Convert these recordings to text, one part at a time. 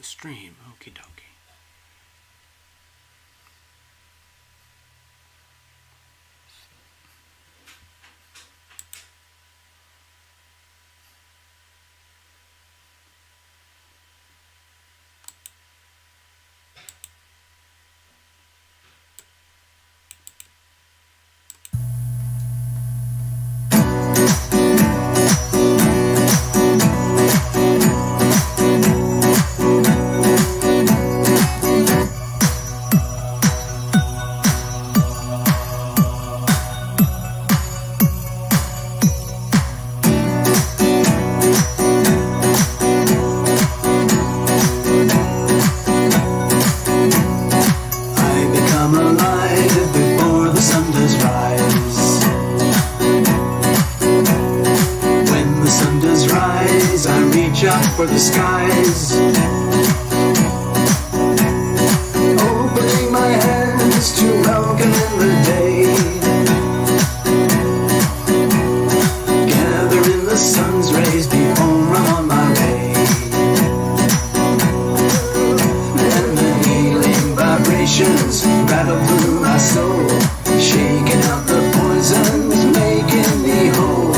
the stream. Okie dokie. For the skies, opening my hands to welcome in the day, gather in the sun's rays before I'm on my way, and the healing vibrations rattle through my soul, shaking out the poisons, making me whole,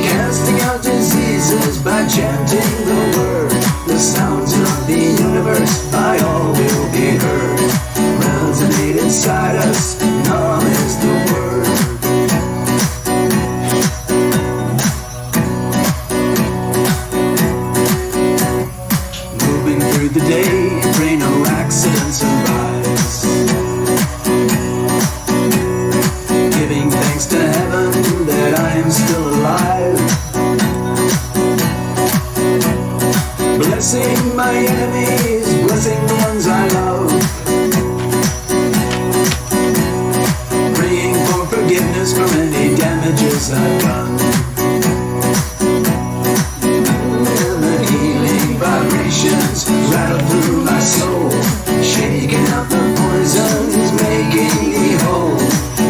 casting out diseases by chanting the word. The sounds of the universe by all will be heard. Resonate inside us, numb is the word. Moving through the day, pray no accidents arise. Giving thanks to heaven that I am still alive. Blessing my enemies, blessing the ones I love. Praying for forgiveness for any damages I've done. And the healing vibrations rattle through my soul, shaking out the poisons, making me whole,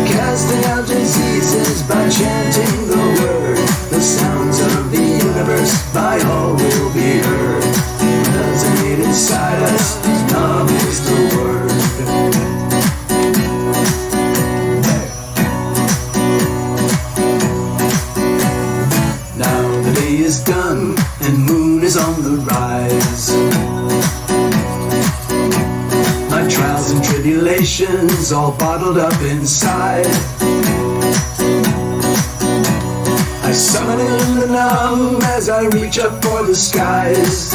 casting out diseases by chanting the word. The sounds of the universe by all will be heard. Resonate inside us, love is the word. Now the day is done and moon is on the rise. My trials and tribulations all bottled up inside. I summon in the numb as I reach up for the skies.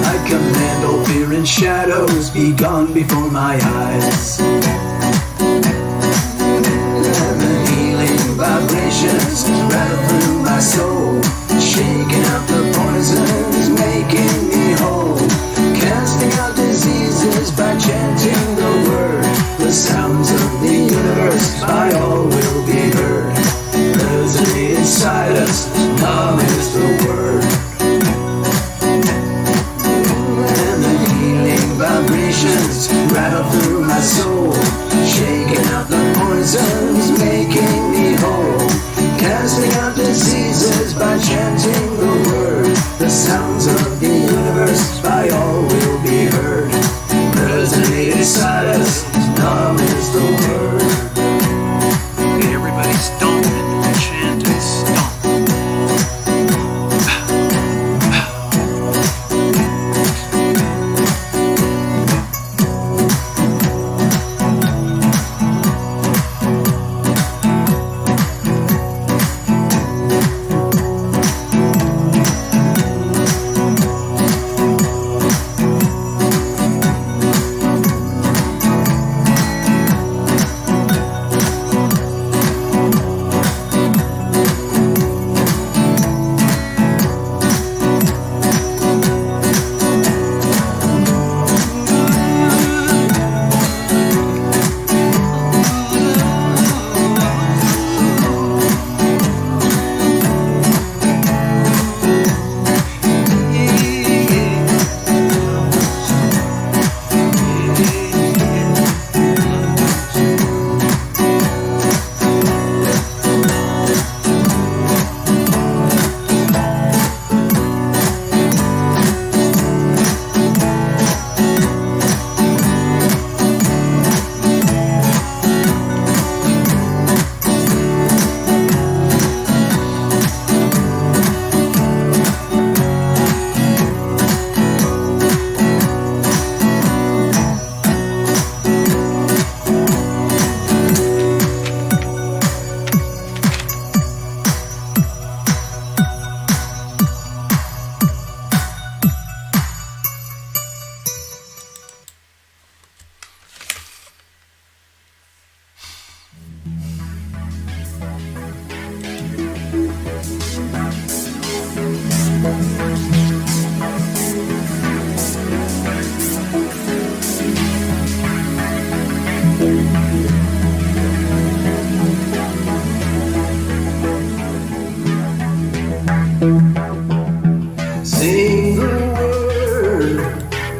I command all fear and shadows be gone before my eyes. And the healing vibrations rattle through my soul, shaking out the poisons, making me whole, casting out diseases by chanting the word. The sounds of the universe by all will be heard. Resonate inside us, love is the word. And the healing vibrations rattle through my soul, shaking out the poisons, making me whole, casting out diseases by chanting the word. The sounds of the universe by all will be heard. Resonate inside us, love is the word. Get everybody stomp and chant and stomp.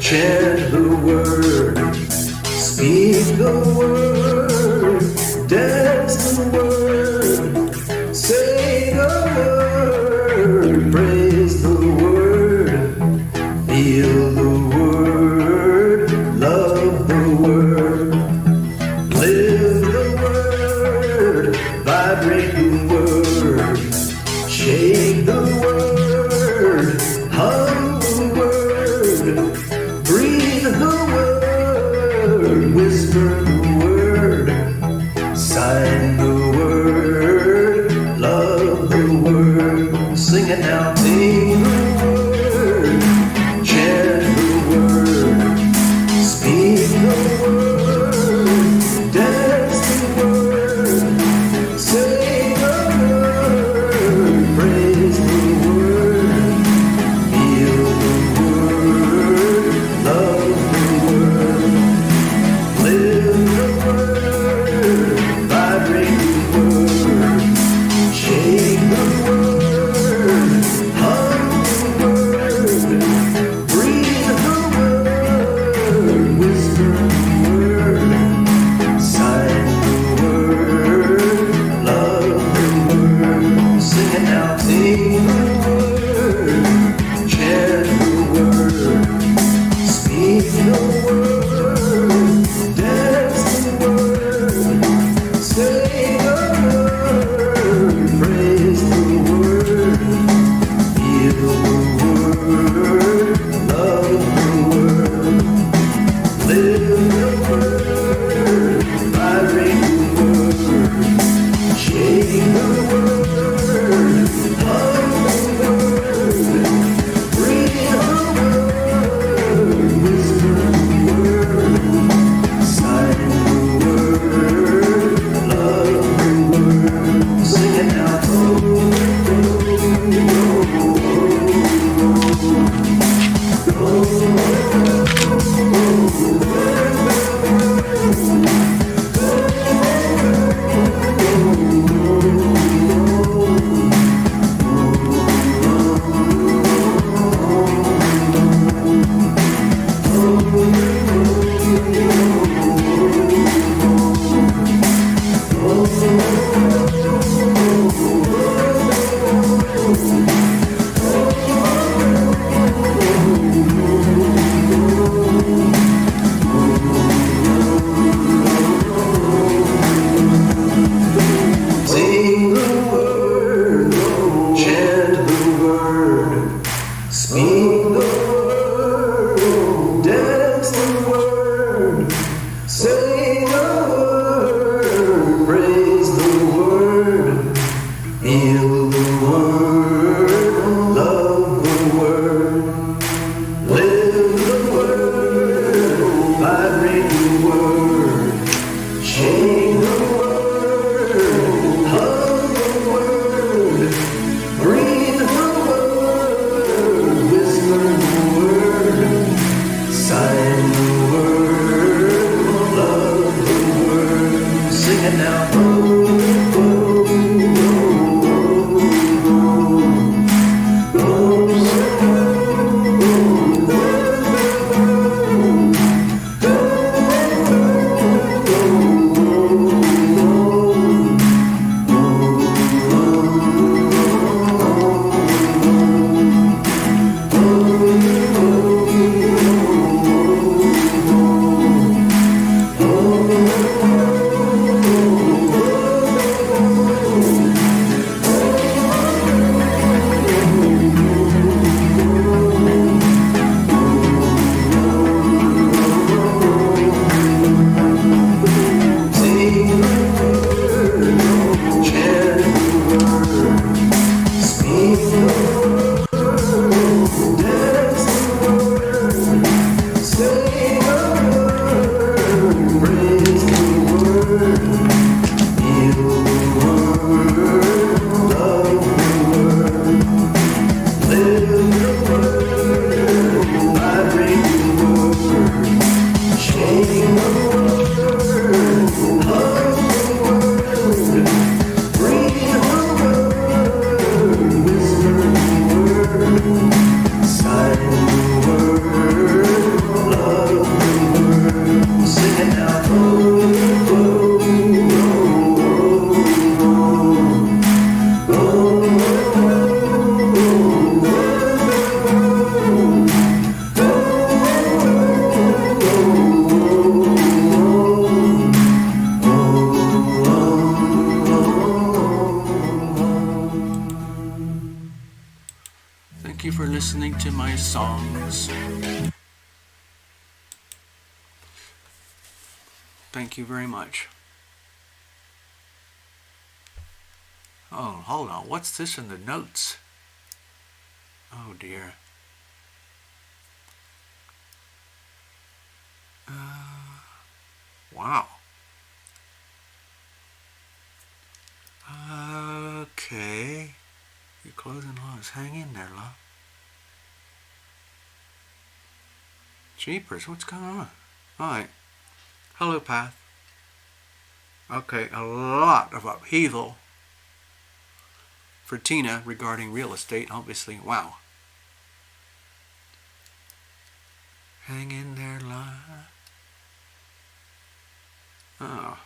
chant the word, speak the word, dance the word, say the word, praise the word, feel the word, love the word, live the word, vibrate the word, shake the word, hum the word, breathe the word, whisper the word, sign the word, love the word, sing it now, sing the word, chant the word, speak the word, dance the word, say the word, praise the word, feel the word, love the word, live the word, vibrate the word, shake the word, hum the word, breathe the word, whisper the word, sign the word, love the word, sing it now, sing the word, chant the word, speak the word, dance the word, say the word, praise the word, feel the word, love the word, live the word, vibrate the word, shake the word, hum the word, breathe the word, whisper the word, sign the word, love the word, sing it now, oh, sing the word, chant the word, speak the word, dance the word, say the word, praise the word, feel the word, love the word, live the word, vibrate the word, shake the word, hum the word, breathe the word, whisper the my songs. Thank you very much. Oh, hold on. What's this in the notes? Oh, dear. Wow. Okay. Your clothing laws. Hang in there, love. Jeepers, what's going on? Alright. Hello, Path. Okay, a lot of upheaval for Tina regarding real estate, obviously. Wow. Hang in there, love. Oh.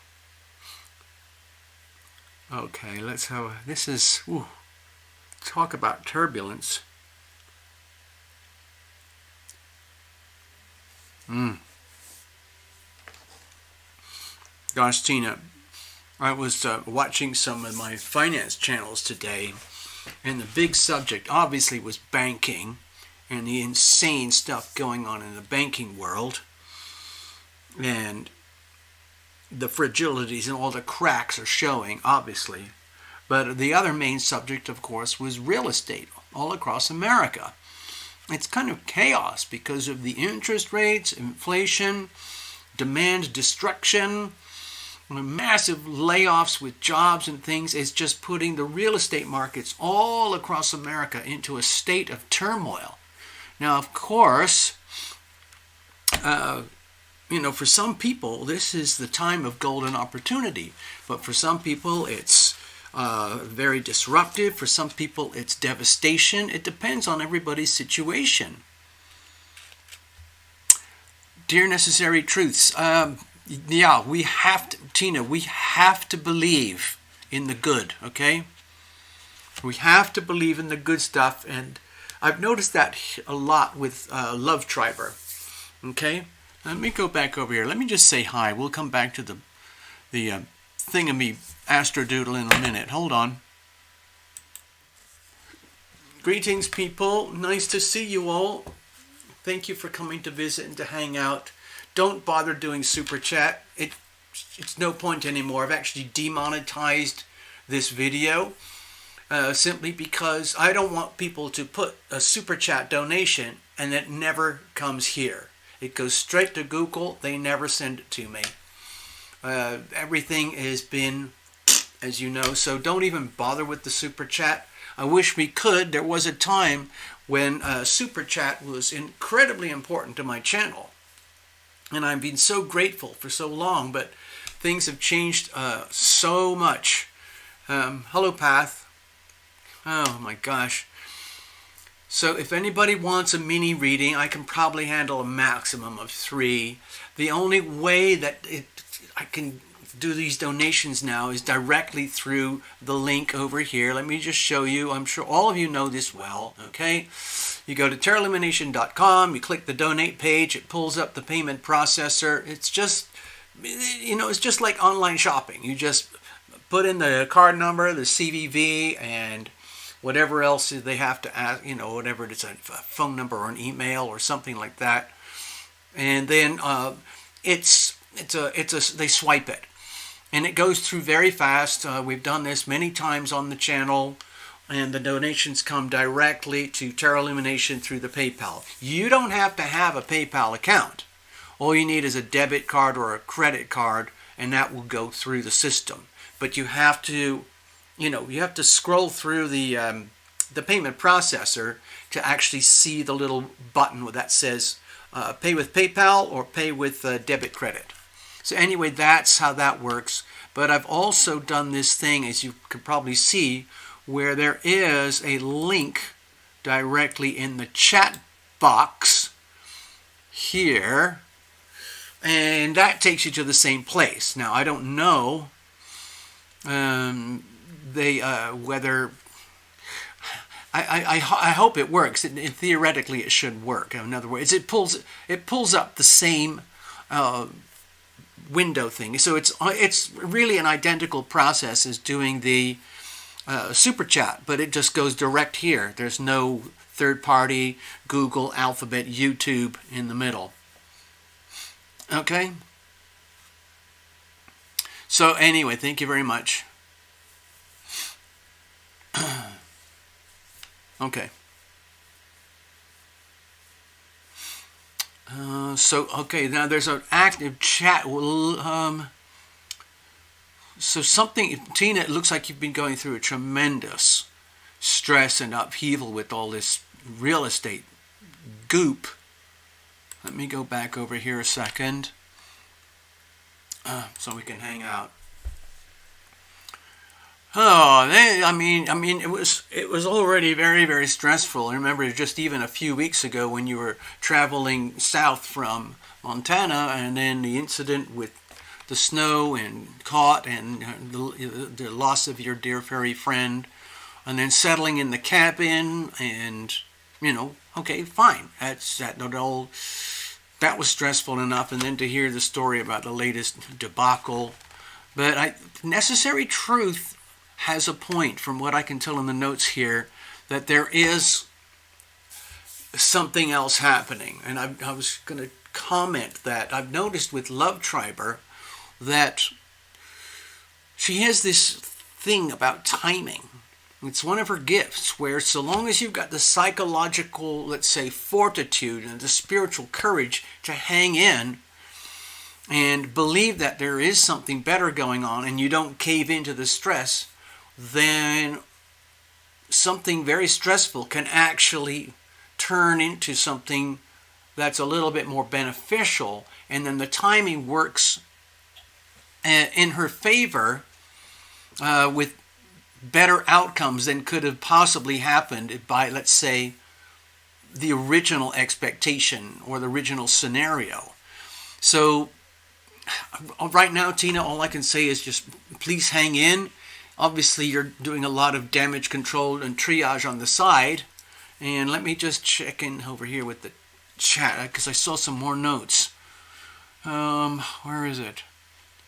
Okay, let's have this is, talk about turbulence. Gosh, Tina, I was watching some of my finance channels today, and the big subject obviously was banking and the insane stuff going on in the banking world and the fragilities and all the cracks are showing, obviously. But the other main subject, of course, was real estate all across America. It's kind of chaos because of the interest rates, inflation, demand destruction, massive layoffs with jobs and things. Is just putting the real estate markets all across America into a state of turmoil. Now, of course, for some people, this is the time of golden opportunity. But for some people, it's very disruptive. For some people, it's devastation. It depends on everybody's situation. Dear Necessary Truths, yeah, we have to, Tina, we have to believe in the good, okay? We have to believe in the good stuff, and I've noticed that a lot with Love Triber, okay? Let me go back over here. Let me just say hi. We'll come back to the thingamy astrodoodle in a minute. Hold on. Greetings, people. Nice to see you all. Thank you for coming to visit and to hang out. Don't bother doing super chat. It's no point anymore. I've actually demonetized this video simply because I don't want people to put a super chat donation and it never comes here. It goes straight to Google. They never send it to me. Everything has been, as you know, so don't even bother with the super chat. I wish we could. There was a time when super chat was incredibly important to my channel. And I've been so grateful for so long, but things have changed so much. Hello, Path. Oh, my gosh. So if anybody wants a mini reading, I can probably handle a maximum of 3. The only way that I can do these donations now is directly through the link over here. Let me just show you. I'm sure all of you know this well, okay? You go to terralumination.com, you click the donate page, it pulls up the payment processor. It's just, it's just like online shopping. You just put in the card number, the CVV, and whatever else they have to ask, whatever it is, a phone number or an email or something like that. And then they swipe it. And it goes through very fast. We've done this many times on the channel. And the donations come directly to Terra Illumination through the PayPal. You don't have to have a PayPal account. All you need is a debit card or a credit card, and that will go through the system. But you have to, you have to scroll through the payment processor to actually see the little button that says pay with PayPal or pay with debit credit. So anyway, that's how that works. But I've also done this thing, as you can probably see, where there is a link directly in the chat box here, and that takes you to the same place. Now, I don't know whether I hope it works. Theoretically, it should work. In other words, it pulls up the same window thing. So it's really an identical process as doing the super chat, but it just goes direct here. There's no third party, Google, Alphabet, YouTube in the middle. Okay? So anyway, thank you very much. Okay. Okay, now there's an active chat. So something, Tina, it looks like you've been going through a tremendous stress and upheaval with all this real estate goop. Let me go back over here a second so we can hang out. Oh, I mean, it was already very, very stressful. I remember just even a few weeks ago when you were traveling south from Montana, and then the incident with the snow and caught, and the loss of your dear furry friend, and then settling in the cabin, and okay, fine. That was stressful enough, and then to hear the story about the latest debacle. But necessary truth has a point, from what I can tell in the notes here, that there is something else happening. And I was going to comment that I've noticed with Love Triber that she has this thing about timing. It's one of her gifts, where so long as you've got the psychological, let's say, fortitude and the spiritual courage to hang in and believe that there is something better going on, and you don't cave into the stress, then something very stressful can actually turn into something that's a little bit more beneficial, and then the timing works in her favor with better outcomes than could have possibly happened by, let's say, the original expectation or the original scenario. So right now, Tina, all I can say is just please hang in. Obviously, you're doing a lot of damage control and triage on the side. And let me just check in over here with the chat, because I saw some more notes. Where is it?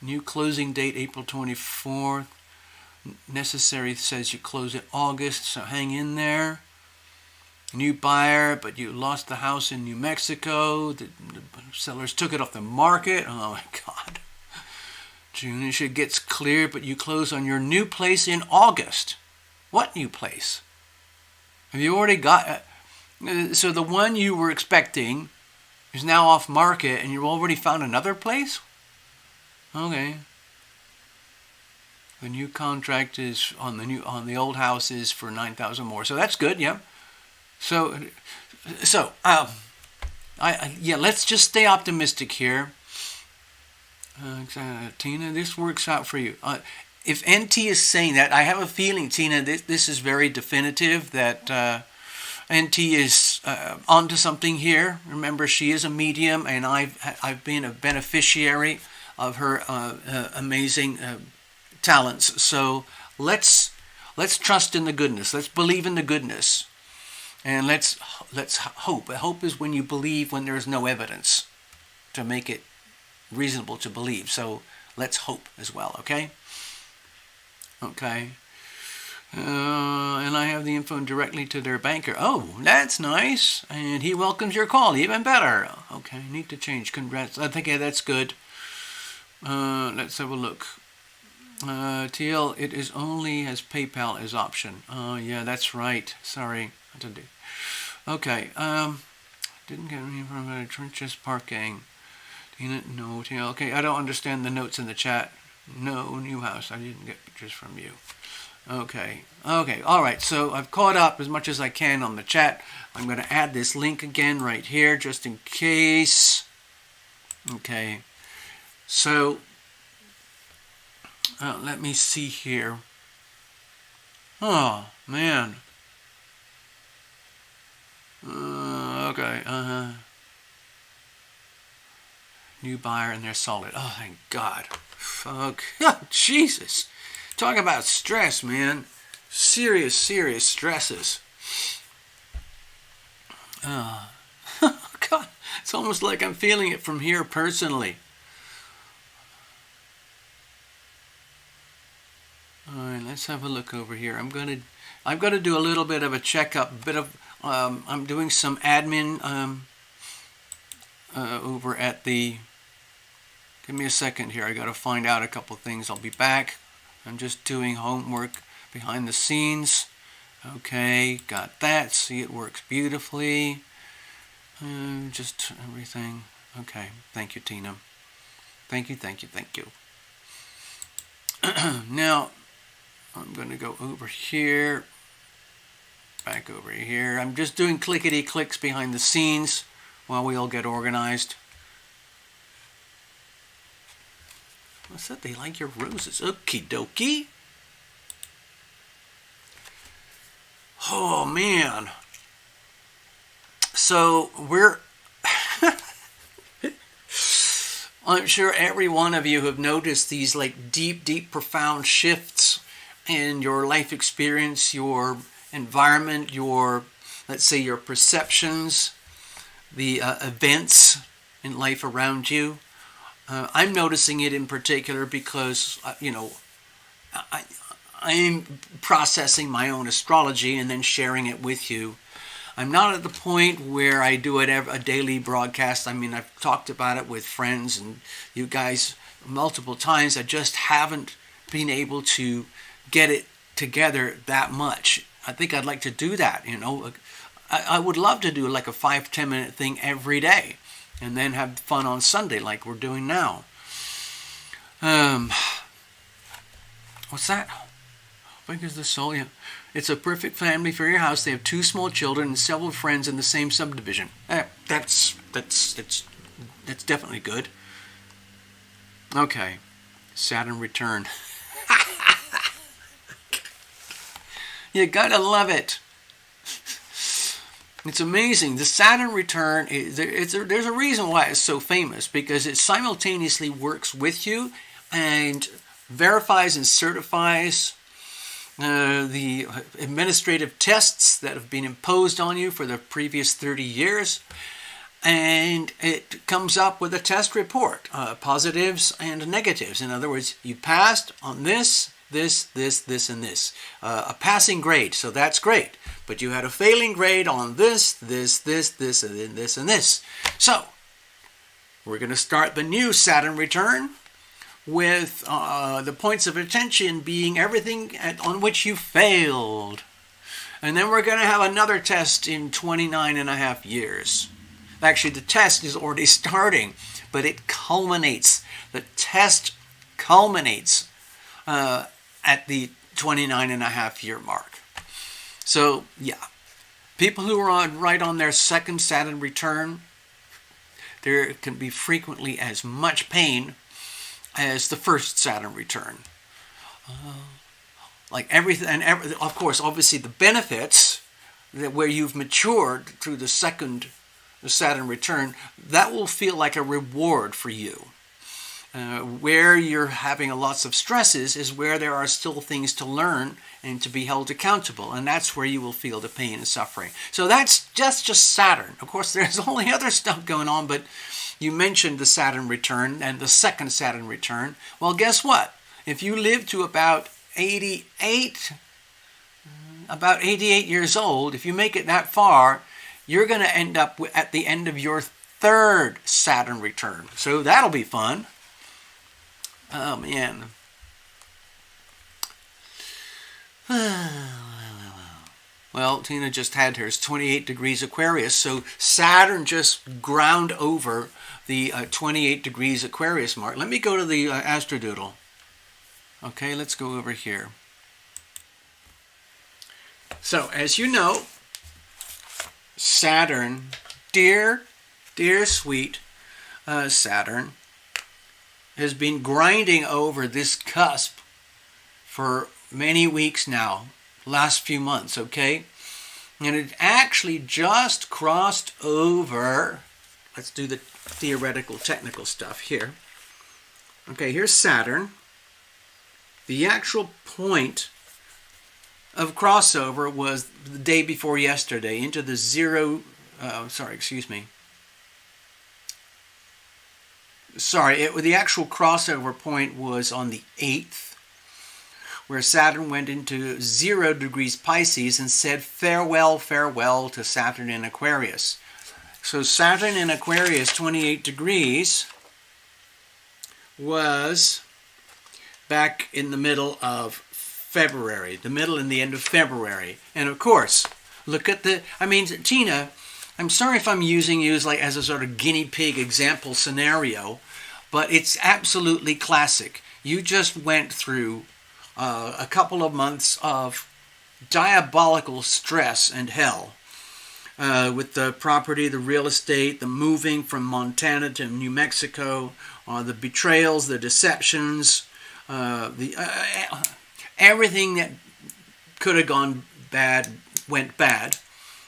New closing date, April 24th. Necessary says you close in August, so hang in there. New buyer, but you lost the house in New Mexico. The sellers took it off the market. Oh my God. June, it gets clear, but you close on your new place in August. What new place? Have you already got... so the one you were expecting is now off market, and you've already found another place? Okay. The new contract is on the old house is for $9,000 more. So that's good, yeah. So let's just stay optimistic here. Tina, this works out for you. If NT is saying that, I have a feeling, Tina, this is very definitive, that NT is onto something here. Remember, she is a medium, and I've been a beneficiary of her amazing talents. So let's trust in the goodness. Let's believe in the goodness, and let's hope. Hope is when you believe when there is no evidence to make it reasonable to believe. So let's hope as well. Okay. And I have the info directly to their banker. Oh, that's nice. And he welcomes your call. Even better. Okay, need to change. Congrats. I think that's good. Let's have a look. TL, it is only as PayPal as option. Yeah, that's right. Sorry. Okay. Didn't get any from the trenches parking. No, TL. Okay, I don't understand the notes in the chat. No, new house. I didn't get pictures from you. Okay, all right. So I've caught up as much as I can on the chat. I'm going to add this link again right here just in case. Okay. So let me see here. Oh, man. Okay. New buyer and they're solid. Oh, thank God. Fuck. Jesus. Talk about stress, man. Serious stresses. God. It's almost like I'm feeling it from here personally. All right, let's have a look over here. I've got to do a little bit of a checkup, a bit of I'm doing some admin over at the... Give me a second here. I got to find out a couple things. I'll be back. I'm just doing homework behind the scenes. Okay, got that. See, it works beautifully. Just everything. Okay, thank you, Tina. Thank you, thank you, thank you. Now, I'm going to go over here. Back over here. I'm just doing clickety-clicks behind the scenes while we all get organized. What's that? They like your roses. Okie dokie. Oh, man. So, we're... I'm sure every one of you have noticed these like deep, profound shifts in your life experience, your environment, your, let's say, your perceptions, the events in life around you. I'm noticing it in particular because, I'm processing my own astrology and then sharing it with you. I'm not at the point where I do a daily broadcast. I mean, I've talked about it with friends and you guys multiple times. I just haven't been able to get it together that much. I think I'd like to do that, I would love to do like a 5-10 minute thing every day and then have fun on Sunday like we're doing now. What's that? How big is the soul? Yeah. It's a perfect family for your house. They have 2 small children and several friends in the same subdivision. That's definitely good. Okay. Saturn return. You gotta love it. It's amazing. The Saturn return, there's a reason why it's so famous, because it simultaneously works with you and verifies and certifies the administrative tests that have been imposed on you for the previous 30 years. And it comes up with a test report, positives and negatives. In other words, you passed on this, and this. A passing grade, so that's great. But you had a failing grade on this, and this. So, we're going to start the new Saturn return with the points of attention being everything on which you failed. And then we're going to have another test in 29 and a half years. Actually, the test is already starting, but it culminates. The test culminates at the 29 and a half year mark. So, yeah. People who are right on their second Saturn return, there can be frequently as much pain as the first Saturn return. Like everything, and of course, obviously the benefits that where you've matured through the second Saturn return, that will feel like a reward for you. Where you're having lots of stresses is where there are still things to learn and to be held accountable, and that's where you will feel the pain and suffering. So that's just Saturn. Of course, there's only other stuff going on, but you mentioned the Saturn return and the second Saturn return. Well, guess what? If you live to about 88 years old, if you make it that far, you're going to end up at the end of your third Saturn return. So that'll be fun. Oh, man. Well, Tina just had hers, 28 degrees Aquarius. So Saturn just ground over the 28 degrees Aquarius mark. Let me go to the Astrodoodle. Okay, let's go over here. So, as you know, Saturn, dear sweet Saturn, has been grinding over this cusp for many weeks now, last few months, okay? And it actually just crossed over. Let's do the theoretical, technical stuff here. Okay, here's Saturn. The actual point of crossover was the day before yesterday into the the actual crossover point was on the 8th, where Saturn went into 0 degrees Pisces and said farewell, farewell to Saturn in Aquarius. So Saturn in Aquarius, 28 degrees, was back in the middle of February, the middle and the end of February. And of course, look at Tina, I'm sorry if I'm using you as a sort of guinea pig example scenario, but it's absolutely classic. You just went through a couple of months of diabolical stress and hell with the property, the real estate, the moving from Montana to New Mexico, the betrayals, the deceptions, everything that could have gone bad went bad.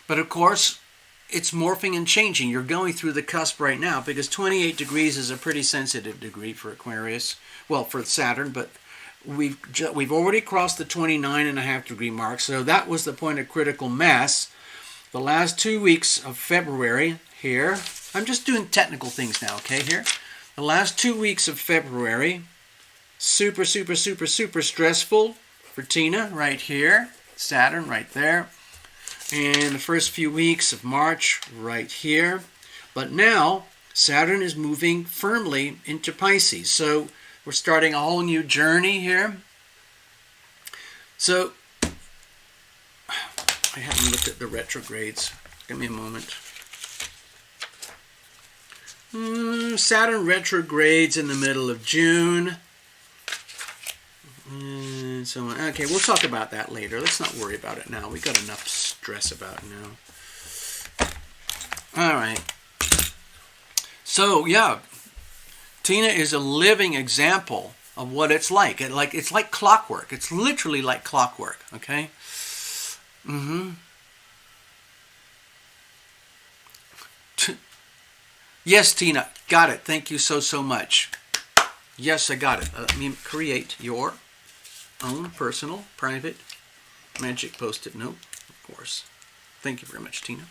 But of course, it's morphing and changing. You're going through the cusp right now because 28 degrees is a pretty sensitive degree for Aquarius. Well, for Saturn, but we've already crossed the 29.5 degree mark. So that was the point of critical mass. The last 2 weeks of February here, I'm just doing technical things now, okay, here. The last 2 weeks of February, super, super, super, super stressful for Tina right here. Saturn right there. And the first few weeks of March right here. But now Saturn is moving firmly into Pisces. So we're starting a whole new journey here. So I haven't looked at the retrogrades. Give me a moment. Saturn retrogrades in the middle of June. And so on. Okay, we'll talk about that later. Let's not worry about it now. We got enough to stress about now. All right. So yeah, Tina is a living example of what it's like. It's like clockwork. It's literally like clockwork. Okay. Yes, Tina, got it. Thank you so much. Yes, I got it. Let me create your own personal, private, magic post-it note, of course. Thank you very much, Tina.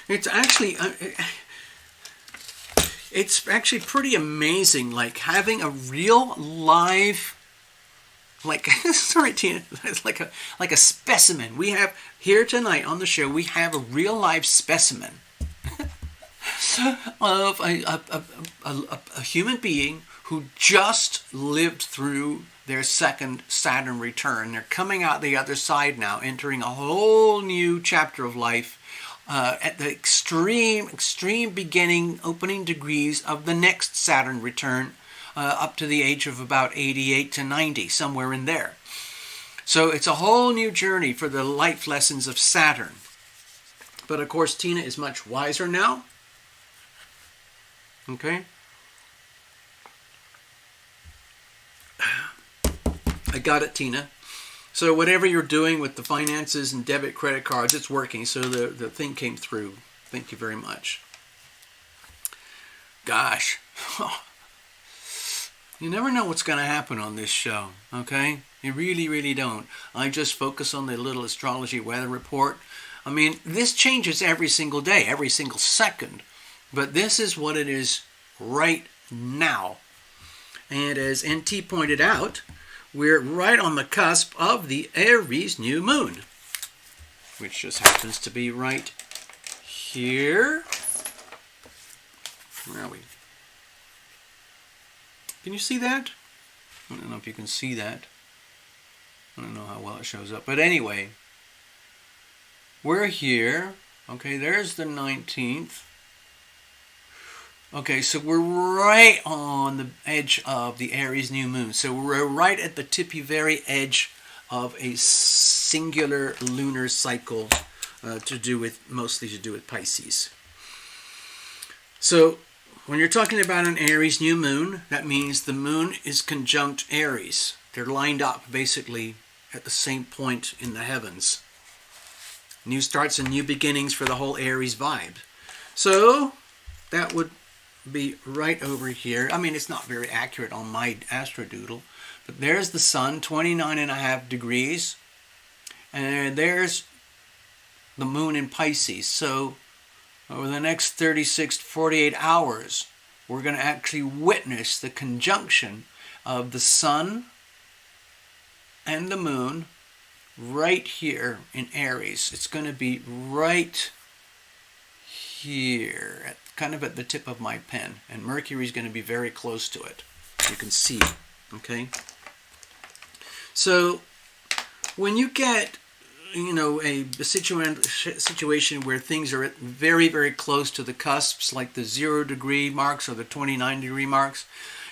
It's actually pretty amazing, like having a real live, sorry, Tina, it's like a specimen. We have here tonight on the show. We have a real live specimen of a human being who just lived through their second Saturn return. They're coming out the other side now, entering a whole new chapter of life at the extreme beginning, opening degrees of the next Saturn return, up to the age of about 88 to 90, somewhere in there. So it's a whole new journey for the life lessons of Saturn. But of course, Tina is much wiser now. Okay? I got it, Tina. So whatever you're doing with the finances and debit credit cards, it's working. So the thing came through. Thank you very much. Gosh. You never know what's going to happen on this show, okay? You really, really don't. I just focus on the little astrology weather report. I mean, this changes every single day, every single second. But this is what it is right now. And as NT pointed out, we're right on the cusp of the Aries new moon, which just happens to be right here. Where are we? Can you see that? I don't know if you can see that. I don't know how well it shows up. But anyway, we're here. Okay, there's the 19th. Okay, so we're right on the edge of the Aries new moon. So we're right at the tippy very edge of a singular lunar cycle mostly to do with Pisces. So when you're talking about an Aries new moon, that means the moon is conjunct Aries. They're lined up basically at the same point in the heavens. New starts and new beginnings for the whole Aries vibe. So that would be right over here. I mean, it's not very accurate on my astrodoodle, but there's the sun, 29.5 degrees, and there's the moon in Pisces. So over the next 36 to 48 hours, we're going to actually witness the conjunction of the sun and the moon right here in Aries. It's going to be right here, kind of at the tip of my pen, and Mercury is going to be very close to it. You can see, okay? So when you get, a situation where things are very, very close to the cusps, like the 0 degree marks or the 29 degree marks,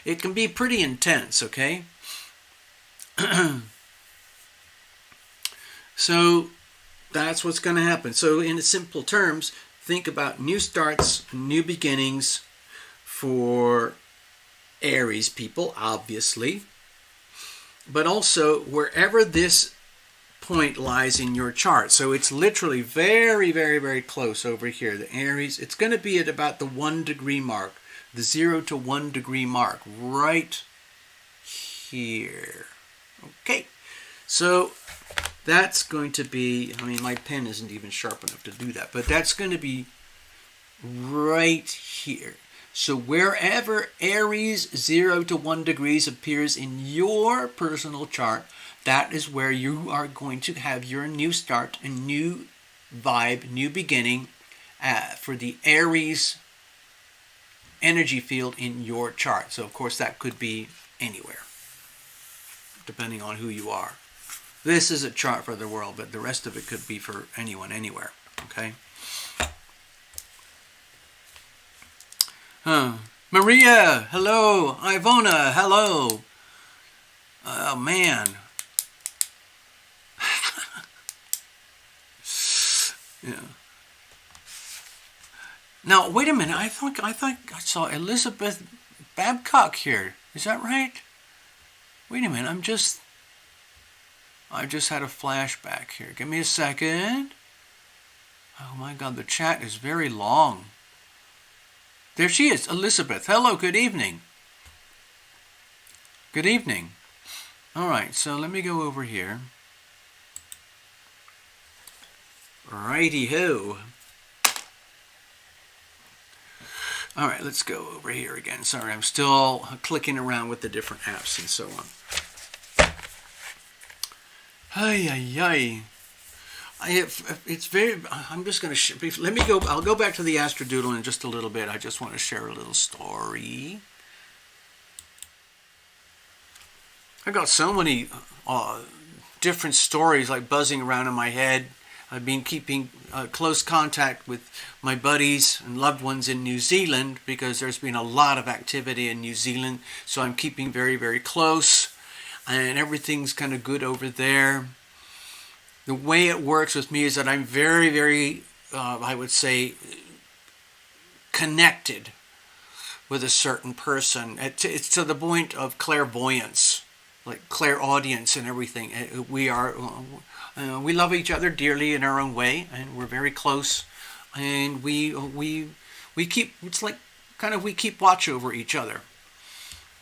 it can be pretty intense, okay? So that's what's going to happen. So in simple terms, think about new starts, new beginnings for Aries people, obviously, but also wherever this point lies in your chart. So it's literally very, very, very close over here. The Aries, it's going to be at about the 1 degree mark, the 0 to 1 degree mark, right here. Okay, so that's going to be, my pen isn't even sharp enough to do that, but that's going to be right here. So wherever Aries 0 to 1 degrees appears in your personal chart, that is where you are going to have your new start, a new vibe, new beginning for the Aries energy field in your chart. So of course that could be anywhere, depending on who you are. This is a chart for the world, but the rest of it could be for anyone, anywhere. Okay? Maria, hello. Ivona, hello. Oh, man. Yeah. Now, wait a minute. I think I saw Elizabeth Babcock here. Is that right? Wait a minute. I just had a flashback here. Give me a second. Oh my God, the chat is very long. There she is, Elizabeth. Hello, good evening. Good evening. All right, so let me go over here. Righty-ho. All right, let's go over here again. Sorry, I'm still clicking around with the different apps and so on. It's very, I'm just going to, let me go, I'll go back to the Astrodoodle in just a little bit. I just want to share a little story. I've got so many different stories like buzzing around in my head. I've been keeping close contact with my buddies and loved ones in New Zealand because there's been a lot of activity in New Zealand. So I'm keeping very, very close, and everything's kind of good over there. The way it works with me is that I'm very, very, I would say, connected with a certain person. It's to the point of clairvoyance, like clairaudience and everything. We love each other dearly in our own way, and we're very close. And we keep, it's like kind of we keep watch over each other,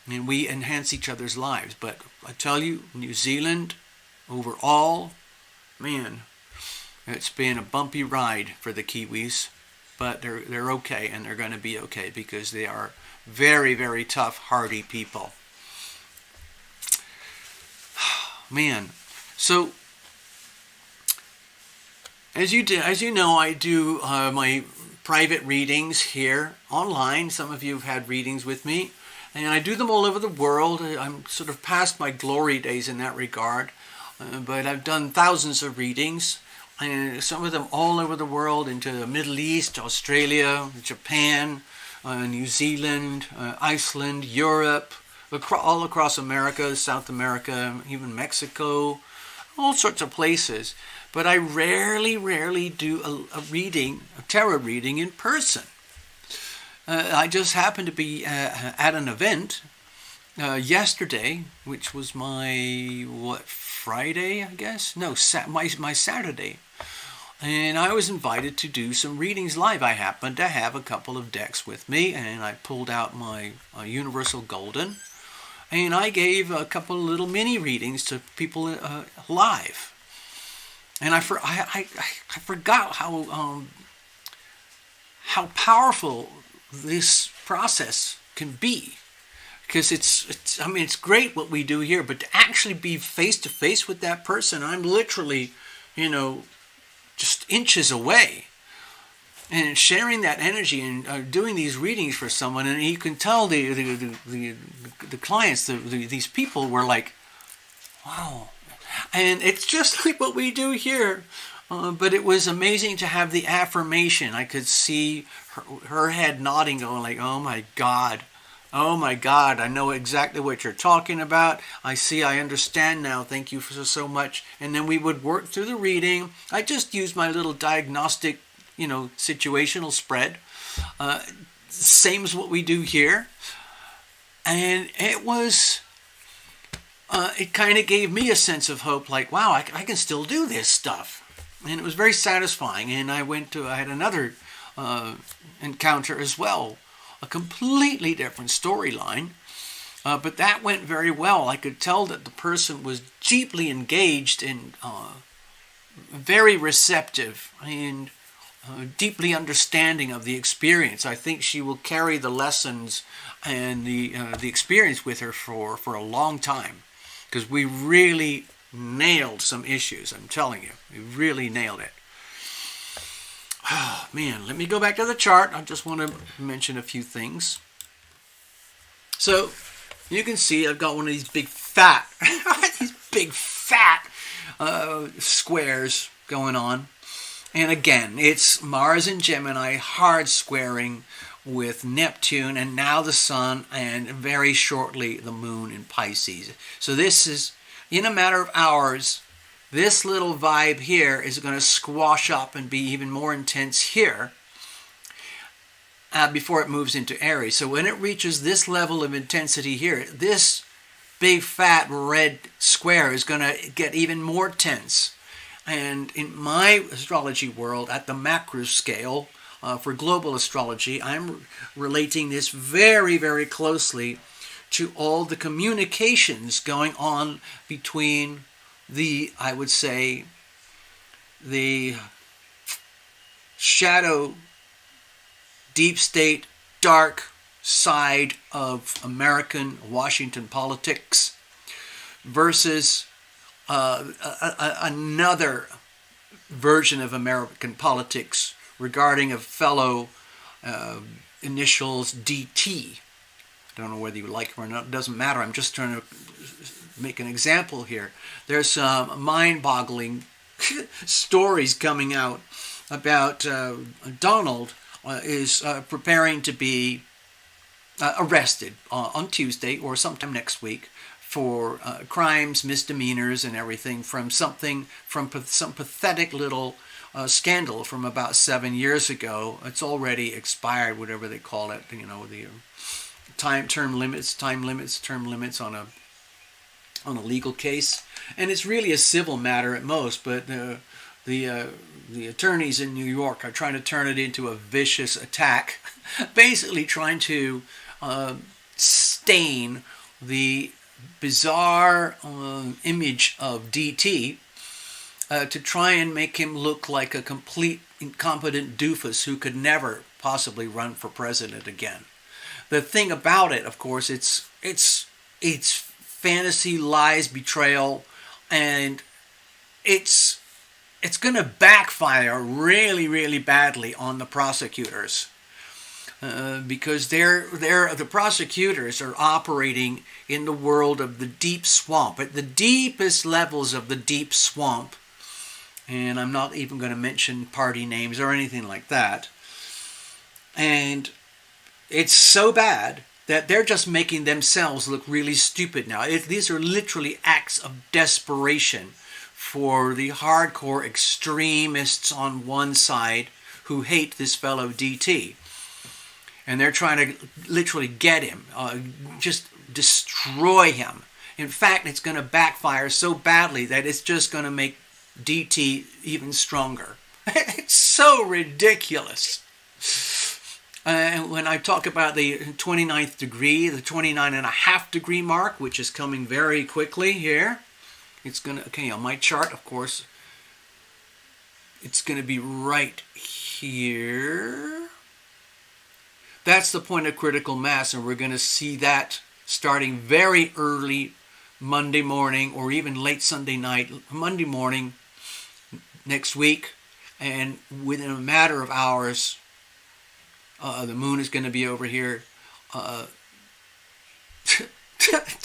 and we enhance each other's lives. But I tell you, New Zealand, overall, man, it's been a bumpy ride for the Kiwis, but they're okay, and they're going to be okay because they are very, very tough, hardy people. Man, so as you know, I do my private readings here online. Some of you have had readings with me, and I do them all over the world. I'm sort of past my glory days in that regard. But I've done thousands of readings, and some of them all over the world, into the Middle East, Australia, Japan, New Zealand, Iceland, Europe, all across America, South America, even Mexico, all sorts of places. But I rarely do a tarot reading in person. I just happened to be at an event yesterday, which was my, Friday, I guess? No, my Saturday. And I was invited to do some readings live. I happened to have a couple of decks with me, and I pulled out my Universal Golden, and I gave a couple of little mini readings to people live. And I forgot how powerful this process can be. Because it's great what we do here, but to actually be face to face with that person, I'm literally, just inches away. And sharing that energy and doing these readings for someone, and you can tell the clients, these people were like, wow. And it's just like what we do here. But it was amazing to have the affirmation. I could see her head nodding, going like, oh my God, I know exactly what you're talking about. I understand now. Thank you so much. And then we would work through the reading. I just used my little diagnostic, situational spread. Same as what we do here. And it was, it kind of gave me a sense of hope, like, wow, I can still do this stuff. And it was very satisfying. And I had another encounter as well. A completely different storyline, but that went very well. I could tell that the person was deeply engaged and very receptive and deeply understanding of the experience. I think she will carry the lessons and the experience with her for a long time, because we really nailed some issues. I'm telling you, we really nailed it. Oh, man, let me go back to the chart. I just want to mention a few things. So, you can see I've got one of these big fat squares going on. And again, it's Mars in Gemini hard squaring with Neptune, and now the Sun, and very shortly the Moon in Pisces. So this is, in a matter of hours, this little vibe here is going to squash up and be even more intense here before it moves into Aries. So when it reaches this level of intensity here, this big fat red square is going to get even more tense. And in my astrology world, at the macro scale, for global astrology, I'm relating this very, very closely to all the communications going on between I would say, the shadow, deep state, dark side of American Washington politics versus another version of American politics regarding a fellow initials DT. I don't know whether you like him or not. It doesn't matter. I'm just trying to make an example here. There's some mind-boggling stories coming out about Donald is preparing to be arrested on Tuesday or sometime next week for crimes, misdemeanors, and everything from some pathetic little scandal from about 7 years ago. It's already expired, whatever they call it. The term limits on a legal case, and it's really a civil matter at most. But the attorneys in New York are trying to turn it into a vicious attack, basically trying to stain the bizarre image of DT to try and make him look like a complete incompetent doofus who could never possibly run for president again. The thing about it, of course, it's fantasy, lies, betrayal, and it's going to backfire really, really badly on the prosecutors because the prosecutors are operating in the world of the deep swamp, at the deepest levels of the deep swamp. And I'm not even going to mention party names or anything like that. And it's so bad that they're just making themselves look really stupid now. These are literally acts of desperation for the hardcore extremists on one side who hate this fellow DT. And they're trying to literally get him, just destroy him. In fact, it's going to backfire so badly that it's just going to make DT even stronger. It's so ridiculous. And when I talk about the 29th degree, the 29.5 degree mark, which is coming very quickly here, it's going to, okay, on my chart, of course, it's going to be right here. That's the point of critical mass, and we're going to see that starting very early Monday morning, or even late Sunday night, Monday morning next week. And within a matter of hours, the moon is going to be over here to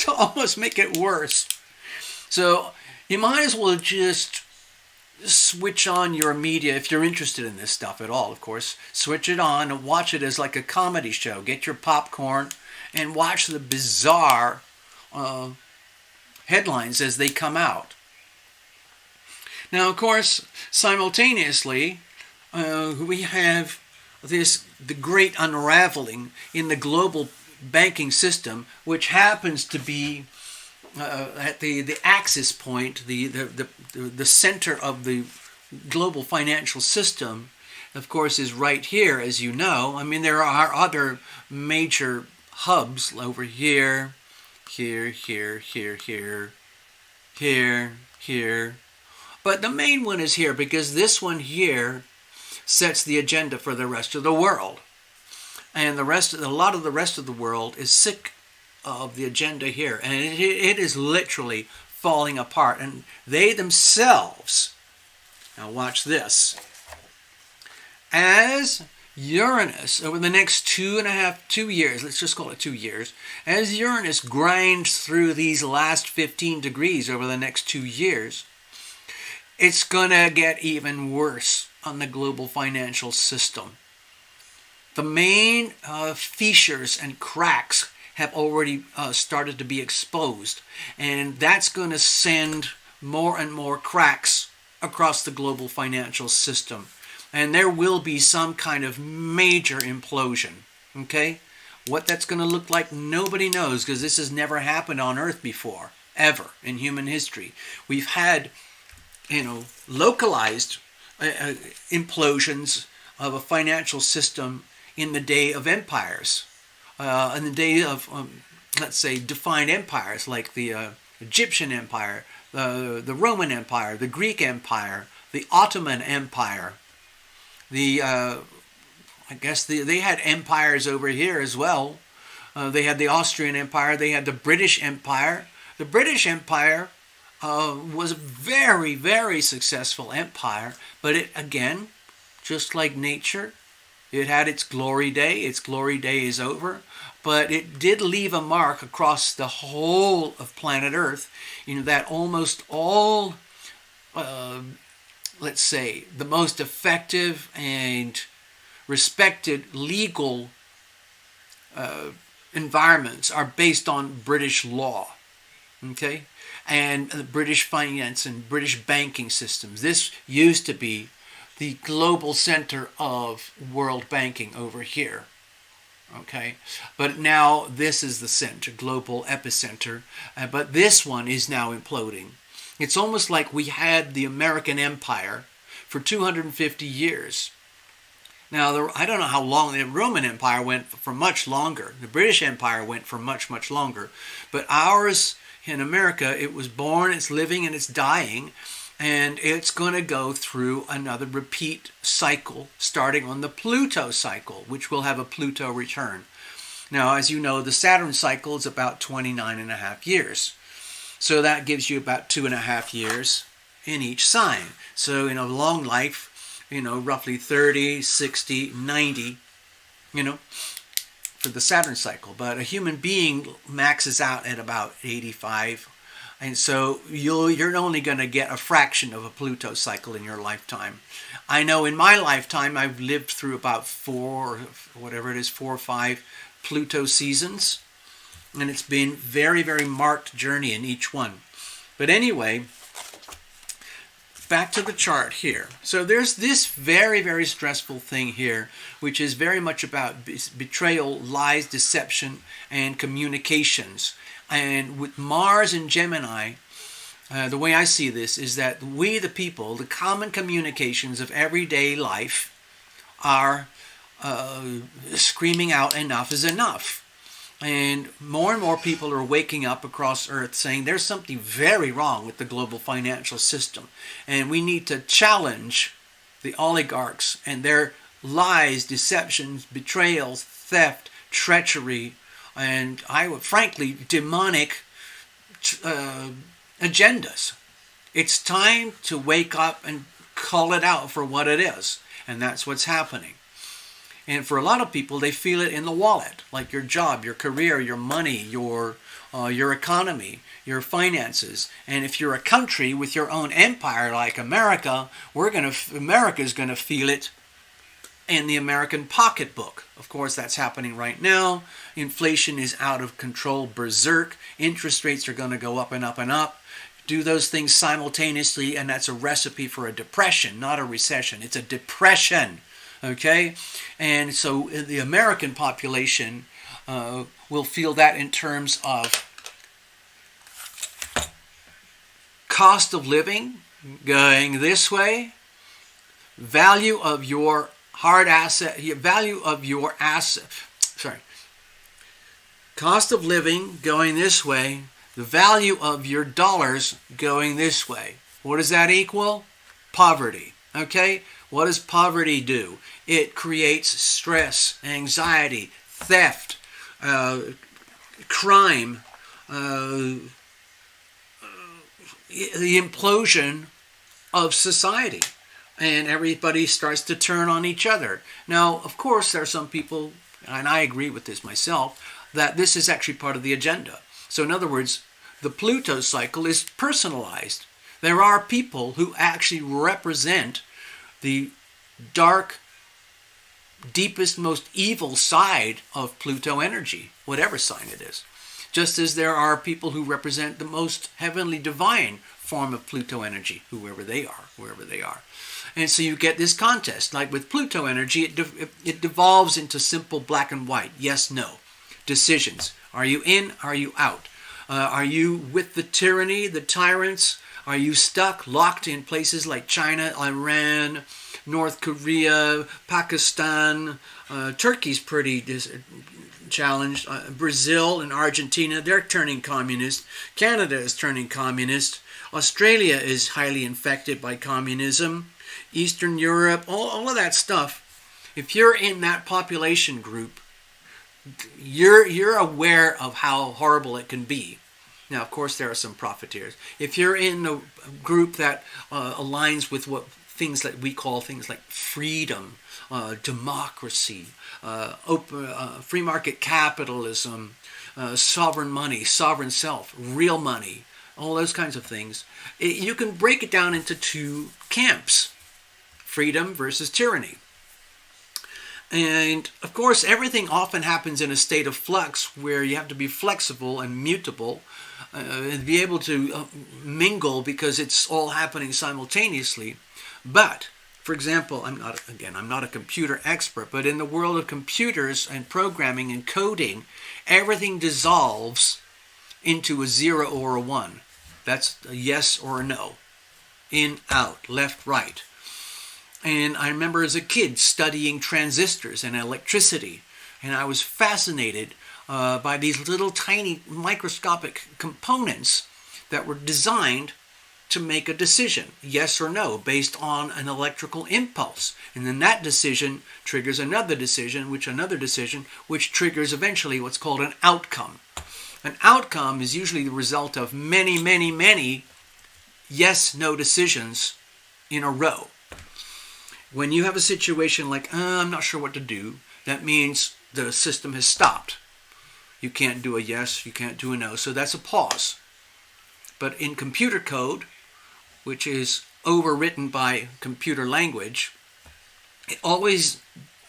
almost make it worse. So you might as well just switch on your media if you're interested in this stuff at all, of course. Switch it on and watch it as like a comedy show. Get your popcorn and watch the bizarre headlines as they come out. Now, of course, simultaneously, we have the great unraveling in the global banking system, which happens to be at the axis point, the center of the global financial system, of course, is right here, as you know. I mean, there are other major hubs over here, here, but the main one is here, because this one here sets the agenda for the rest of the world, and a lot of the rest of the world is sick of the agenda here, and it is literally falling apart, and they themselves, now watch this, as Uranus, over the next 2 years, let's just call it 2 years, as Uranus grinds through these last 15 degrees over the next 2 years, it's going to get even worse on the global financial system. The main fissures and cracks have already started to be exposed, and that's going to send more and more cracks across the global financial system, and there will be some kind of major implosion. Okay, what that's going to look like, nobody knows, because this has never happened on Earth before, ever in human history. We've had, localized implosions of a financial system in the day of empires. In the day of, let's say, defined empires like the Egyptian Empire, the Roman Empire, the Greek Empire, the Ottoman Empire. They had empires over here as well. They had the Austrian Empire. They had the British Empire. The British Empire was a very, very successful empire, but it, again, just like nature, it had its glory day. Its glory day is over, but it did leave a mark across the whole of planet Earth, that almost all, let's say, the most effective and respected legal environments are based on British law, okay? And the British finance and British banking systems. This used to be the global center of world banking over here. Okay, but now this is the center, global epicenter. But this one is now imploding. It's almost like we had the American Empire for 250 years. Now, I don't know how long. The Roman Empire went for much longer. The British Empire went for much, much longer. But ours in America, it was born, it's living, and it's dying. And it's going to go through another repeat cycle, starting on the Pluto cycle, which will have a Pluto return. Now, as you know, the Saturn cycle is about 29.5 years. So that gives you about 2.5 years in each sign. So, long life, roughly 30, 60, 90, for the Saturn cycle. But a human being maxes out at about 85. And so you're only going to get a fraction of a Pluto cycle in your lifetime. I know in my lifetime I've lived through about 4 or 5 Pluto seasons. And it's been very, very marked journey in each one. But anyway, back to the chart here. So there's this very, very stressful thing here, which is very much about betrayal, lies, deception, and communications. And with Mars and Gemini, the way I see this is that we, the people, the common communications of everyday life are screaming out, enough is enough. And more people are waking up across Earth saying there's something very wrong with the global financial system. And we need to challenge the oligarchs and their lies, deceptions, betrayals, theft, treachery, and frankly, demonic agendas. It's time to wake up and call it out for what it is. And that's what's happening. And for a lot of people, they feel it in the wallet, like your job, your career, your money, your economy, your finances. And if you're a country with your own empire like America, America's going to feel it in the American pocketbook. Of course, that's happening right now. Inflation is out of control, berserk. Interest rates are going to go up and up and up. Do those things simultaneously, and that's a recipe for a depression, not a recession. It's a depression, okay? And so the American population will feel that in terms of cost of living going this way, value of your hard asset, cost of living going this way, the value of your dollars going this way. What does that equal? Poverty. Okay? What does poverty do? It creates stress, anxiety, theft, crime, the implosion of society. And everybody starts to turn on each other. Now, of course, there are some people, and I agree with this myself, that this is actually part of the agenda. So in other words, the Pluto cycle is personalized. There are people who actually represent the dark, deepest, most evil side of Pluto energy, whatever sign it is. Just as there are people who represent the most heavenly divine form of Pluto energy, wherever they are. And so you get this contest. Like with Pluto energy, it devolves into simple black and white, yes, no. Decisions. Are you in? Are you out? Are you with the tyranny, the tyrants? Are you stuck, locked in places like China, Iran, North Korea, Pakistan? Turkey's pretty challenged. Brazil and Argentina, they're turning communist. Canada is turning communist. Australia is highly infected by communism. Eastern Europe, all of that stuff. If you're in that population group, you're aware of how horrible it can be. Now, of course, there are some profiteers. If you're in a group that aligns with what things that we call things like freedom, democracy, free market capitalism, sovereign money, sovereign self, real money, all those kinds of things, you can break it down into two camps: freedom versus tyranny. And, of course, everything often happens in a state of flux where you have to be flexible and mutable and be able to mingle because it's all happening simultaneously. But, for example, I'm not a computer expert, but in the world of computers and programming and coding, everything dissolves into a 0 or a 1. That's a yes or a no. In, out, left, right. And I remember as a kid studying transistors and electricity, and I was fascinated by these little tiny microscopic components that were designed to make a decision, yes or no, based on an electrical impulse. And then that decision triggers another decision, which triggers eventually what's called an outcome. An outcome is usually the result of many, many, many yes-no decisions in a row. When you have a situation like, I'm not sure what to do, that means the system has stopped. You can't do a yes, you can't do a no, so that's a pause. But in computer code, which is overwritten by computer language, it always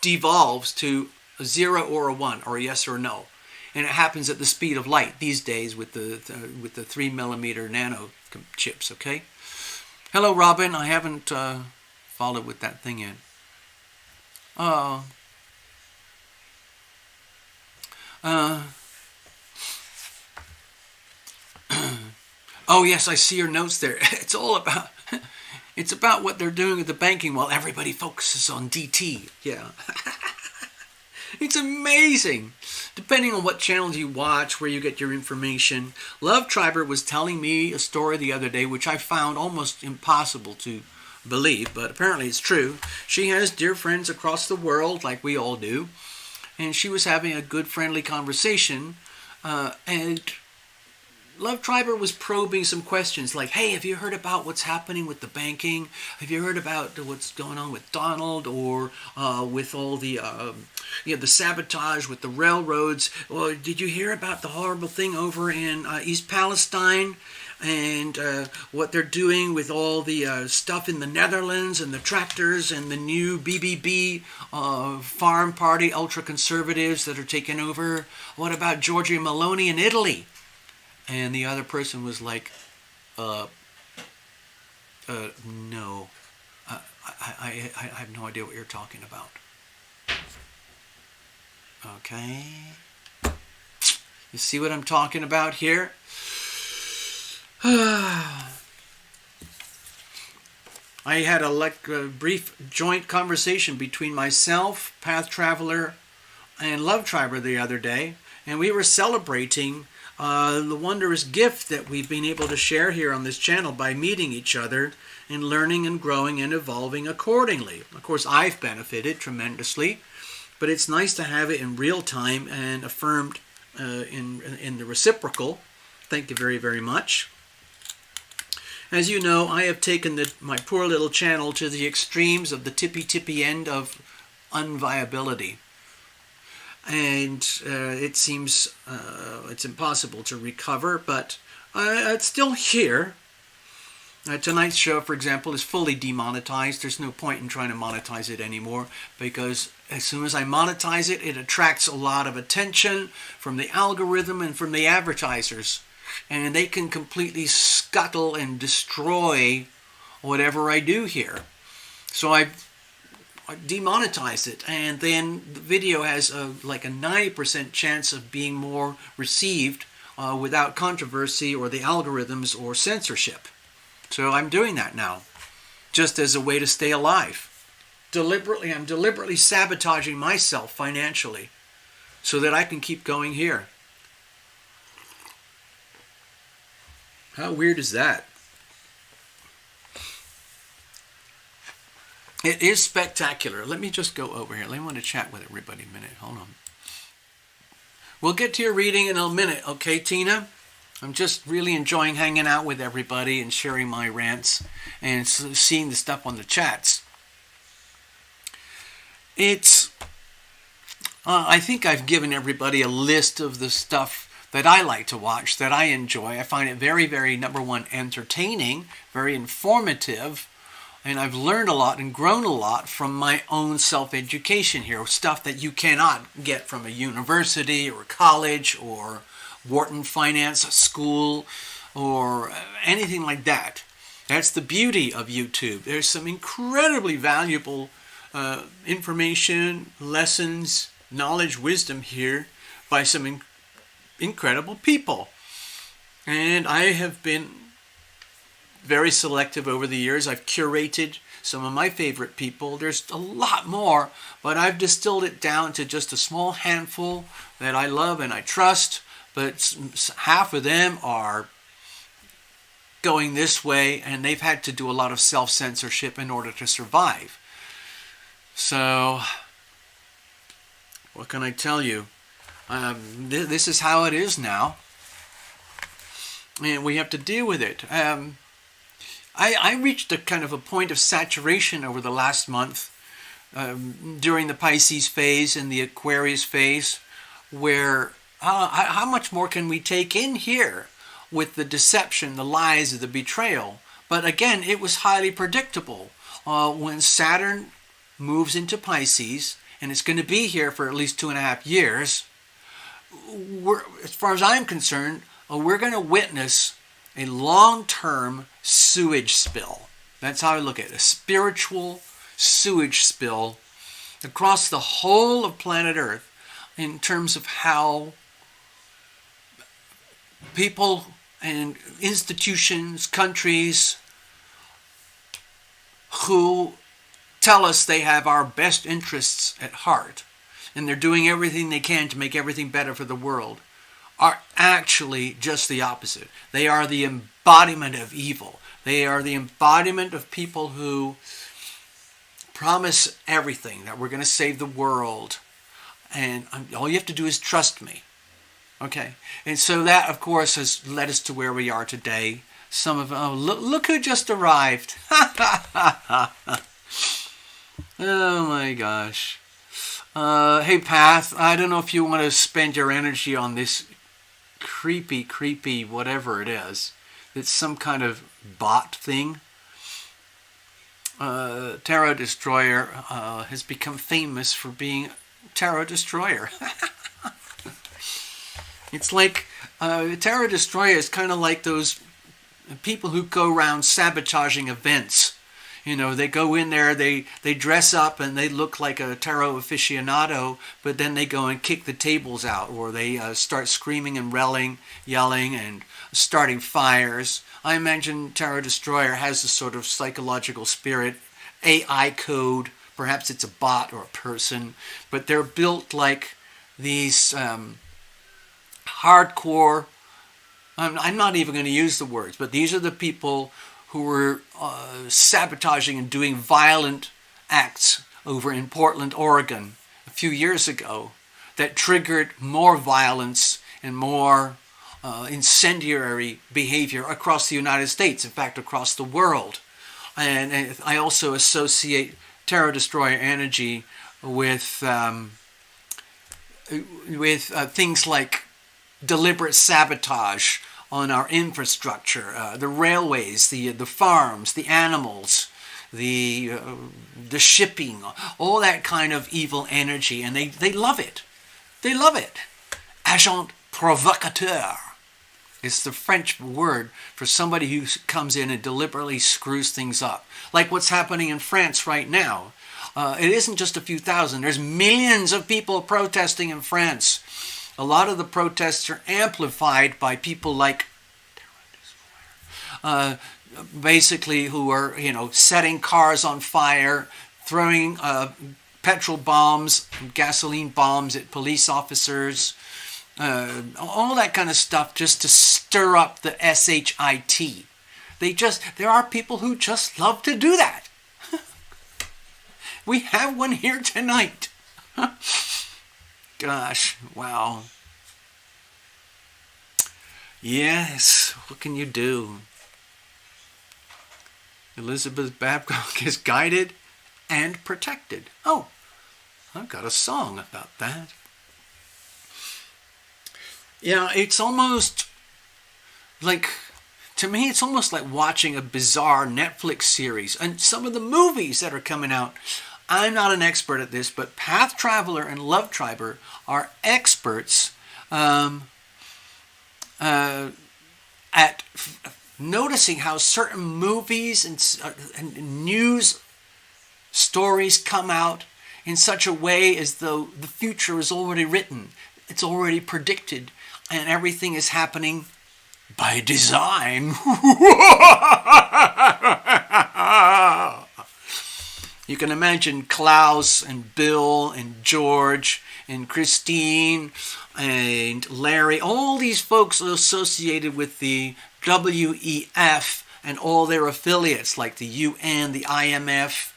devolves to a 0 or a 1, or a yes or a no. And it happens at the speed of light these days with the 3mm nano chips, okay? Hello, Robin. I haven't followed with that thing yet. Oh, yes, I see your notes there. It's about what they're doing with the banking while everybody focuses on DT. Yeah. It's amazing. Depending on what channels you watch, where you get your information. Love Triber was telling me a story the other day, which I found almost impossible to believe, but apparently it's true. She has dear friends across the world, like we all do, and she was having a good, friendly conversation, and Love Triber was probing some questions like, hey, have you heard about what's happening with the banking? Have you heard about what's going on with Donald, or with all the the sabotage with the railroads? Or did you hear about the horrible thing over in East Palestine, and what they're doing with all the stuff in the Netherlands and the tractors and the new BBB farm party ultra-conservatives that are taking over? What about Giorgia Meloni in Italy? And the other person was like, no. I have no idea what you're talking about. Okay. You see what I'm talking about here? I had a brief joint conversation between myself, Path Traveler, and Love Triber the other day, and we were celebrating the wondrous gift that we've been able to share here on this channel by meeting each other and learning and growing and evolving accordingly. Of course, I've benefited tremendously, but it's nice to have it in real time and affirmed in the reciprocal. Thank you very, very much. As you know, I have taken my poor little channel to the extremes of the tippy end of unviability. And it seems it's impossible to recover, but it's still here. Tonight's show, for example, is fully demonetized. There's no point in trying to monetize it anymore, because as soon as I monetize it, it attracts a lot of attention from the algorithm and from the advertisers. And they can completely scuttle and destroy whatever I do here. So I demonetize it, and then the video has like a 90% chance of being more received without controversy or the algorithms or censorship. So I'm doing that now, just as a way to stay alive. I'm deliberately sabotaging myself financially so that I can keep going here. How weird is that? It is spectacular. Let me just go over here. I want to chat with everybody a minute. Hold on. We'll get to your reading in a minute, okay, Tina? I'm just really enjoying hanging out with everybody and sharing my rants and seeing the stuff on the chats. I think I've given everybody a list of the stuff that I like to watch, that I enjoy. I find it very, very, number one, entertaining, very informative. And I've learned a lot and grown a lot from my own self-education here, stuff that you cannot get from a university or college or Wharton Finance School or anything like that. That's the beauty of YouTube. There's some incredibly valuable information, lessons, knowledge, wisdom here by some incredible people. And I have been very selective over the years. I've curated some of my favorite people. There's a lot more, but I've distilled it down to just a small handful that I love and I trust, but half of them are going this way, and they've had to do a lot of self-censorship in order to survive. So, what can I tell you? This is how it is now, and we have to deal with it. I reached a kind of a point of saturation over the last month during the Pisces phase and the Aquarius phase, where how much more can we take in here with the deception, the lies, the betrayal? But again, it was highly predictable. When Saturn moves into Pisces, and it's going to be here for at least 2.5 years, as far as I'm concerned, we're going to witness a long-term sewage spill. That's how I look at it. A spiritual sewage spill across the whole of planet Earth in terms of how people and institutions, countries who tell us they have our best interests at heart and they're doing everything they can to make everything better for the world are actually just the opposite. They are the embodiment of evil. They are the embodiment of people who promise everything, that we're going to save the world. And all you have to do is trust me. Okay? And so that, of course, has led us to where we are today. Some of, look who just arrived. Oh my gosh. Hey, Path, I don't know if you want to spend your energy on this creepy, whatever it is. It's some kind of bot thing. Tarot Destroyer has become famous for being Tarot Destroyer. It's like, Tarot Destroyer is kind of like those people who go around sabotaging events. You know, they go in there, they dress up and they look like a tarot aficionado, but then they go and kick the tables out, or they start screaming and yelling and starting fires. I imagine Tarot Destroyer has a sort of psychological spirit, AI code. Perhaps it's a bot or a person, but they're built like these hardcore, I'm not even going to use the words, but these are the people who were sabotaging and doing violent acts over in Portland, Oregon a few years ago that triggered more violence and more incendiary behavior across the United States, in fact, across the world. And I also associate Tarot Destroyer energy with things like deliberate sabotage on our infrastructure, the railways, the farms, the animals, the shipping, all that kind of evil energy, and they love it. They love it. Agent provocateur is the French word for somebody who comes in and deliberately screws things up. Like what's happening in France right now. It isn't just a few thousand. There's millions of people protesting in France. A lot of the protests are amplified by people like basically who are, setting cars on fire, throwing petrol bombs, gasoline bombs at police officers, all that kind of stuff just to stir up the SHIT. There are people who just love to do that. We have one here tonight. Gosh, wow. Yes, what can you do? Elizabeth Babcock is guided and protected. Oh, I've got a song about that. Yeah, it's almost like, to me, it's almost like watching a bizarre Netflix series. And some of the movies that are coming out, I'm not an expert at this, but Path Traveler and Love Triber are experts at noticing how certain movies and news stories come out in such a way as though the future is already written. It's already predicted, and everything is happening by design. You can imagine Klaus and Bill and George and Christine and Larry, all these folks associated with the WEF and all their affiliates like the UN, the IMF,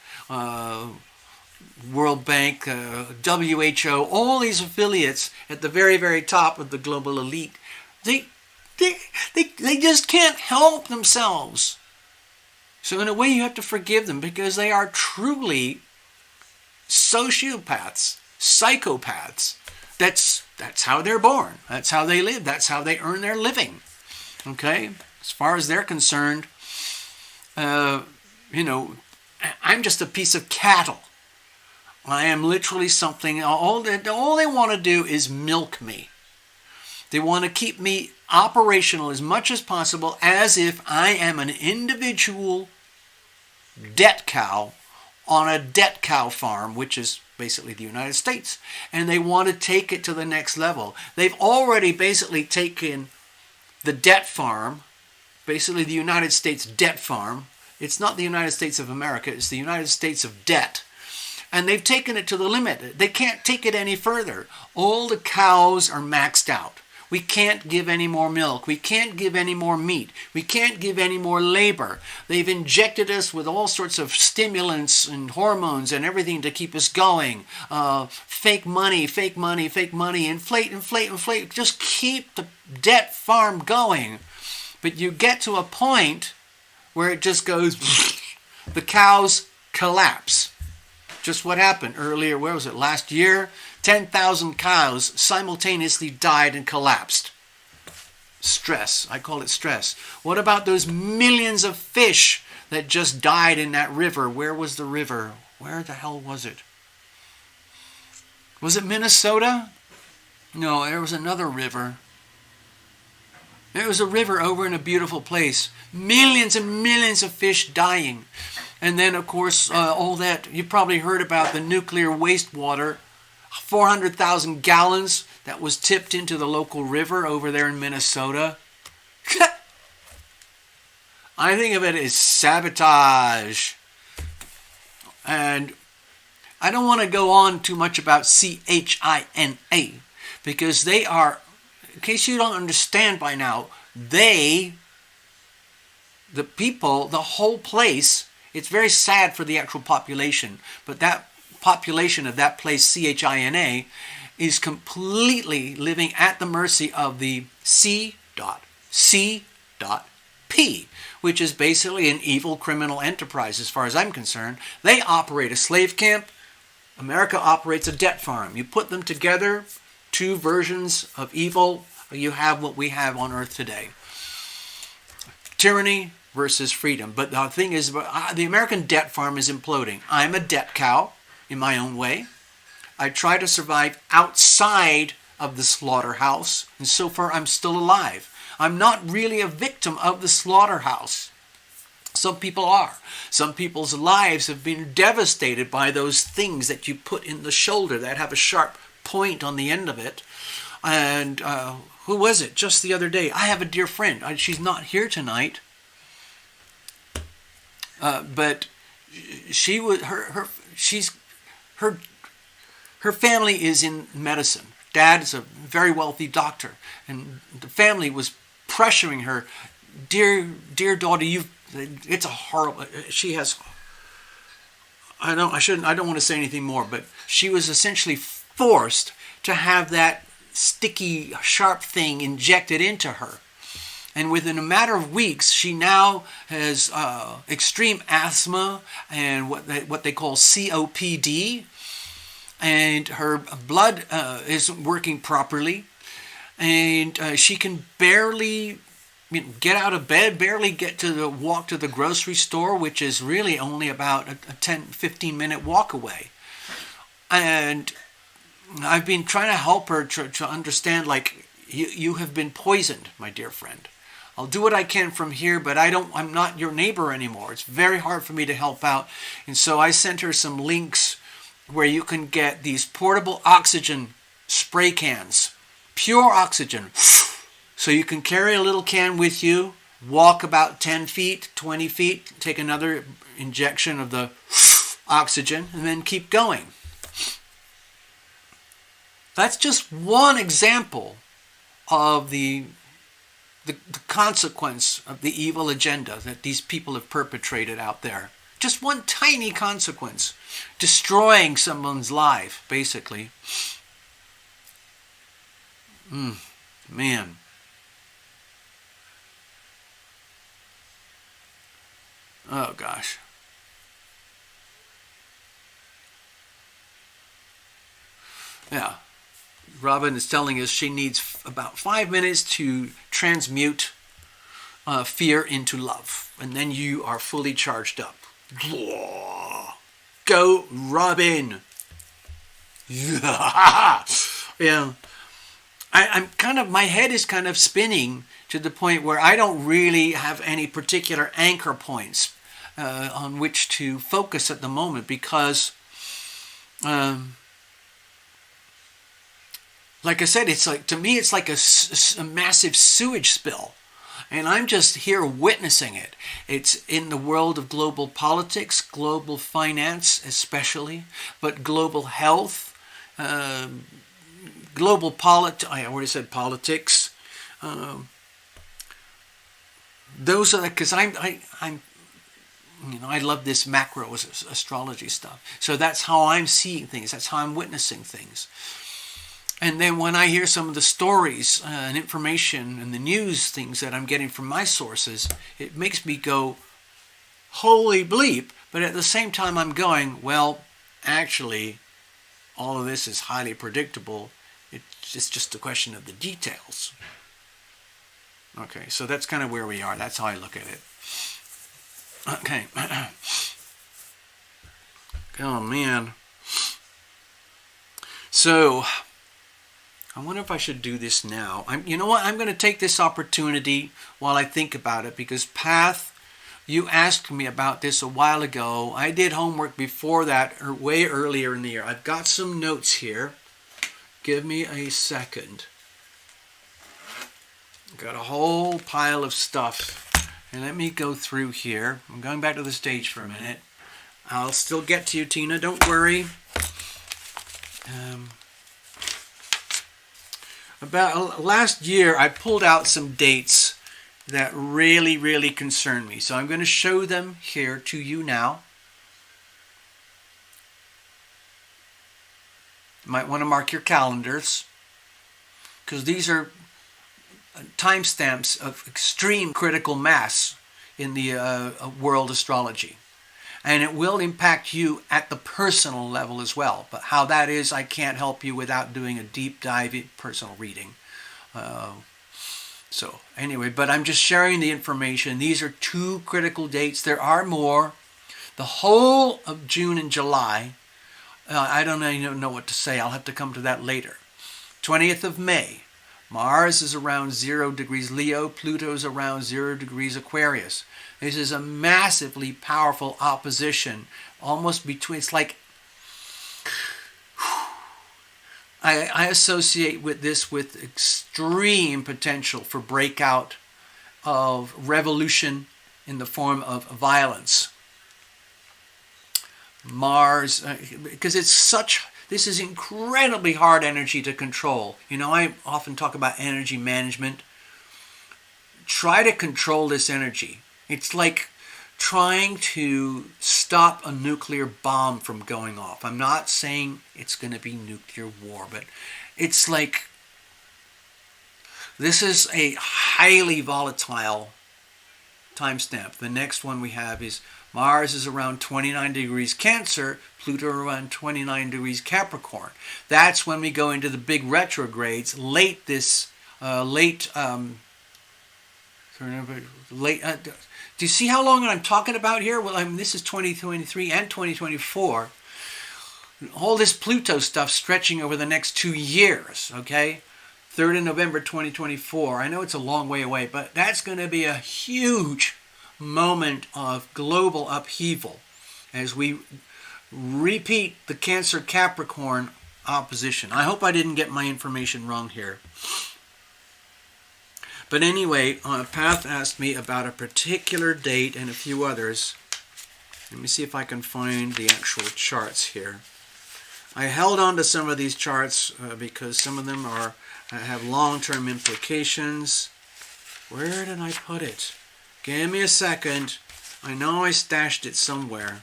World Bank, WHO, all these affiliates at the very, very top of the global elite. They just can't help themselves. So in a way you have to forgive them because they are truly sociopaths, psychopaths. That's how they're born. That's how they live. That's how they earn their living. Okay? As far as they're concerned, I'm just a piece of cattle. I am literally something, all they want to do is milk me. They want to keep me operational as much as possible as if I am an individual debt cow on a debt cow farm, which is basically the United States. And they want to take it to the next level. They've already basically taken the debt farm, basically the United States debt farm. It's not the United States of America, it's the United States of debt. And they've taken it to the limit. They can't take it any further. All the cows are maxed out. We can't give any more milk. We can't give any more meat. We can't give any more labor. They've injected us with all sorts of stimulants and hormones and everything to keep us going. Fake money, fake money, fake money. Inflate, inflate, inflate. Just keep the debt farm going. But you get to a point where it just goes, the cows collapse. Just what happened earlier, where was it, last year? 10,000 cows simultaneously died and collapsed. Stress. I call it stress. What about those millions of fish that just died in that river? Where was the river? Where the hell was it? Was it Minnesota? No, there was another river. There was a river over in a beautiful place. Millions and millions of fish dying. And then, of course, all that, you probably heard about the nuclear wastewater, 400,000 gallons that was tipped into the local river over there in Minnesota. I think of it as sabotage. And I don't want to go on too much about CHINA, because they are, in case you don't understand by now, the people, the whole place, it's very sad for the actual population, but that population of that place, CHINA, is completely living at the mercy of the C.P., which is basically an evil criminal enterprise as far as I'm concerned. They operate a slave camp. America operates a debt farm. You put them together, two versions of evil, you have what we have on earth today. Tyranny versus freedom. But the thing is, the American debt farm is imploding. I'm a debt cow in my own way. I try to survive outside of the slaughterhouse, and so far I'm still alive. I'm not really a victim of the slaughterhouse. Some people are. Some people's lives have been devastated by those things that you put in the shoulder that have a sharp point on the end of it. And who was it? Just the other day, I have a dear friend. She's not here tonight, but she was her family is in medicine. Dad is a very wealthy doctor, and the family was pressuring her, dear daughter, it's a horrible, she has, I don't want to say anything more, but she was essentially forced to have that sticky, sharp thing injected into her. And within a matter of weeks, she now has extreme asthma and what they call COPD, and her blood isn't working properly, and she can barely get out of bed, barely walk to the grocery store, which is really only about a 10-15 minute walk away. And I've been trying to help her to understand, like, you have been poisoned, my dear friend. I'll do what I can from here, but I'm not your neighbor anymore. It's very hard for me to help out. And so I sent her some links where you can get these portable oxygen spray cans, pure oxygen. So you can carry a little can with you, walk about 10 feet, 20 feet, take another injection of the oxygen, and then keep going. That's just one example of the consequence of the evil agenda that these people have perpetrated out there. Just one tiny consequence. Destroying someone's life, basically. Man. Oh, gosh. Yeah. Robin is telling us she needs about 5 minutes to transmute fear into love. And then you are fully charged up. Go, Robin. Yeah. My head is kind of spinning to the point where I don't really have any particular anchor points on which to focus at the moment, because like I said, to me it's like a massive sewage spill. And I'm just here witnessing it. It's in the world of global politics, global finance especially, but global health, global I already said politics. Those are because I'm I love this macro astrology stuff. So that's how I'm seeing things. That's how I'm witnessing things. And then when I hear some of the stories and information and the news things that I'm getting from my sources, it makes me go, holy bleep. But at the same time, I'm going, well, actually, all of this is highly predictable. It's just a question of the details. Okay, so that's kind of where we are. That's how I look at it. Okay. Oh, man. So, I wonder if I should do this now. You know what? I'm going to take this opportunity while I think about it, because Path, you asked me about this a while ago. I did homework before that, or way earlier in the year. I've got some notes here. Give me a second. Got a whole pile of stuff. And let me go through here. I'm going back to the stage for a minute. I'll still get to you, Tina. Don't worry. About last year, I pulled out some dates that really, really concern me. So I'm going to show them here to you now. You might want to mark your calendars, because these are timestamps of extreme critical mass in the world astrology. And it will impact you at the personal level as well. But how that is, I can't help you without doing a deep dive personal reading. So anyway, but I'm just sharing the information. These are 2 critical dates. There are more. The whole of June and July, I don't even know what to say. I'll have to come to that later. 20th of May. Mars is around 0 degrees Leo. Pluto is around 0 degrees Aquarius. This is a massively powerful opposition, almost between, it's like, I associate with this with extreme potential for breakout of revolution in the form of violence. Mars, because this is incredibly hard energy to control. You know, I often talk about energy management. Try to control this energy. It's like trying to stop a nuclear bomb from going off. I'm not saying it's going to be nuclear war, but it's like this is a highly volatile timestamp. The next one we have is Mars is around 29 degrees Cancer, Pluto around 29 degrees Capricorn. That's when we go into the big retrogrades late. Do you see how long I'm talking about here? Well, this is 2023 and 2024. All this Pluto stuff stretching over the next 2 years, okay? 3rd of November 2024. I know it's a long way away, but that's going to be a huge moment of global upheaval as we repeat the Cancer-Capricorn opposition. I hope I didn't get my information wrong here. But anyway, Path asked me about a particular date and a few others. Let me see if I can find the actual charts here. I held on to some of these charts because some of them have long-term implications. Where did I put it? Give me a second. I know I stashed it somewhere.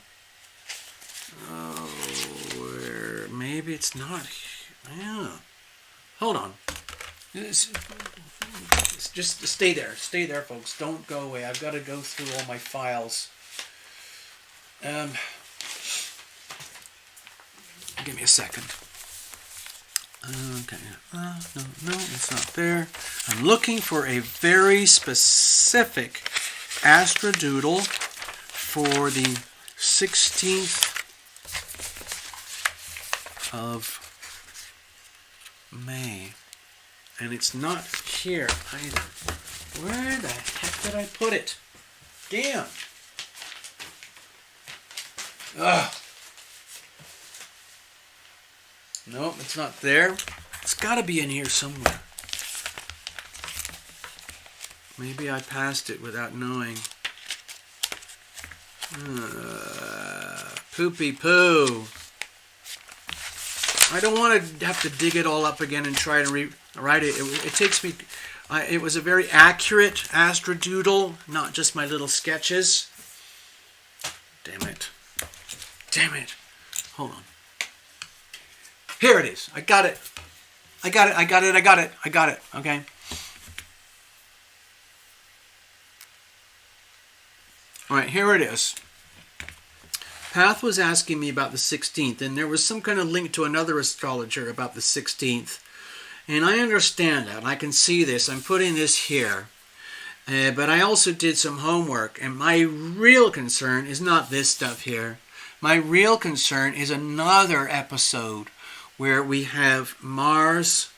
Oh, where? Maybe it's not. Yeah. Hold on. Just stay there. Stay there, folks. Don't go away. I've got to go through all my files. Give me a second. Okay. No, it's not there. I'm looking for a very specific astrodoodle for the 16th of May. And it's not here either. Where the heck did I put it? Damn. Ugh. Nope, it's not there. It's got to be in here somewhere. Maybe I passed it without knowing. Poopy poo. I don't want to have to dig it all up again and try to rewrite it. It takes me... it was a very accurate astrodoodle, not just my little sketches. Damn it. Damn it. Hold on. Here it is. I got it. I got it. Okay. All right, here it is. Path was asking me about the 16th, and there was some kind of link to another astrologer about the 16th. And I understand that. I can see this. I'm putting this here. But I also did some homework, and my real concern is not this stuff here. My real concern is another episode where we have Mars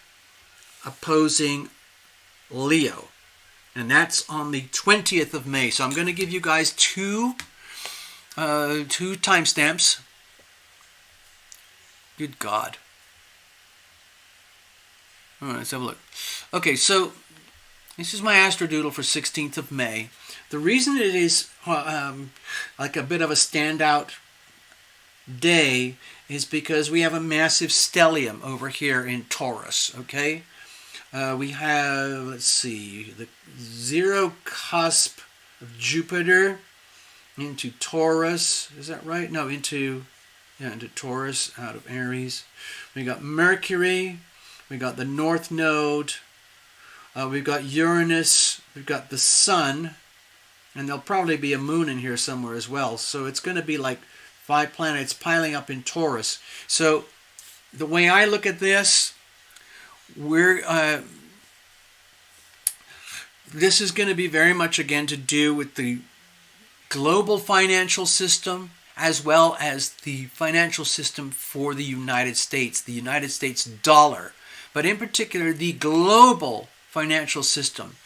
opposing Leo. And that's on the 20th of May. So I'm going to give you guys two timestamps. Good God. All right, let's have a look. Okay, so this is my astrodoodle for 16th of May. The reason it is like a bit of a standout day is because we have a massive stellium over here in Taurus, okay? We have, let's see, the zero cusp of Jupiter into Taurus. Is that right? No, into Taurus out of Aries. We got Mercury. We got the North Node. We've got Uranus. We've got the Sun. And there'll probably be a moon in here somewhere as well. So it's going to be like 5 planets piling up in Taurus. So the way I look at this, this is going to be very much again to do with the global financial system as well as the financial system for the United States dollar, but in particular the global financial system.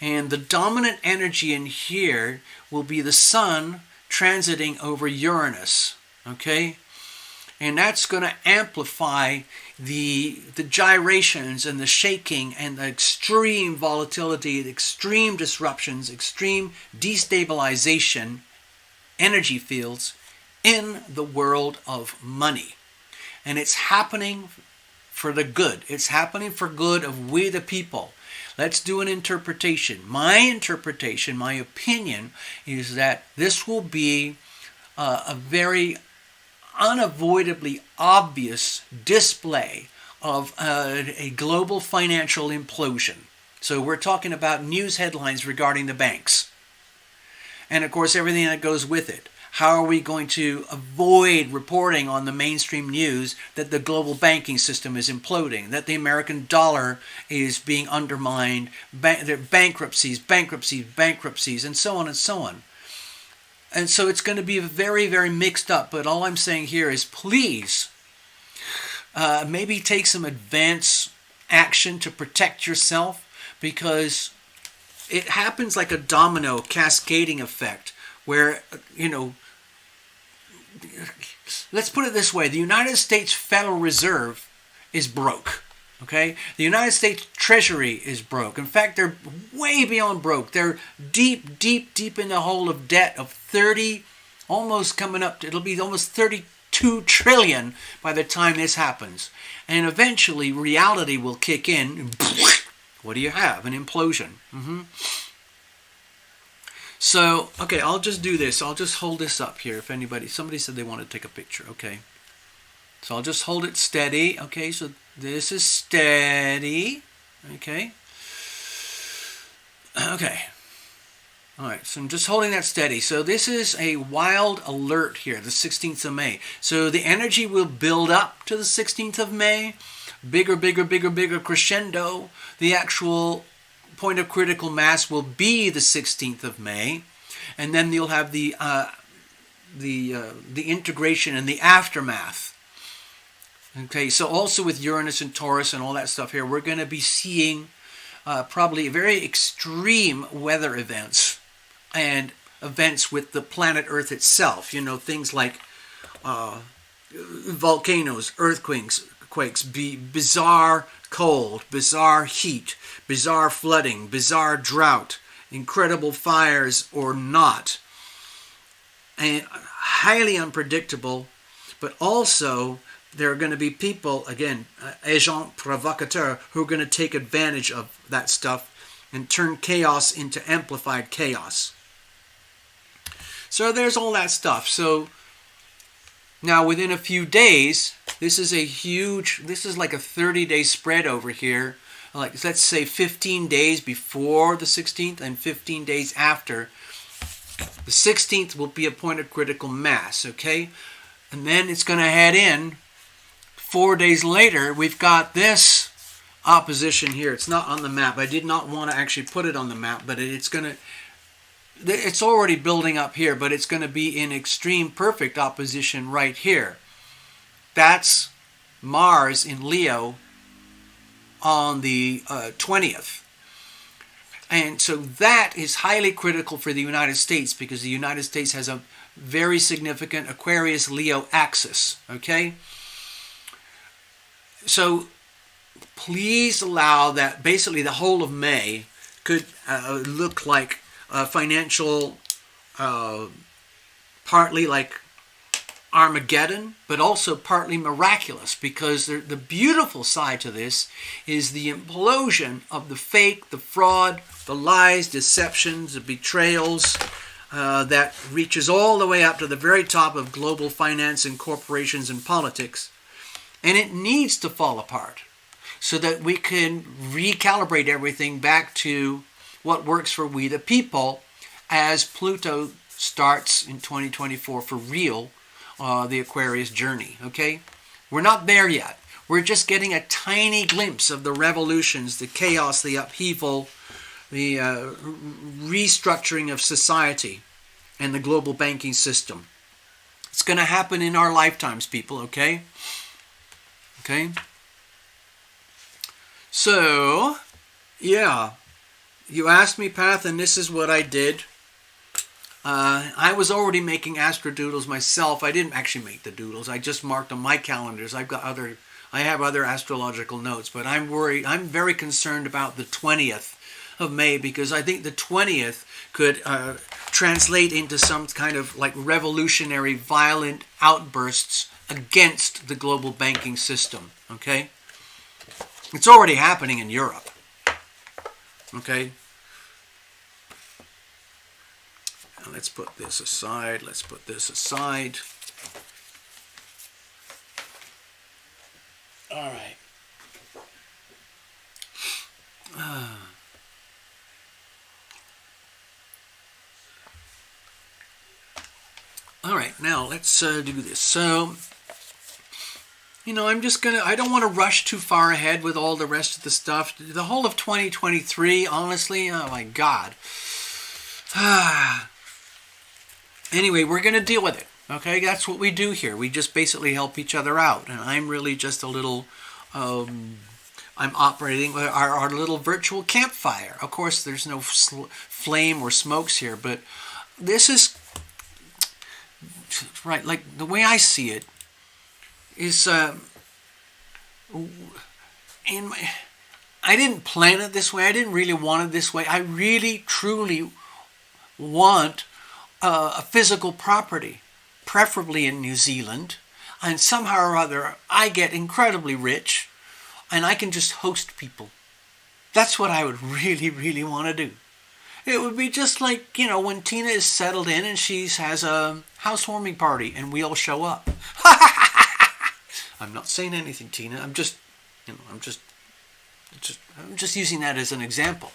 And the dominant energy in here will be the Sun transiting over Uranus, okay? And that's going to amplify the gyrations and the shaking and the extreme volatility, the extreme disruptions, extreme destabilization energy fields in the world of money. And it's happening for the good. It's happening for good of we the people. Let's do an interpretation. My interpretation, my opinion, is that this will be a very unavoidably obvious display of a global financial implosion. So we're talking about news headlines regarding the banks. And of course everything that goes with it. How are we going to avoid reporting on the mainstream news that the global banking system is imploding, that the American dollar is being undermined, bankruptcies, and so on and so on. And so it's going to be very, very mixed up. But all I'm saying here is please maybe take some advance action to protect yourself, because it happens like a domino cascading effect where, let's put it this way. The United States Federal Reserve is broke. Okay? The United States Treasury is broke. In fact, they're way beyond broke. They're deep, deep, deep in the hole of debt of 30, almost coming up to, it'll be almost 32 trillion by the time this happens. And eventually reality will kick in. What do you have? An implosion. So, okay, I'll just do this. I'll just hold this up here. If somebody said they wanted to take a picture. Okay. So I'll just hold it steady. Okay, so this is steady. Okay. Okay. All right, so I'm just holding that steady. So this is a wild alert here, the 16th of May. So the energy will build up to the 16th of May. Bigger crescendo. The actual point of critical mass will be the 16th of May. And then you'll have the integration and the aftermath. Okay, so also with Uranus and Taurus and all that stuff here, we're going to be seeing probably very extreme weather events and events with the planet Earth itself. Things like volcanoes, earthquakes, bizarre cold, bizarre heat, bizarre flooding, bizarre drought, incredible fires or not, and highly unpredictable, but also there are going to be people, again, agents provocateurs, who are going to take advantage of that stuff and turn chaos into amplified chaos. So there's all that stuff. So now within a few days, this is like a 30-day spread over here. Like, let's say 15 days before the 16th and 15 days after. The 16th will be a point of critical mass, okay? And then it's going to head in. 4 days later, we've got this opposition here. It's not on the map. I did not want to actually put it on the map, but it's already building up here, but it's going to be in extreme perfect opposition right here. That's Mars in Leo on the 20th. And so that is highly critical for the United States, because the United States has a very significant Aquarius-Leo axis, okay? So please allow that basically the whole of May could look like financial, partly like Armageddon, but also partly miraculous, because the beautiful side to this is the implosion of the fake, the fraud, the lies, deceptions, the betrayals that reaches all the way up to the very top of global finance and corporations and politics. And it needs to fall apart so that we can recalibrate everything back to what works for we the people as Pluto starts in 2024 for real, the Aquarius journey, okay? We're not there yet. We're just getting a tiny glimpse of the revolutions, the chaos, the upheaval, the restructuring of society and the global banking system. It's going to happen in our lifetimes, people, okay? Okay? So, yeah. You asked me, Path, and this is what I did. I was already making astrodoodles myself. I didn't actually make the doodles. I just marked on my calendars. I have other astrological notes, but I'm worried. I'm very concerned about the 20th of May, because I think the 20th could translate into some kind of like revolutionary, violent outbursts against the global banking system. Okay? It's already happening in Europe. Okay? Now let's put this aside. Let's put this aside. All right. All right, now let's do this. So, I don't want to rush too far ahead with all the rest of the stuff. The whole of 2023, honestly, oh my God. Anyway, we're going to deal with it, okay? That's what we do here. We just basically help each other out. And I'm really just a little, I'm operating our little virtual campfire. Of course, there's no flame or smokes here, but this is, right, like the way I see it is, I didn't plan it this way. I didn't really want it this way. I really, truly want a physical property, preferably in New Zealand, and somehow or other I get incredibly rich and I can just host people. That's what I would really, really want to do. It would be just like, when Tina is settled in and she has a housewarming party and we all show up. I'm not saying anything, Tina. I'm just using that as an example.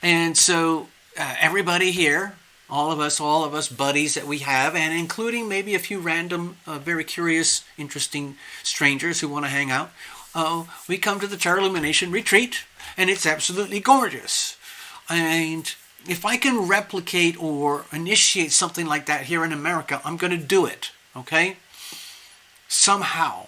And so everybody here, all of us buddies that we have, and including maybe a few random, very curious, interesting strangers who want to hang out, we come to the Terra Lumination retreat, and it's absolutely gorgeous. And if I can replicate or initiate something like that here in America, I'm going to do it, okay? Somehow.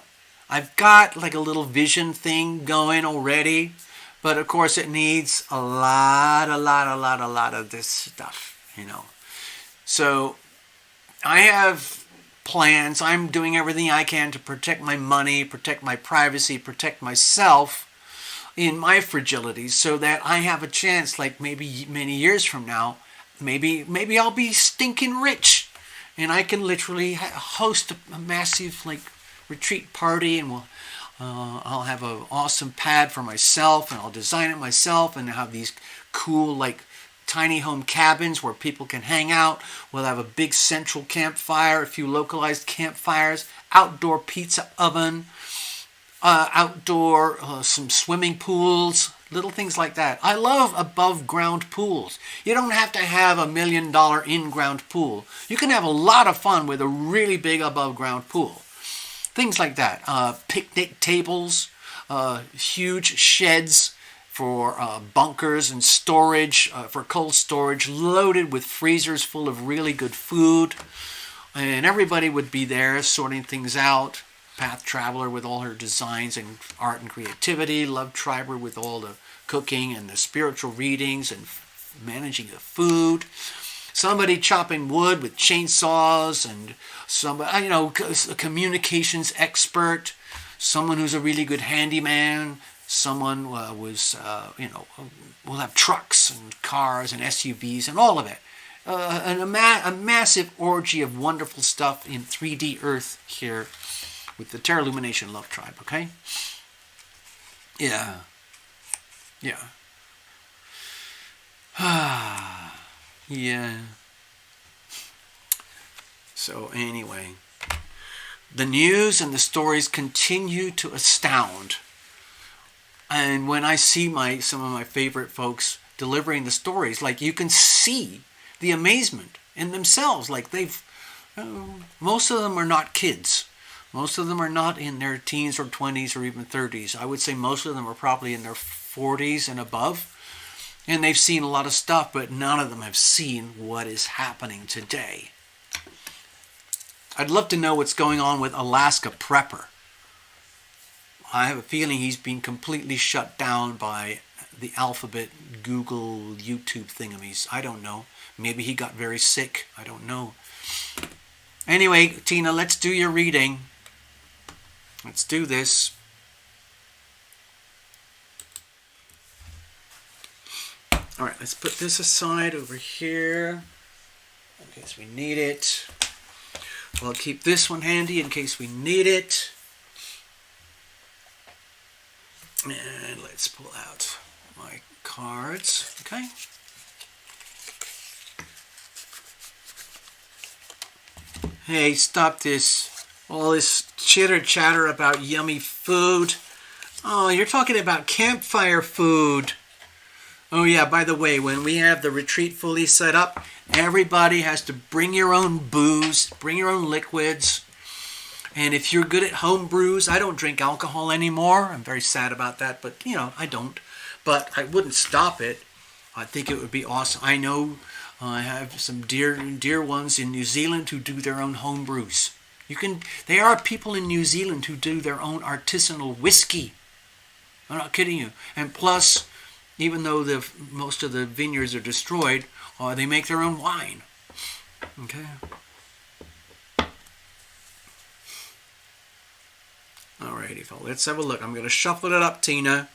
I've got like a little vision thing going already, but of course it needs a lot of this stuff, So I have plans. I'm doing everything I can to protect my money, protect my privacy, protect myself in my fragilities, so that I have a chance, like maybe many years from now, maybe I'll be stinking rich and I can literally host a massive like retreat party, and I'll have an awesome pad for myself, and I'll design it myself, and have these cool like tiny home cabins where people can hang out. We'll have a big central campfire, a few localized campfires, outdoor pizza oven, outdoor some swimming pools, little things like that. I love above ground pools. You don't have to have $1 million in-ground pool. You can have a lot of fun with a really big above ground pool. Things like that. Picnic tables, huge sheds for bunkers and storage, for cold storage, loaded with freezers full of really good food. And everybody would be there sorting things out. Path Traveler with all her designs and art and creativity. Love Triber with all the cooking and the spiritual readings and managing the food. Somebody chopping wood with chainsaws, and somebody, a communications expert. Someone who's a really good handyman. Someone we'll have trucks and cars and SUVs and all of it. A massive orgy of wonderful stuff in 3D Earth here with the Terra Lumination Love Tribe, okay? Yeah. Yeah. So anyway, the news and the stories continue to astound. And when I see some of my favorite folks delivering the stories, like, you can see the amazement in themselves. Like, most of them are not kids. Most of them are not in their teens or 20s or even 30s. I would say most of them are probably in their 40s and above. And they've seen a lot of stuff, but none of them have seen what is happening today. I'd love to know what's going on with Alaska Prepper. I have a feeling he's been completely shut down by the Alphabet, Google, YouTube thingamies. I don't know. Maybe he got very sick. I don't know. Anyway, Tina, let's do your reading. Let's do this. All right, let's put this aside over here in case we need it. We'll keep this one handy in case we need it. And let's pull out my cards, okay? Hey, stop this. All this chitter chatter about yummy food. Oh, you're talking about campfire food. Oh yeah, by the way, when we have the retreat fully set up, everybody has to bring your own booze, bring your own liquids. And if you're good at home brews, I don't drink alcohol anymore. I'm very sad about that, but I don't. But I wouldn't stop it. I think it would be awesome. I know I have some dear ones in New Zealand who do their own home brews. There are people in New Zealand who do their own artisanal whiskey. I'm not kidding you. And plus, even though most of the vineyards are destroyed, they make their own wine. Okay. Alrighty, folks. Let's have a look. I'm going to shuffle it up, Tina.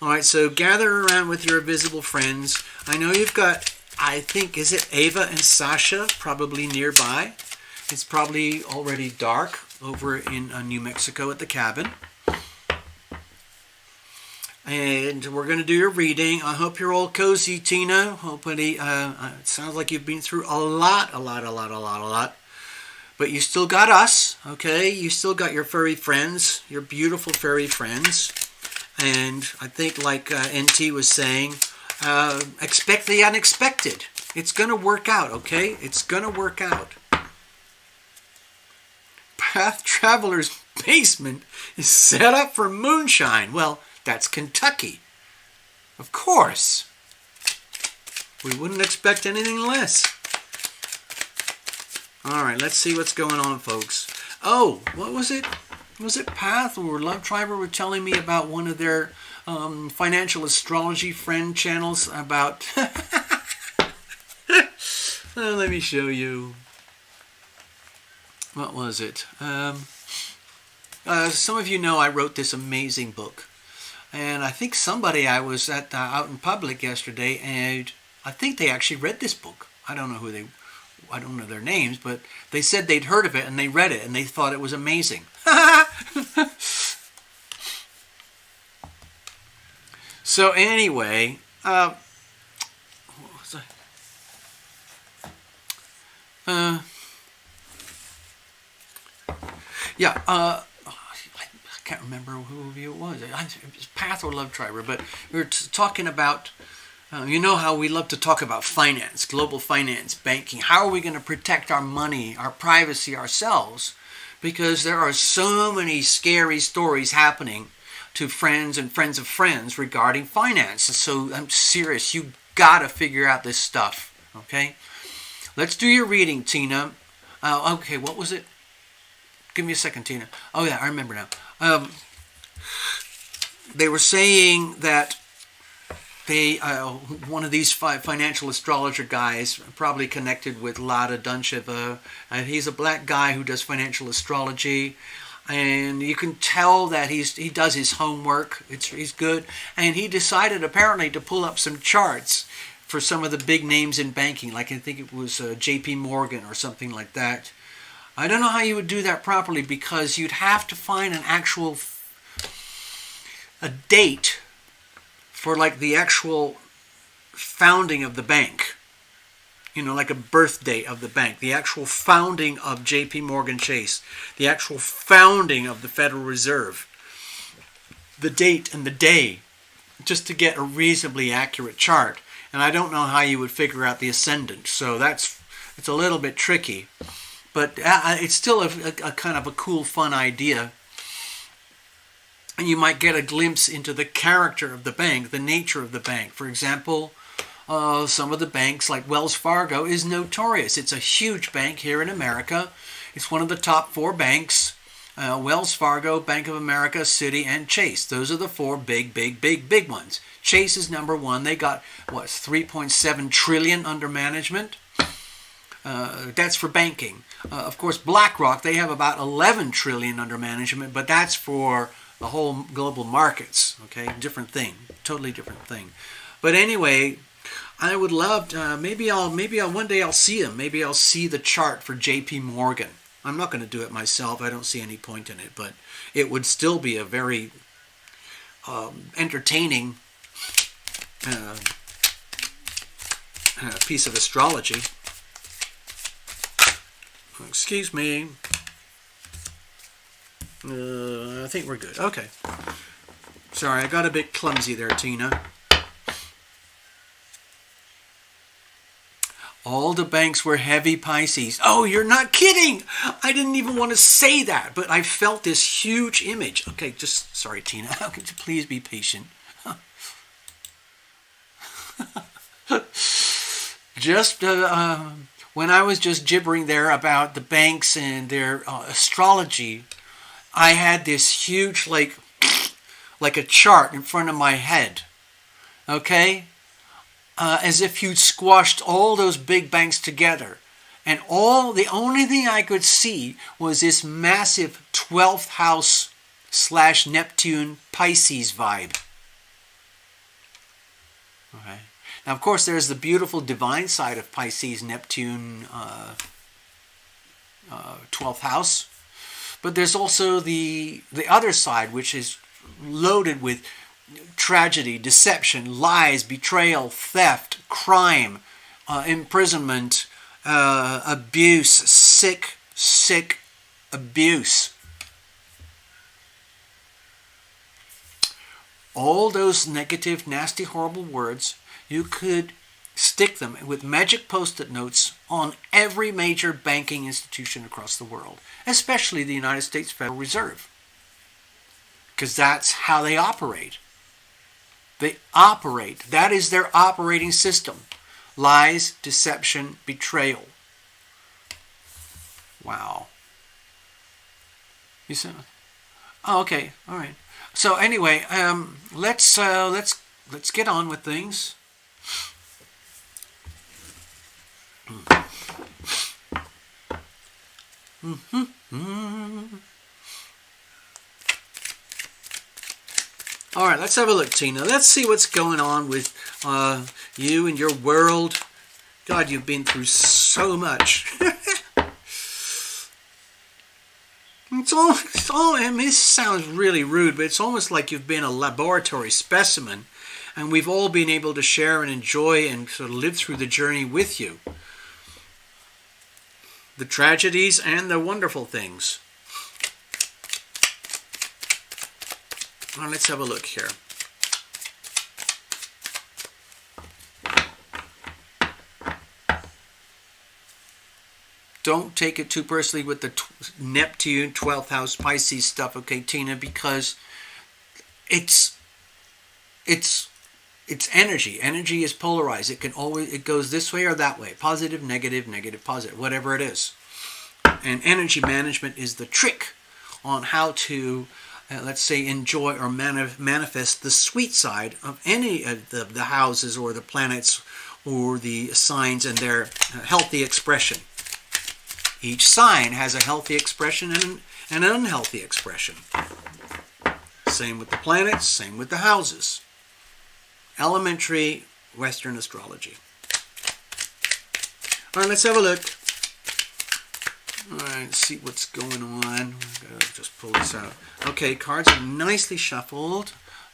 Alright, so gather around with your invisible friends. I know you've got, I think, is it Ava and Sasha probably nearby? It's probably already dark over in New Mexico at the cabin. And we're going to do your reading. I hope you're all cozy, Tina. Hopefully, it sounds like you've been through a lot. But you still got us, okay? You still got your furry friends, your beautiful furry friends. And I think, like NT was saying, expect the unexpected. It's going to work out, okay? It's going to work out. Path Traveler's basement is set up for moonshine. Well, that's Kentucky. Of course. We wouldn't expect anything less. All right, let's see what's going on, folks. Oh, what was it? Was it Path or Love Triber were telling me about one of their financial astrology friend channels about... let me show you. What was it? Some of you know I wrote this amazing book. And I think I was out in public yesterday, and I think they actually read this book. I don't know I don't know their names, but they said they'd heard of it and they read it and they thought it was amazing. So anyway, what was I? Yeah, I can't remember who it was. It was Path or Love Triber, but we were talking about, you know how we love to talk about finance, global finance, banking. How are we going to protect our money, our privacy, ourselves? Because there are so many scary stories happening to friends and friends of friends regarding finance. So I'm serious. You got to figure out this stuff, okay? Let's do your reading, Tina. Okay, what was it? Give me a second, Tina. Oh, yeah, I remember now. They were saying that one of these financial astrologer guys, probably connected with Lada Duncheva, he's a black guy who does financial astrology, and you can tell that he does his homework. He's good, and he decided apparently to pull up some charts for some of the big names in banking, like I think it was J.P. Morgan or something like that. I don't know how you would do that properly, because you'd have to find a date for like the actual founding of the bank. You know, like a birth date of the bank. The actual founding of J.P. Morgan Chase. The actual founding of the Federal Reserve. The date and the day. Just to get a reasonably accurate chart. And I don't know how you would figure out the ascendant. So it's a little bit tricky. But it's still a kind of a cool, fun idea. And you might get a glimpse into the character of the bank, the nature of the bank. For example, some of the banks, like Wells Fargo, is notorious. It's a huge bank here in America. It's one of the top 4 banks. Wells Fargo, Bank of America, Citi, and Chase. Those are the 4 big ones. Chase is number 1. They got, 3.7 trillion under management. That's for banking. Of course, BlackRock, they have about 11 trillion under management, but that's for the whole global markets. Okay, different thing, totally different thing. But anyway, I would love to, maybe I'll one day I'll see him. Maybe I'll see the chart for J.P. Morgan. I'm not going to do it myself. I don't see any point in it, but it would still be a very entertaining piece of astrology. Excuse me. I think we're good. Okay. Sorry, I got a bit clumsy there, Tina. All the banks were heavy Pisces. Oh, you're not kidding! I didn't even want to say that, but I felt this huge image. Okay, sorry, Tina. Could you please be patient? Just when I was just gibbering there about the banks and their astrology, I had this huge, like a chart in front of my head. Okay? As if you'd squashed all those big banks together. And the only thing I could see was this massive 12th house / Neptune Pisces vibe. Okay. Now, of course, there's the beautiful divine side of Pisces, Neptune, 12th house. But there's also the other side, which is loaded with tragedy, deception, lies, betrayal, theft, crime, imprisonment, abuse, sick abuse. All those negative, nasty, horrible words, you could stick them with magic post-it notes on every major banking institution across the world, especially the United States Federal Reserve, because that's how they operate. They operate. That is their operating system. Lies, deception, betrayal. Wow. You said, oh, okay, all right. So anyway, let's get on with things. All right, let's have a look, Tina. Let's see what's going on with you and your world God, you've been through so much. I mean, this sounds really rude, but it's almost like you've been a laboratory specimen, and we've all been able to share and enjoy and sort of live through the journey with you. The tragedies and the wonderful things. Well, let's have a look here. Don't take it too personally with the Neptune 12th house Pisces stuff, okay, Tina, because it's energy. Energy is polarized. It goes this way or that way. Positive, negative, negative, positive, whatever it is. And energy management is the trick on how to, let's say, enjoy or manifest the sweet side of any of the houses or the planets or the signs and their healthy expression. Each sign has a healthy expression and an unhealthy expression. Same with the planets, same with the houses. Elementary Western astrology. All right, let's have a look. All right, see what's going on. I'm going to just pull this out. Okay, cards are nicely shuffled.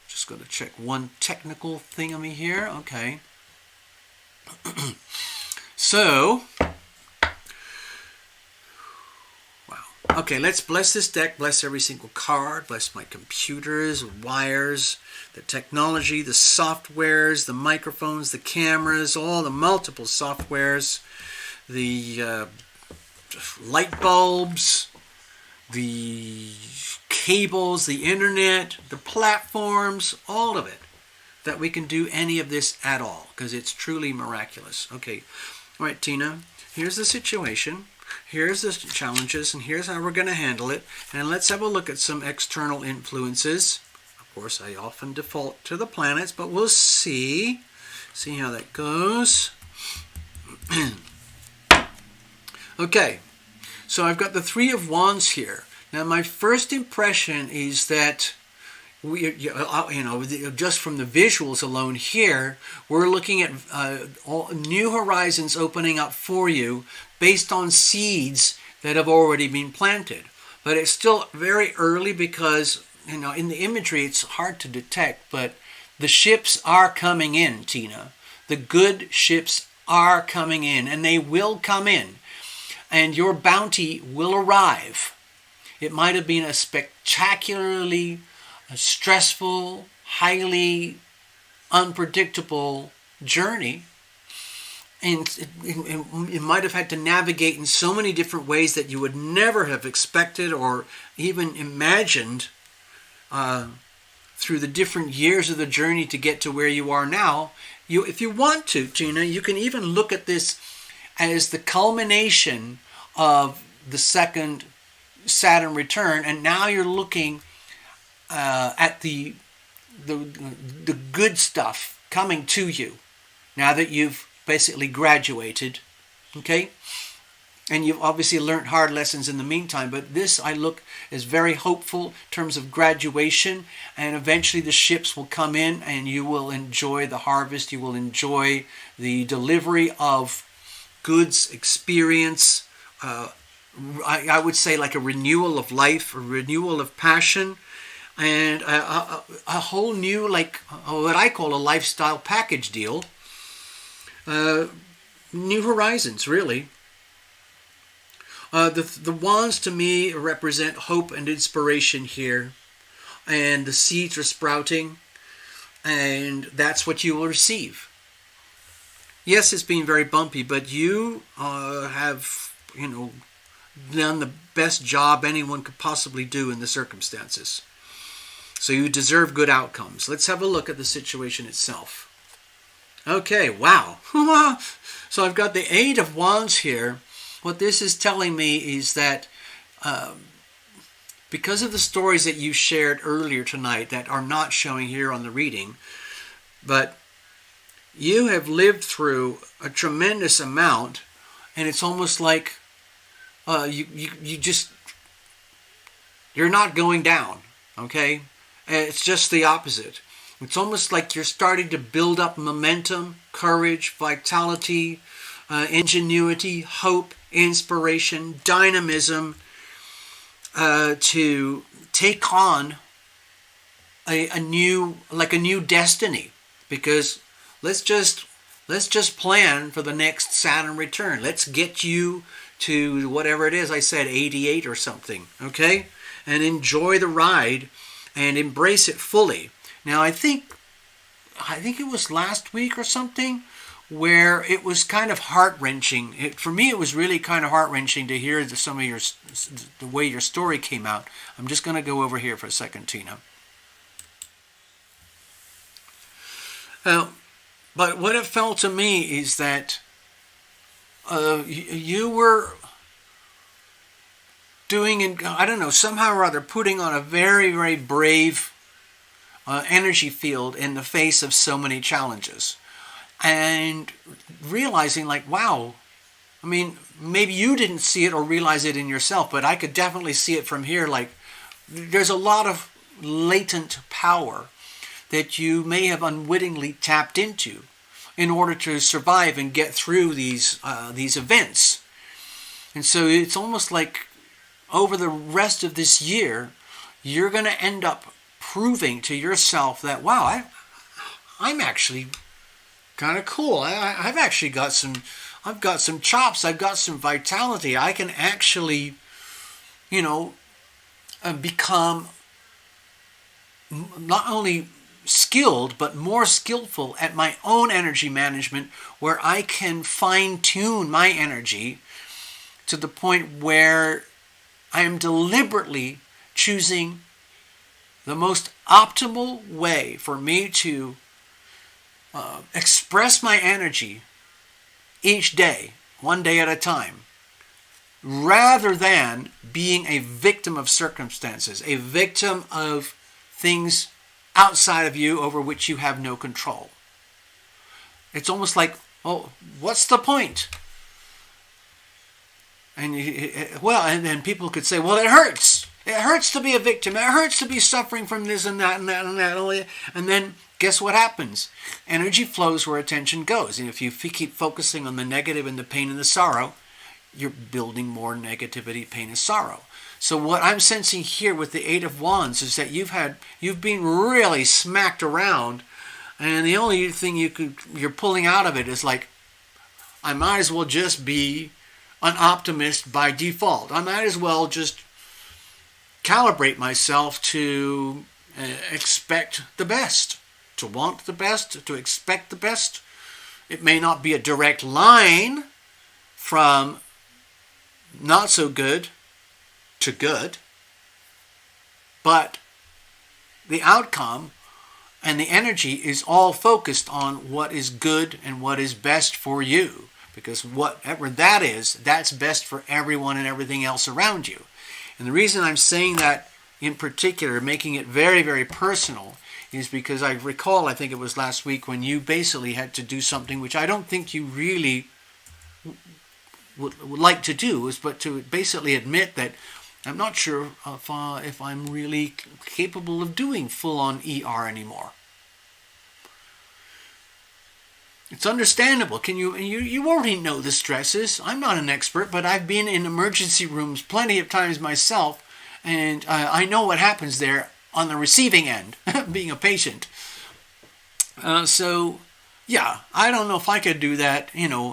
Just going to check one technical thingamy here. Okay. So, okay, let's bless this deck, bless every single card, bless my computers, wires, the technology, the softwares, the microphones, the cameras, all the multiple softwares, the light bulbs, the cables, the internet, the platforms, all of it, that we can do any of this at all, because it's truly miraculous. Okay, all right, Tina, here's the situation. Here's the challenges, and here's how we're going to handle it. And let's have a look at some external influences. Of course, I often default to the planets, but we'll see how that goes. Okay, so I've got the Three of Wands here. Now, my first impression is that just from the visuals alone here, we're looking at new horizons opening up for you based on seeds that have already been planted. But it's still very early because, in the imagery it's hard to detect, but the ships are coming in, Tina. The good ships are coming in, and they will come in. And your bounty will arrive. It might have been a spectacularly stressful, highly unpredictable journey, and it might have had to navigate in so many different ways that you would never have expected or even imagined through the different years of the journey to get to where you are now. If you want to, Tina, you can even look at this as the culmination of the second Saturn return, and now you're looking at the good stuff coming to you now that you've basically graduated, okay? And you've obviously learned hard lessons in the meantime, but this I look as very hopeful in terms of graduation, and eventually the ships will come in and you will enjoy the harvest, you will enjoy the delivery of goods, experience, I would say like a renewal of life, a renewal of passion, and a whole new, like what I call a lifestyle package deal. New horizons, really. The wands to me represent hope and inspiration here, and the seeds are sprouting, and that's what you will receive. Yes, it's been very bumpy, but you have, done the best job anyone could possibly do in the circumstances. So you deserve good outcomes. Let's have a look at the situation itself. Okay, wow. So I've got the Eight of Wands here. What this is telling me is that because of the stories that you shared earlier tonight that are not showing here on the reading, but you have lived through a tremendous amount, and it's almost like you're not going down, okay? It's just the opposite. It's almost like you're starting to build up momentum, courage, vitality, ingenuity, hope, inspiration, dynamism, to take on a new destiny. Because let's just plan for the next Saturn return. Let's get you to whatever it is I said, 88 or something, okay? And enjoy the ride and embrace it fully. Now I think it was last week or something where it was kind of heart-wrenching. For me, it was really kind of heart-wrenching to hear the way your story came out. I'm just going to go over here for a second, Tina. But what it felt to me is that you were doing, I don't know, somehow or other putting on a very, very brave energy field in the face of so many challenges. And realizing like, wow, I mean, maybe you didn't see it or realize it in yourself, but I could definitely see it from here. Like, there's a lot of latent power that you may have unwittingly tapped into in order to survive and get through these events. And so it's almost like over the rest of this year, you're going to end up proving to yourself that, wow, I'm actually kind of cool. I've actually got some chops. I've got some vitality. I can actually, become not only skilled, but more skillful at my own energy management, where I can fine-tune my energy to the point where I am deliberately choosing the most optimal way for me to express my energy each day, one day at a time, rather than being a victim of circumstances, a victim of things outside of you over which you have no control. It's almost like, oh, what's the point? And and then people could say, well, it hurts. It hurts to be a victim. It hurts to be suffering from this and that and that and that. And then guess what happens? Energy flows where attention goes. And if you keep focusing on the negative and the pain and the sorrow, you're building more negativity, pain, and sorrow. So what I'm sensing here with the Eight of Wands is that you've been really smacked around, and the only thing you're pulling out of it is like, I might as well just be an optimist by default. I might as well just calibrate myself to expect the best, to want the best, to expect the best. It may not be a direct line from not so good to good, but the outcome and the energy is all focused on what is good and what is best for you, because whatever that is, that's best for everyone and everything else around you. And the reason I'm saying that in particular, making it very, very personal, is because I recall, I think it was last week, when you basically had to do something which I don't think you really would like to do, but to basically admit that I'm not sure if I'm really capable of doing full-on ER anymore. It's understandable. You already know the stresses. I'm not an expert, but I've been in emergency rooms plenty of times myself, and I know what happens there on the receiving end, being a patient. So, yeah, I don't know if I could do that,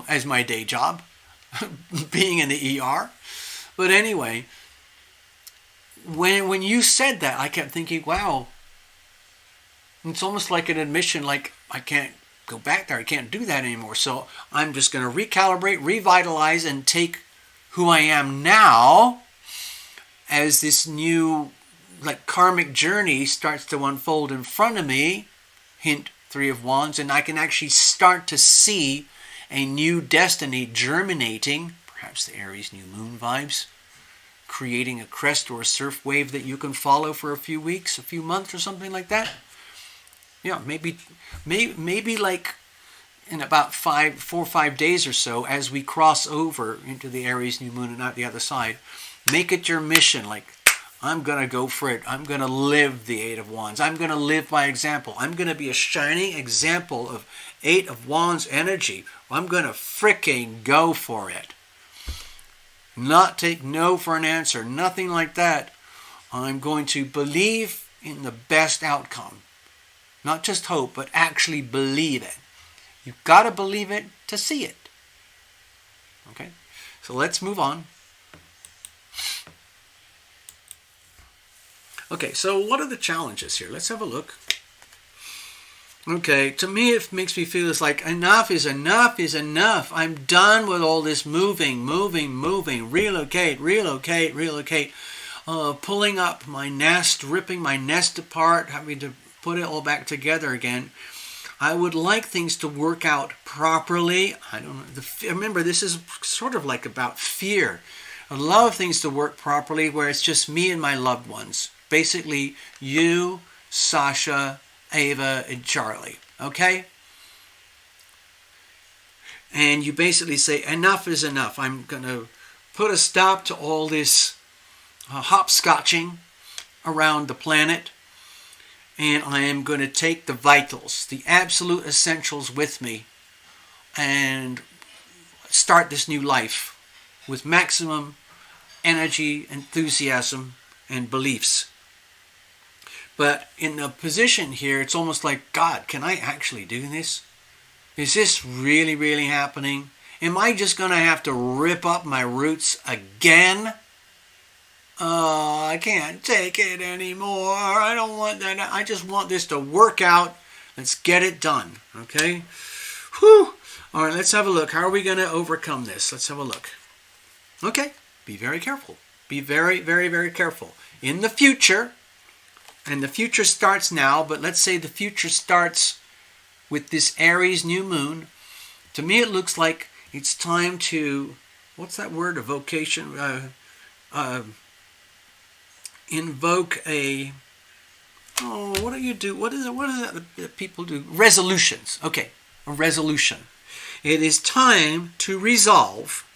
as my day job, being in the ER. But anyway, when you said that, I kept thinking, wow, it's almost like an admission, like I can't go back there, I can't do that anymore. So I'm just going to recalibrate, revitalize, and take who I am now as this new karmic journey starts to unfold in front of me, hint, Three of Wands, and I can actually start to see a new destiny germinating, perhaps the Aries new moon vibes, creating a crest or a surf wave that you can follow for a few weeks, a few months, or something like that. Yeah, maybe like in about 4 or 5 days or so, as we cross over into the Aries new moon and out the other side, make it your mission. Like, I'm going to go for it. I'm going to live the Eight of Wands. I'm going to live by example. I'm going to be a shining example of Eight of Wands energy, I'm going to fricking go for it. Not take no for an answer. Nothing like that. I'm going to believe in the best outcome. Not just hope, but actually believe it. You've got to believe it to see it. Okay? So let's move on. Okay, so what are the challenges here? Let's have a look. Okay, to me it makes me feel it's like enough is enough is enough. I'm done with all this moving, relocate, pulling up my nest, ripping my nest apart, having to put it all back together again. I would like things to work out properly. I don't know. Remember, this is sort of like about fear. I love things to work properly where it's just me and my loved ones. Basically, you, Sasha, Ava, and Charlie. Okay? And you basically say, enough is enough. I'm going to put a stop to all this hopscotching around the planet. And I am going to take the vitals, the absolute essentials with me and start this new life with maximum energy, enthusiasm, and beliefs. But in the position here, it's almost like, God, can I actually do this? Is this really, really happening? Am I just going to have to rip up my roots again? Oh, I can't take it anymore. I don't want that. I just want this to work out. Let's get it done. Okay? Whew. All right, let's have a look. How are we going to overcome this? Let's have a look. Okay. Be very careful. Be very, very, very careful. In the future, and the future starts now, but let's say the future starts with this Aries new moon. To me, it looks like it's time to, what's that word? A vocation? Invoke a, what do you do? What is it that people do? Resolutions. Okay, a resolution. It is time to resolve,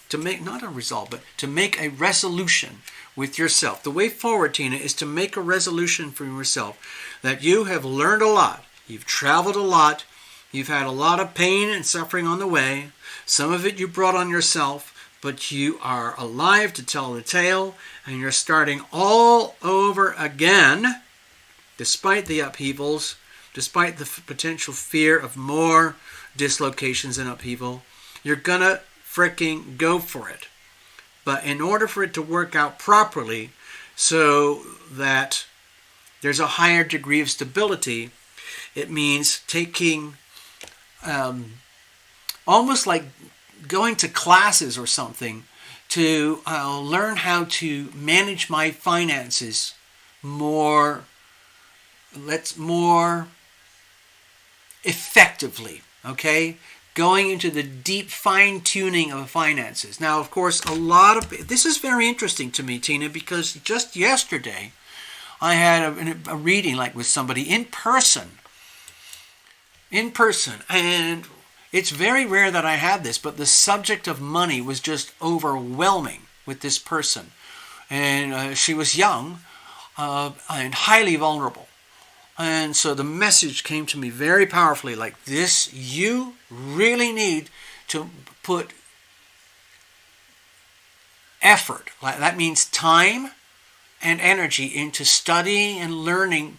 to make, not a resolve, but to make a resolution with yourself. The way forward, Tina, is to make a resolution for yourself that you have learned a lot. You've traveled a lot. You've had a lot of pain and suffering on the way. Some of it you brought on yourself, but you are alive to tell the tale, and you're starting all over again, despite the upheavals, despite the potential fear of more dislocations and upheaval. You're gonna freaking go for it. But in order for it to work out properly so that there's a higher degree of stability, it means taking almost like going to classes or something to learn how to manage my finances more effectively, okay? Going into the deep fine-tuning of finances. Now, of course, this is very interesting to me, Tina, because just yesterday I had a reading like with somebody in person, and it's very rare that I have this, but the subject of money was just overwhelming with this person. And she was young and highly vulnerable. And so the message came to me very powerfully like this: you really need to put effort, that means time and energy, into studying and learning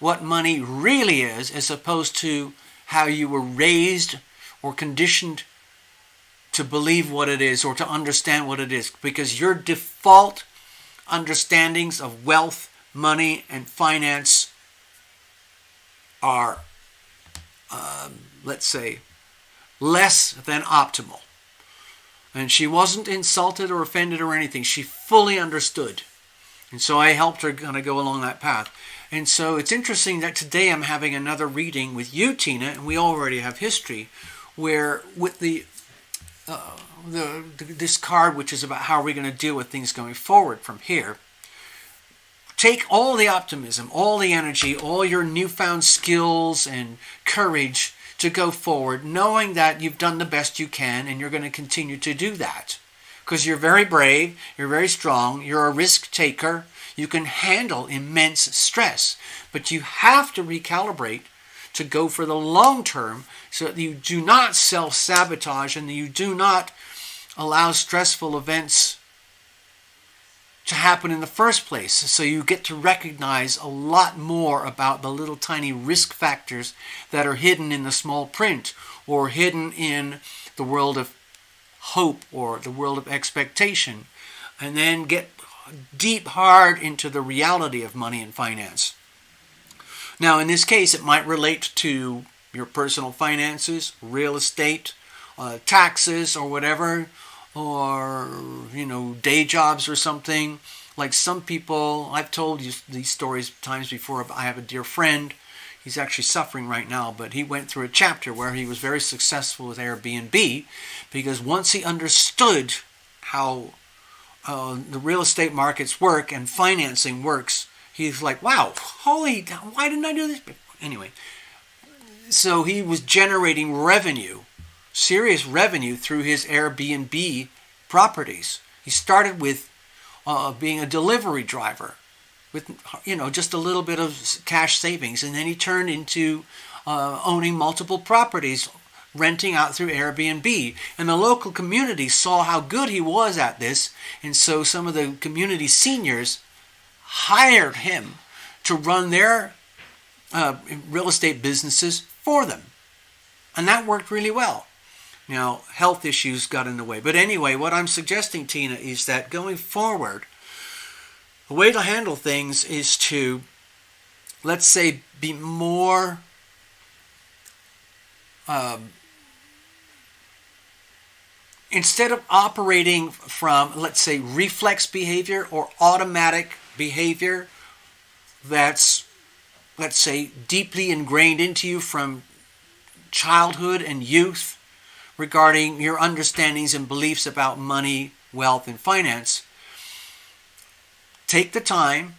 what money really is, as opposed to how you were raised or conditioned to believe what it is or to understand what it is. Because your default understandings of wealth, money, and finance are, let's say, less than optimal. And she wasn't insulted or offended or anything. She fully understood. And so I helped her kind of go along that path. And so it's interesting that today I'm having another reading with you, Tina, and we already have history, where with this card, which is about how are we going to deal with things going forward from here, take all the optimism, all the energy, all your newfound skills and courage to go forward, knowing that you've done the best you can and you're going to continue to do that. Because you're very brave, you're very strong, you're a risk taker, you can handle immense stress. But you have to recalibrate to go for the long term so that you do not self-sabotage and you do not allow stressful events to happen in the first place. So you get to recognize a lot more about the little tiny risk factors that are hidden in the small print or hidden in the world of hope or the world of expectation, and then get deep hard into the reality of money and finance. Now, in this case, it might relate to your personal finances, real estate, taxes or whatever, or, day jobs or something. Like some people, I've told you these stories times before, but I have a dear friend. He's actually suffering right now, but he went through a chapter where he was very successful with Airbnb because once he understood how the real estate markets work and financing works, he's like, wow, why didn't I do this before? Anyway, so he was generating revenue, serious revenue through his Airbnb properties. He started with being a delivery driver with, just a little bit of cash savings. And then he turned into owning multiple properties, renting out through Airbnb. And the local community saw how good he was at this. And so some of the community seniors hired him to run their real estate businesses for them. And that worked really well. Now, health issues got in the way. But anyway, what I'm suggesting, Tina, is that going forward, the way to handle things is to, let's say, be more instead of operating from, let's say, reflex behavior or automatic behavior that's, let's say, deeply ingrained into you from childhood and youth regarding your understandings and beliefs about money, wealth, and finance, take the time,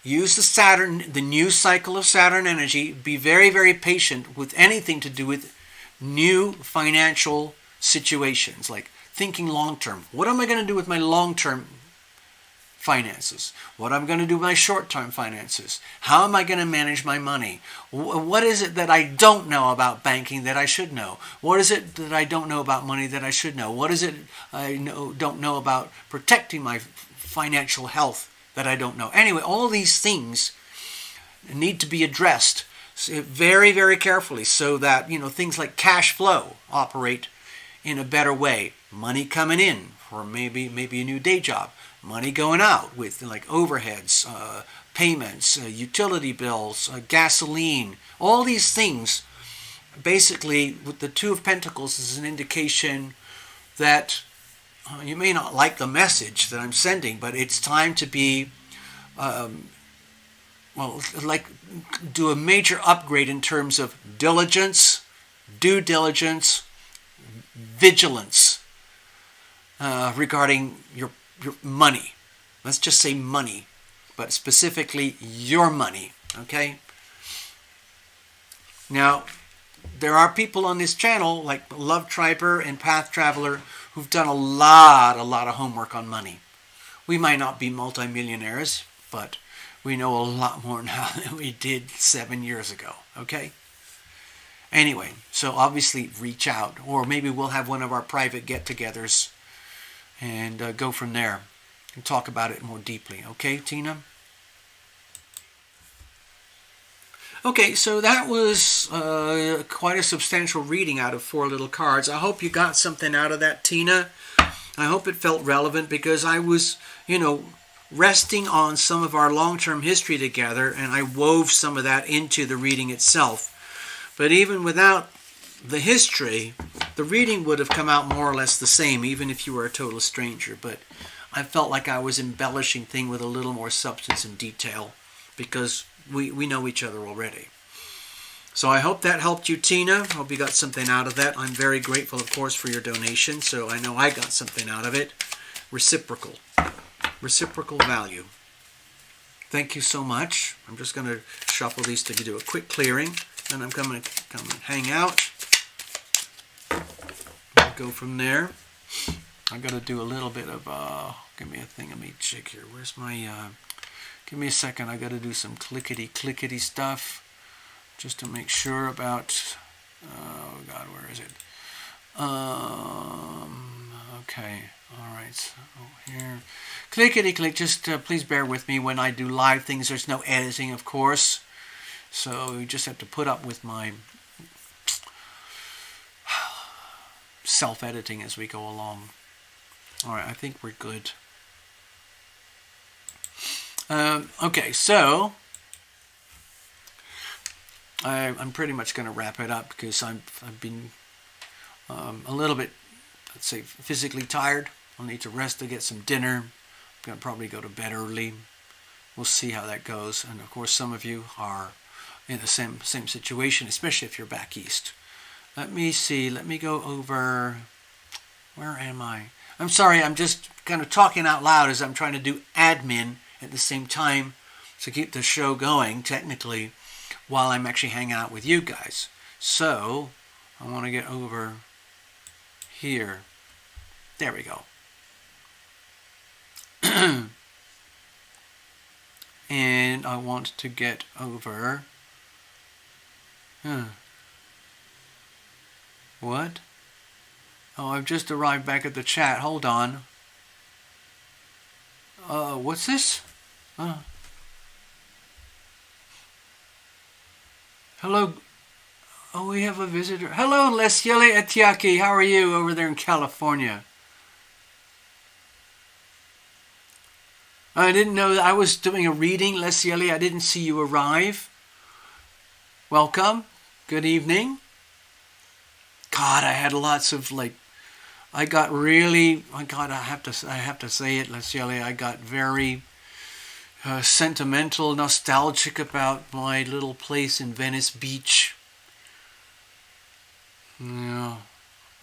use the new cycle of Saturn energy, be very, very patient with anything to do with new financial situations, like thinking long term. What am I going to do with my long term finances? What am I going to do with my short term finances? How am I going to manage my money? What is it that I don't know about banking that I should know? What is it that I don't know about money that I should know? What is it I don't know about protecting my financial health that I don't know? Anyway, all these things need to be addressed very, very carefully so that, things like cash flow operate in a better way. Money coming in for maybe a new day job. Money going out with like overheads, payments, utility bills, gasoline. All these things, basically, with the Two of Pentacles is an indication that you may not like the message that I'm sending, but it's time to be, do a major upgrade in terms of diligence, due diligence, vigilance regarding your money. Let's just say money, but specifically your money, okay? Now, there are people on this channel like Love Triber and Path Traveler who've done a lot of homework on money. We might not be multimillionaires, but we know a lot more now than we did 7 years ago, okay? Anyway, so obviously reach out, or maybe we'll have one of our private get-togethers and go from there and talk about it more deeply. Okay, Tina? Okay, so that was quite a substantial reading out of 4 little cards. I hope you got something out of that, Tina. I hope it felt relevant because I was, resting on some of our long-term history together, and I wove some of that into the reading itself. But even without the history, the reading would have come out more or less the same, even if you were a total stranger. But I felt like I was embellishing things with a little more substance and detail because we know each other already. So I hope that helped you, Tina. Hope you got something out of that. I'm very grateful, of course, for your donation. So I know I got something out of it. Reciprocal value. Thank you so much. I'm just going to shuffle these to do a quick clearing. Then I'm going to come and hang out. I'll go from there. I've got to do a little bit of, give me a thingamajig here. Where's my, give me a second. I got to do some clickety stuff. just to make sure about, oh God, where is it? Okay, all right, so here, clickety click, just please bear with me when I do live things. There's no editing, of course, so you just have to put up with my self-editing as we go along. All right, I think we're good. Okay, so I'm pretty much going to wrap it up because I've been a little bit, let's say, physically tired. I'll need to rest to get some dinner. I'm going to probably go to bed early. We'll see how that goes. And of course, some of you are in the same situation, especially if you're back east. Let me see. Let me go over. Where am I? I'm sorry. I'm just kind of talking out loud as I'm trying to do admin at the same time to keep the show going, technically, while I'm actually hanging out with you guys. So, I want to get over here. There we go. And I want to get over... What? Oh, I've just arrived back at the chat. Hold on. What's this? Hello. Oh, we have a visitor. Hello, Lesiele Etiaki. How are you over there in California? I didn't know that I was doing a reading, Lesiele. I didn't see you arrive. Welcome. Good evening. God, I had lots of I got really, I have to say it, Lesiele. I got very sentimental, nostalgic about my little place in Venice Beach. Yeah,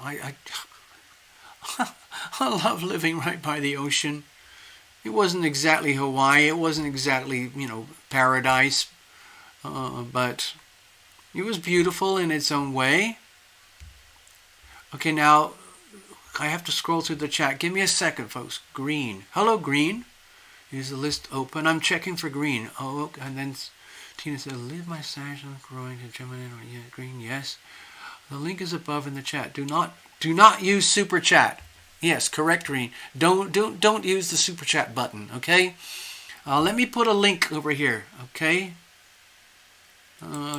I love living right by the ocean. It wasn't exactly Hawaii. It wasn't exactly, paradise. But it was beautiful in its own way. Okay, now I have to scroll through the chat. Give me a second, folks. Green. Hello, Green. Is the list open? I'm checking for Green. Oh, okay. And then Tina said, leave my stash on growing to Gemini. Yeah, Green, yes. The link is above in the chat. Do not use super chat. Yes, correct, Green. Don't use the super chat button, okay? Let me put a link over here, okay?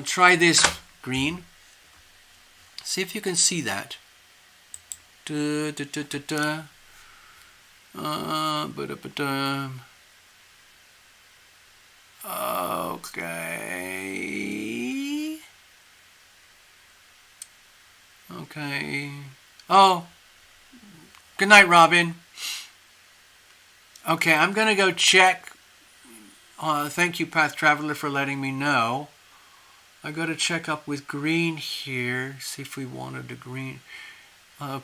Try this, Green. See if you can see that. Okay. Okay. Oh. Good night, Robin. Okay, I'm going to go check. Thank you, Path Traveler, for letting me know. I got to check up with Green here. See if we wanted a Green.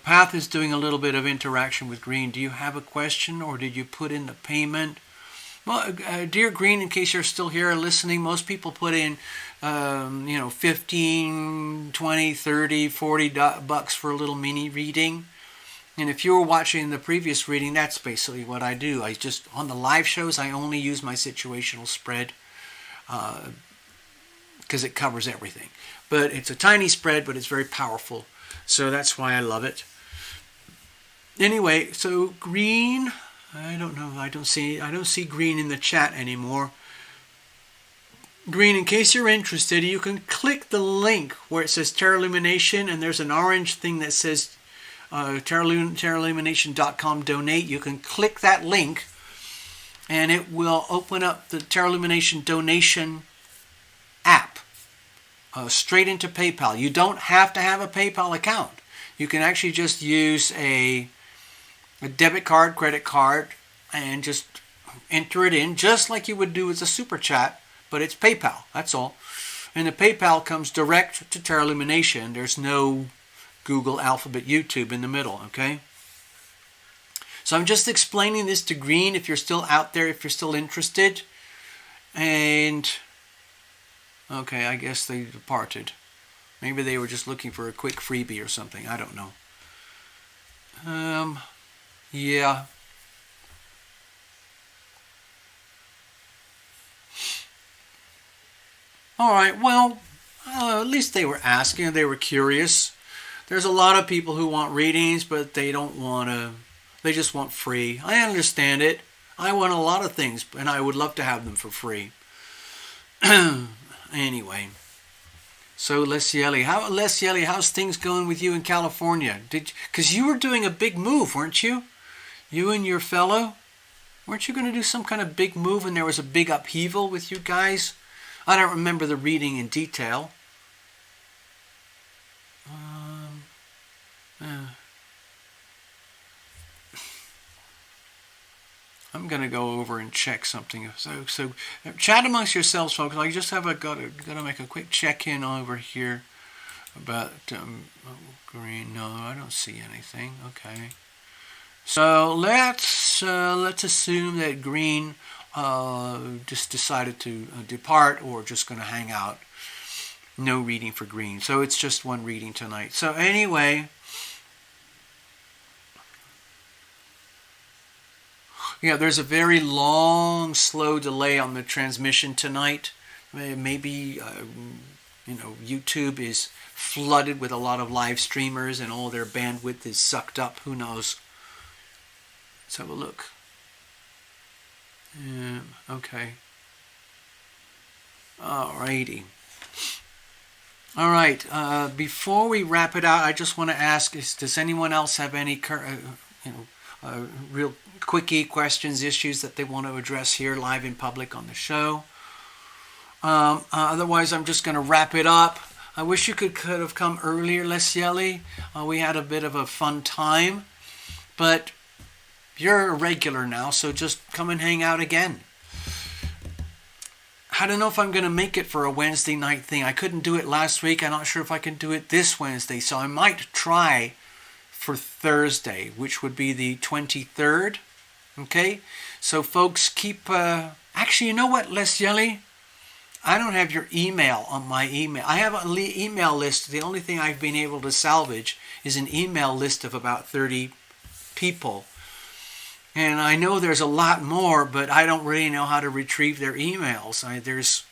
Path is doing a little bit of interaction with Green. Do you have a question or did you put in the payment? Well, dear Green, in case you're still here listening, most people put in, 15, 20, 30, 40 bucks for a little mini reading. And if you were watching the previous reading, that's basically what I do. On the live shows, I only use my situational spread because it covers everything. But it's a tiny spread, but it's very powerful. So that's why I love it. Anyway, so Green, I don't know. I don't see Green in the chat anymore. Green, in case you're interested, you can click the link where it says Tarot Illumination, and there's an orange thing that says TarotIllumination.com donate. You can click that link and it will open up the Tarot Illumination donation app straight into PayPal. You don't have to have a PayPal account. You can actually just use a debit card, credit card, and just enter it in just like you would do with a super chat, but it's PayPal. That's all. And the PayPal comes direct to Tarot Illumination. There's no Google, Alphabet, YouTube in the middle, okay? So I'm just explaining this to Green if you're still out there, if you're still interested. And, okay, I guess they departed. Maybe they were just looking for a quick freebie or something. I don't know. Yeah. All right, well, At least they were asking, they were curious. There's a lot of people who want readings, but they don't want to, they just want free. I understand it. I want a lot of things, and I would love to have them for free. Anyway, so Lesieli, how's things going with you in California? Because you were doing a big move, weren't you? You and your fellow? Weren't you going to do some kind of big move and there was a big upheaval with you guys? I don't remember the reading in detail. I'm going to go over and check something. So chat amongst yourselves, folks. I just have got to make a quick check-in over here about green. No, I don't see anything. Okay. So let's assume that green just decided to depart or just going to hang out. No reading for green. So it's just one reading tonight. So anyway, yeah, there's a very long, slow delay on the transmission tonight. Maybe, YouTube is flooded with a lot of live streamers and all their bandwidth is sucked up. Who knows? Let's have a look. Okay. Alrighty. All right. Before we wrap it out, I just want to ask: does anyone else have any, real quickie questions, issues that they want to address here live in public on the show? Otherwise, I'm just going to wrap it up. I wish you could have come earlier, Lesieli. We had a bit of a fun time, but you're a regular now, so just come and hang out again. I don't know if I'm going to make it for a Wednesday night thing. I couldn't do it last week. I'm not sure if I can do it this Wednesday, so I might try for Thursday, which would be the 23rd. Okay? So folks, keep... Actually, you know what, Lesieli? I don't have your email on my email. I have an email list. The only thing I've been able to salvage is an email list of about 30 people. And I know there's a lot more, but I don't really know how to retrieve their emails. There's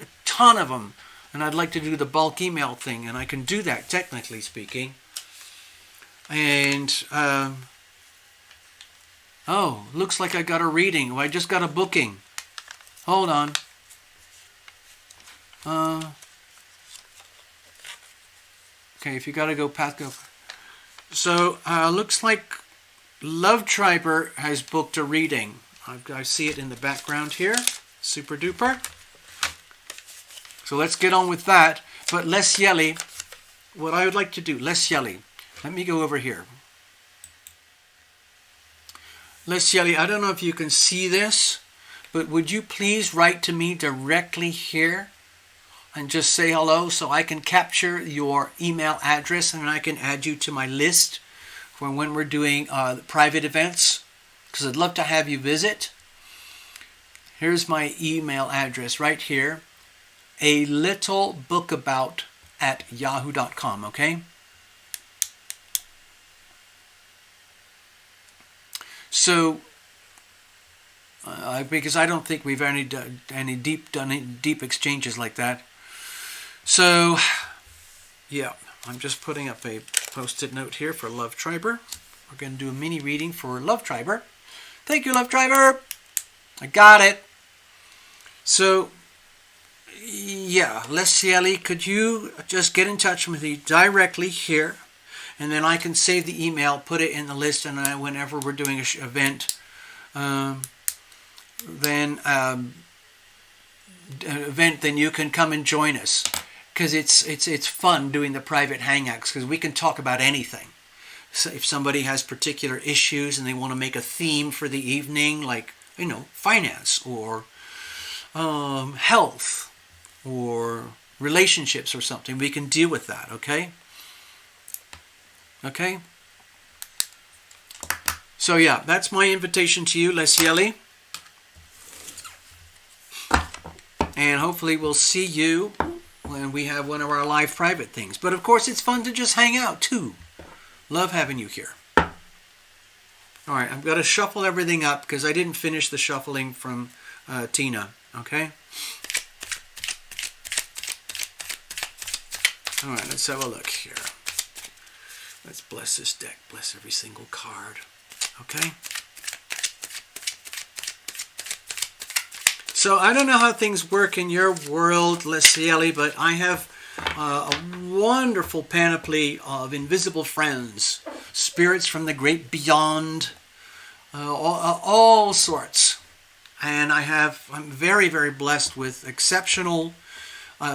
a ton of them, and I'd like to do the bulk email thing, and I can do that, technically speaking. And, oh, looks like I got a reading. I just got a booking. Hold on. Okay, if you got to go past, go. So, looks like Love Triber has booked a reading. I see it in the background here. Super duper. So let's get on with that. But Lesieli, what I would like to do, Lesieli, let me go over here. Lesieli, I don't know if you can see this, but would you please write to me directly here and just say hello so I can capture your email address and I can add you to my list for when we're doing private events, because I'd love to have you visit. Here's my email address right here, alittlebookabout@yahoo.com, okay? So, because I don't think we've done any deep exchanges like that. So, yeah, I'm just putting up a post-it note here for Love Triber. We're going to do a mini reading for Love Triber. Thank you, Love Triber. I got it. So, yeah, Lesieli, could you just get in touch with me directly here, and then I can save the email, put it in the list, and whenever we're doing an event, then you can come and join us. Because it's fun doing the private hangouts, because we can talk about anything. So if somebody has particular issues and they want to make a theme for the evening, like, finance or health or relationships or something, we can deal with that, okay? Okay? So yeah, that's my invitation to you, Lesieli. And hopefully we'll see you when we have one of our live private things. But of course, it's fun to just hang out too. Love having you here. All right, I've got to shuffle everything up because I didn't finish the shuffling from Tina. Okay. All right, let's have a look here. Let's bless this deck. Bless every single card. Okay? So I don't know how things work in your world, Lesieli, but I have a wonderful panoply of invisible friends, spirits from the great beyond, all sorts. And I'm very, very blessed with exceptional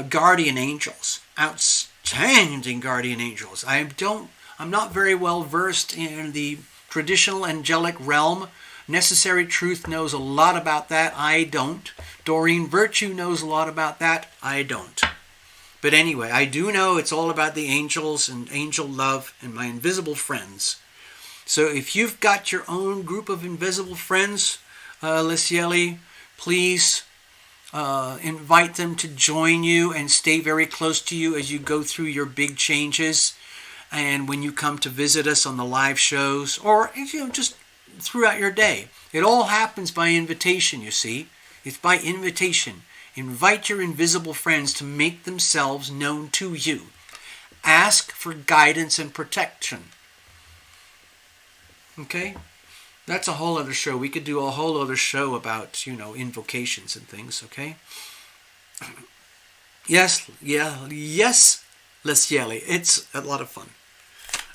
guardian angels, outstanding guardian angels. I'm not very well versed in the traditional angelic realm. Necessary Truth knows a lot about that. I don't. Doreen Virtue knows a lot about that. I don't. But anyway, I do know it's all about the angels and angel love and my invisible friends. So if you've got your own group of invisible friends, Lesieli, please invite them to join you and stay very close to you as you go through your big changes. And when you come to visit us on the live shows, or just throughout your day. It all happens by invitation, you see. It's by invitation. Invite your invisible friends to make themselves known to you. Ask for guidance and protection. Okay? That's a whole other show. We could do a whole other show about, invocations and things, okay? Yes, Lesieli. It's a lot of fun.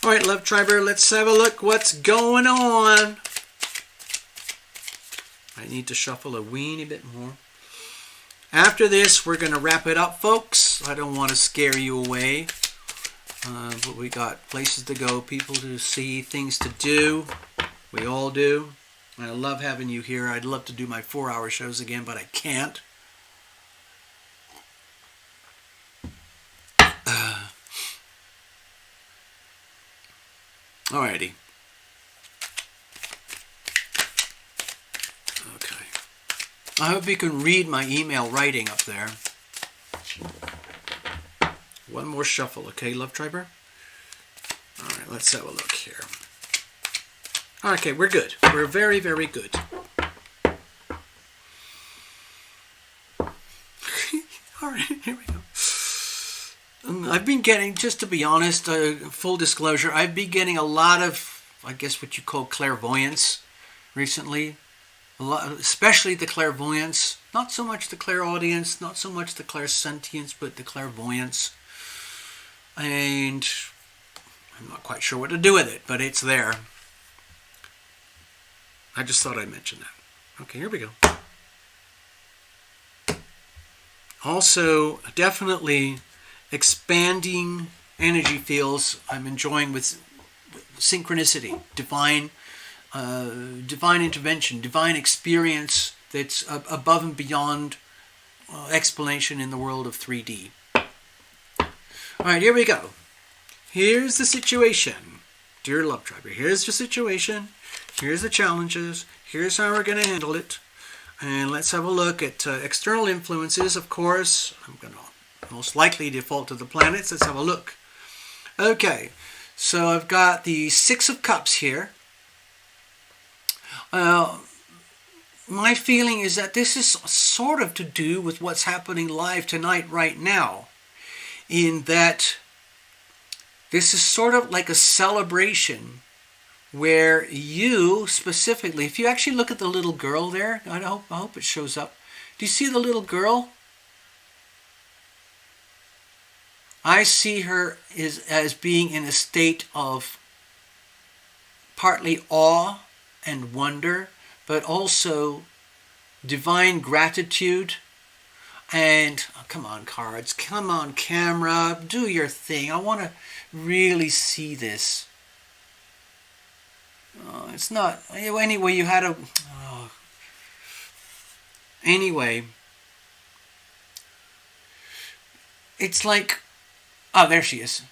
All right, Love Triber, let's have a look what's going on. I need to shuffle a weeny bit more. After this, we're going to wrap it up, folks. I don't want to scare you away. But we got places to go, people to see, things to do. We all do. I love having you here. I'd love to do my 4-hour shows again, but I can't. Alrighty. Okay. I hope you can read my email writing up there. One more shuffle, okay, Love Triber? Alright, let's have a look here. Okay, we're good. We're very, very good. Alright, here we go. I've been getting, just to be honest, full disclosure, I've been getting a lot of, I guess what you call clairvoyance recently. A lot, especially the clairvoyance. Not so much the clairaudience, not so much the clairsentience, but the clairvoyance. And I'm not quite sure what to do with it, but it's there. I just thought I'd mention that. Okay, here we go. Also, definitely expanding energy fields I'm enjoying with synchronicity, divine intervention, divine experience that's above and beyond explanation in the world of 3D. All right, here we go. Here's the situation. Dear Love Tribe, here's the situation. Here's the challenges. Here's how we're going to handle it. And let's have a look at external influences, of course. I'm going to most likely default to the planets. Let's have a look. Okay, so I've got the 6 of Cups here. My feeling is that this is sort of to do with what's happening live tonight right now, in that this is sort of like a celebration where you specifically, if you actually look at the little girl there, I hope it shows up. Do you see the little girl? I see her as being in a state of partly awe and wonder, but also divine gratitude. And come on, cards, come on, camera, do your thing. I want to really see this. It's not, anyway, you had a, anyway, it's like, oh, there she is.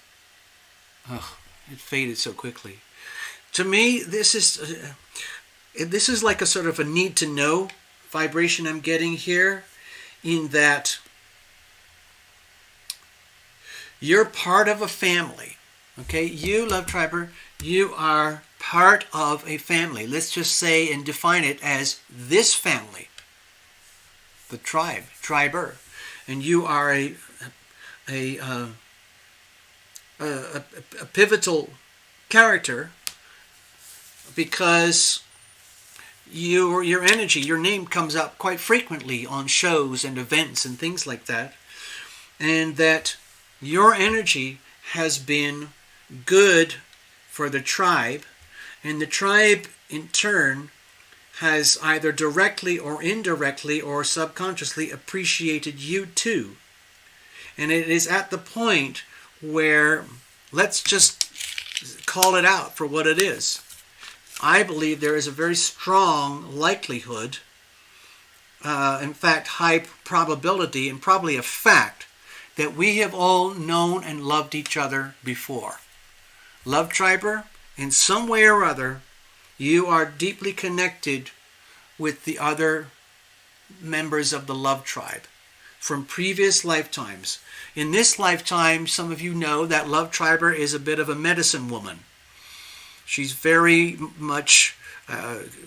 Oh, it faded so quickly. To me, this is like a sort of a need to know vibration I'm getting here, in that you're part of a family. Okay, you, Love Triber, you are part of a family. Let's just say and define it as this family, the tribe, triber, and you are a a pivotal character, because your energy, your name comes up quite frequently on shows and events and things like that, and that your energy has been good for the tribe, and the tribe in turn has either directly or indirectly or subconsciously appreciated you too. And it is at the point where, let's just call it out for what it is. I believe there is a very strong likelihood, in fact, high probability, and probably a fact, that we have all known and loved each other before. Love Triber, in some way or other, you are deeply connected with the other members of the Love Tribe from previous lifetimes. In this lifetime, some of you know that Love Triber is a bit of a medicine woman. She's very much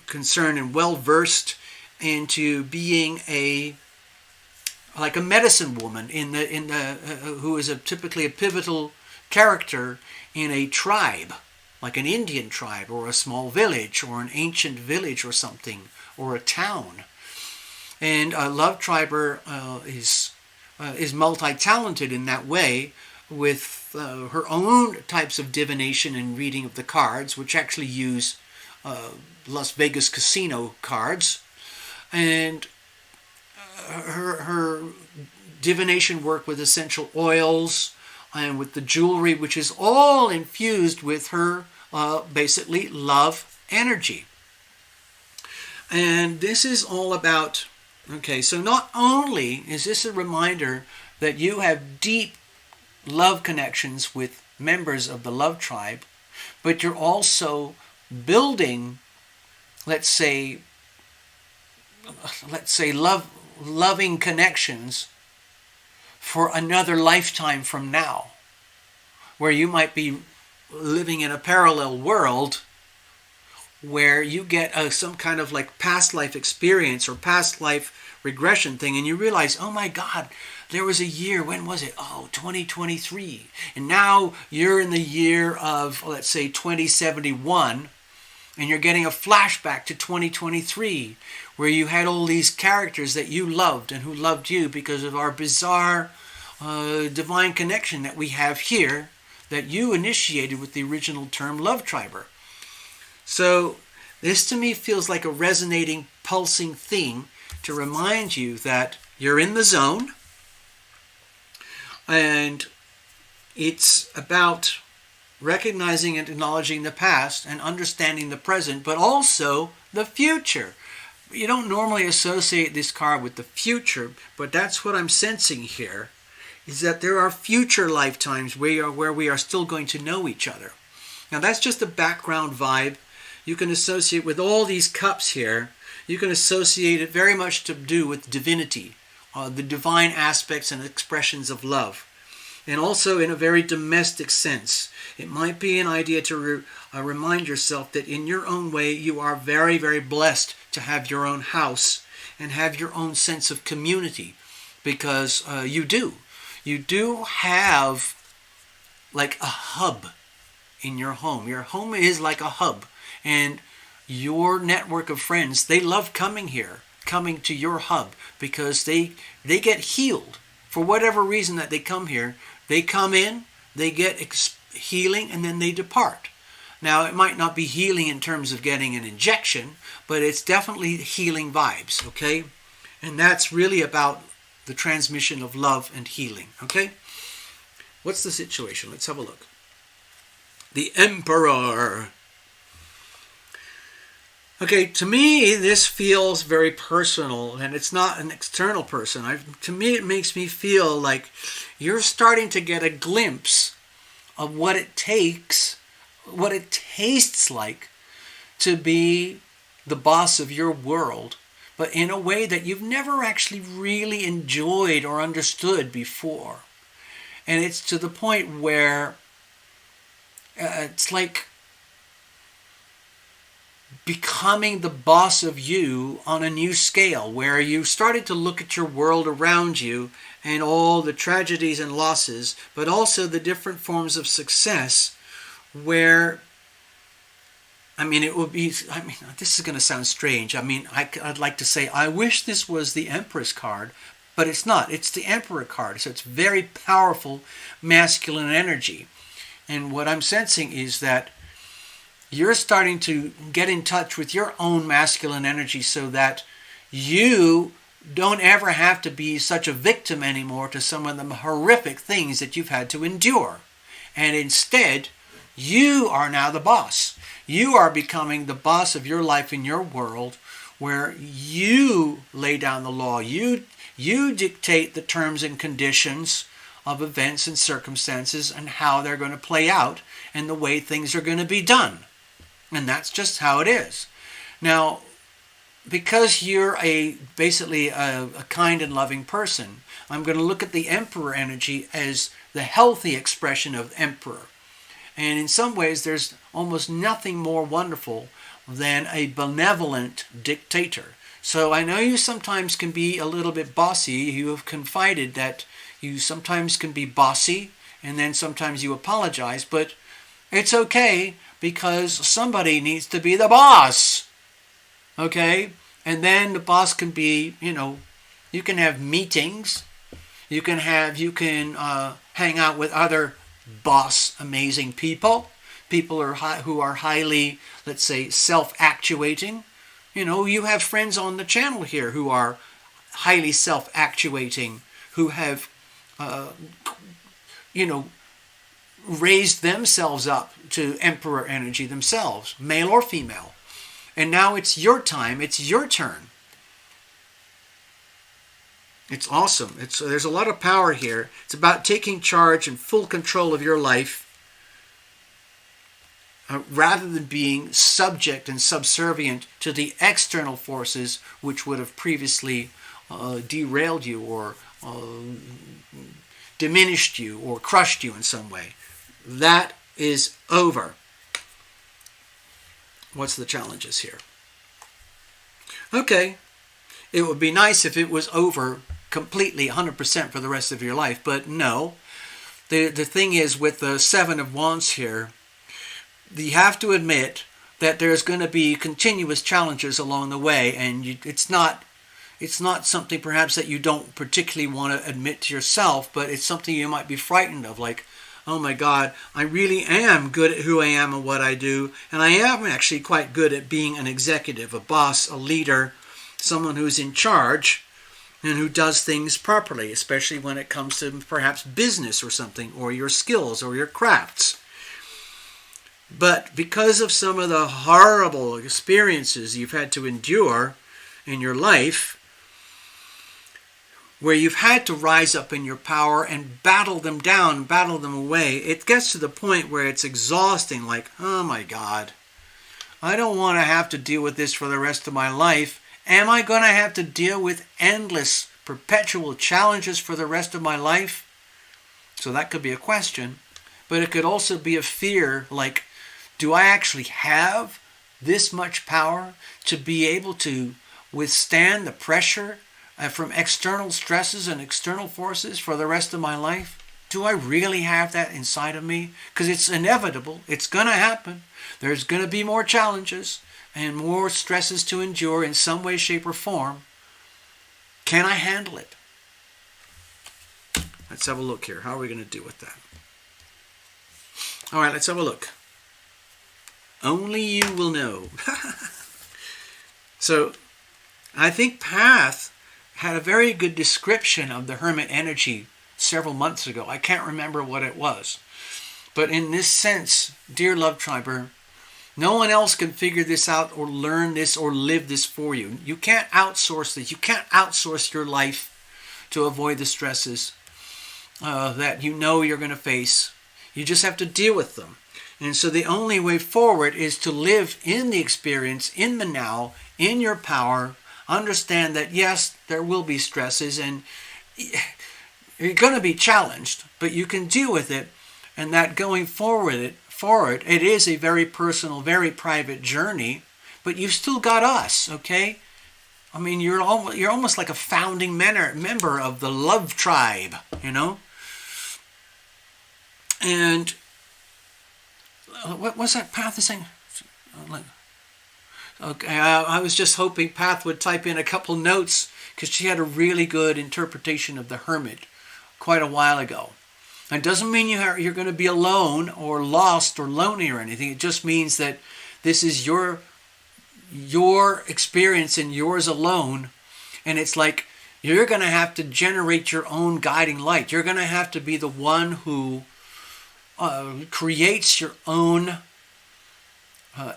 concerned and well versed into being like a medicine woman who is typically a pivotal character in a tribe, like an Indian tribe or a small village or an ancient village or something, or a town. And Love Triber is multi-talented in that way, with her own types of divination and reading of the cards, which actually use Las Vegas casino cards, and her divination work with essential oils and with the jewelry, which is all infused with her basically love energy. And this is all about, okay, so not only is this a reminder that you have deep love connections with members of the Love Tribe, but you're also building, let's say loving connections for another lifetime from now, where you might be living in a parallel world where you get some kind of like past life experience or past life regression thing, and you realize, oh my God, there was a year, when was it? Oh, 2023. And now you're in the year of, let's say, 2071, and you're getting a flashback to 2023, where you had all these characters that you loved and who loved you because of our bizarre divine connection that we have here, that you initiated with the original term Love Triber. So this to me feels like a resonating, pulsing thing to remind you that you're in the zone, and it's about recognizing and acknowledging the past and understanding the present, but also the future. You don't normally associate this card with the future, but that's what I'm sensing here, is that there are future lifetimes where we are still going to know each other. Now that's just a background vibe. You can associate with all these cups here, you can associate it very much to do with divinity, the divine aspects and expressions of love. And also in a very domestic sense. It might be an idea to remind yourself that in your own way you are very, very blessed to have your own house and have your own sense of community, because you do. You do have like a hub in your home. Your home is like a hub, and your network of friends, they love coming here, coming to your hub, because they get healed for whatever reason that they come here. They come in, they get healing, and then they depart. Now, it might not be healing in terms of getting an injection, but it's definitely healing vibes, okay? And that's really about the transmission of love and healing, okay? What's the situation? Let's have a look. The Emperor. Okay, to me, this feels very personal, and it's not an external person. To me, it makes me feel like you're starting to get a glimpse of what it takes, what it tastes like to be the boss of your world, but in a way that you've never actually really enjoyed or understood before. And it's to the point where it's like becoming the boss of you on a new scale, where you started to look at your world around you and all the tragedies and losses, but also the different forms of success, where, it would be, this is going to sound strange. I'd like to say, I wish this was the Empress card, but it's not. It's the Emperor card. So it's very powerful masculine energy. And what I'm sensing is that you're starting to get in touch with your own masculine energy, so that you don't ever have to be such a victim anymore to some of the horrific things that you've had to endure. And instead, you are now the boss. You are becoming the boss of your life in your world, where you lay down the law. You dictate the terms and conditions of events and circumstances and how they're going to play out and the way things are going to be done. And that's just how it is. Now, because you're basically a kind and loving person, I'm going to look at the Emperor energy as the healthy expression of Emperor. And in some ways, there's almost nothing more wonderful than a benevolent dictator. So I know you sometimes can be a little bit bossy. You have confided that you sometimes can be bossy, and then sometimes you apologize, but it's okay, because somebody needs to be the boss. Okay? And then the boss can be, you can have meetings. You can hang out with other boss amazing people. People who are highly, let's say, self-actuating. You have friends on the channel here who are highly self-actuating, who have, raised themselves up to Emperor energy themselves, male or female. And now it's your time, it's your turn. It's awesome. There's a lot of power here. It's about taking charge and full control of your life, rather than being subject and subservient to the external forces which would have previously derailed you or diminished you or crushed you in some way. That is over. What's the challenges here? Okay, it would be nice if it was over completely 100% for the rest of your life, but no. The thing is, with the Seven of Wands here, you have to admit that there's going to be continuous challenges along the way, and it's not something perhaps that you don't particularly want to admit to yourself, but it's something you might be frightened of, like, oh my God, I really am good at who I am and what I do, and I am actually quite good at being an executive, a boss, a leader, someone who's in charge and who does things properly, especially when it comes to perhaps business or something, or your skills or your crafts. But because of some of the horrible experiences you've had to endure in your life, where you've had to rise up in your power and battle them down, battle them away, it gets to the point where it's exhausting, like, oh my God, I don't want to have to deal with this for the rest of my life. Am I going to have to deal with endless, perpetual challenges for the rest of my life? So that could be a question. But it could also be a fear, like, do I actually have this much power to be able to withstand the pressure from external stresses and external forces for the rest of my life? Do I really have that inside of me? Because it's inevitable. It's going to happen. There's going to be more challenges and more stresses to endure in some way, shape, or form. Can I handle it? Let's have a look here. How are we going to deal with that? All right, let's have a look. Only you will know. So, I think Path had a very good description of the Hermit energy several months ago. I can't remember what it was. But in this sense, dear Love Triber, no one else can figure this out or learn this or live this for you. You can't outsource this. You can't outsource your life to avoid the stresses that you know you're going to face. You just have to deal with them. And so the only way forward is to live in the experience, in the now, in your power. Understand that, yes, there will be stresses and you're going to be challenged, but you can deal with it. And that going forward, it is a very personal, very private journey but you've still got us, okay? I mean, you're almost like a founding member of the love tribe, you know? And what was that Path is saying? Okay, I was just hoping Path would type in a couple notes, because she had a really good interpretation of the Hermit quite a while ago. And it doesn't mean you're going to be alone or lost or lonely or anything. It just means that this is your experience and yours alone. And it's like you're going to have to generate your own guiding light. You're going to have to be the one who creates your own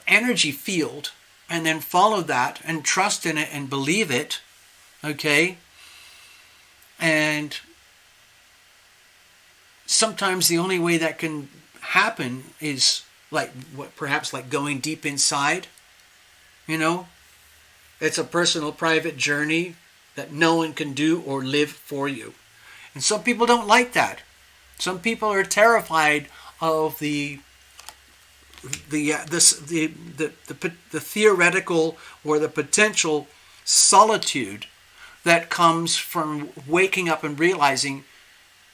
energy field, and then follow that and trust in it and believe it. Okay? And sometimes the only way that can happen is perhaps like going deep inside. You know? It's a personal, private journey that no one can do or live for you. And some people don't like that. Some people are terrified of the theoretical or the potential solitude that comes from waking up and realizing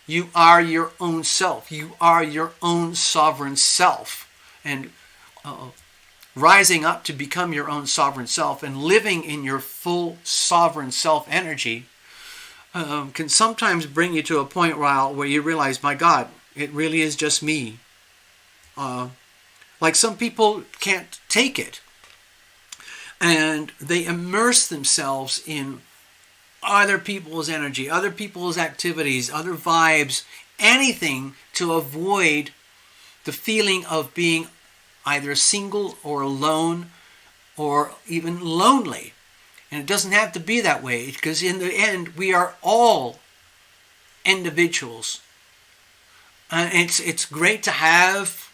you are your own self. You are your own sovereign self. And rising up to become your own sovereign self and living in your full sovereign self energy can sometimes bring you to a point where you realize, my God, it really is just me. Like some people can't take it, and they immerse themselves in other people's energy, other people's activities, other vibes, anything to avoid the feeling of being either single or alone or even lonely. And it doesn't have to be that way, because in the end we are all individuals. It's great to have,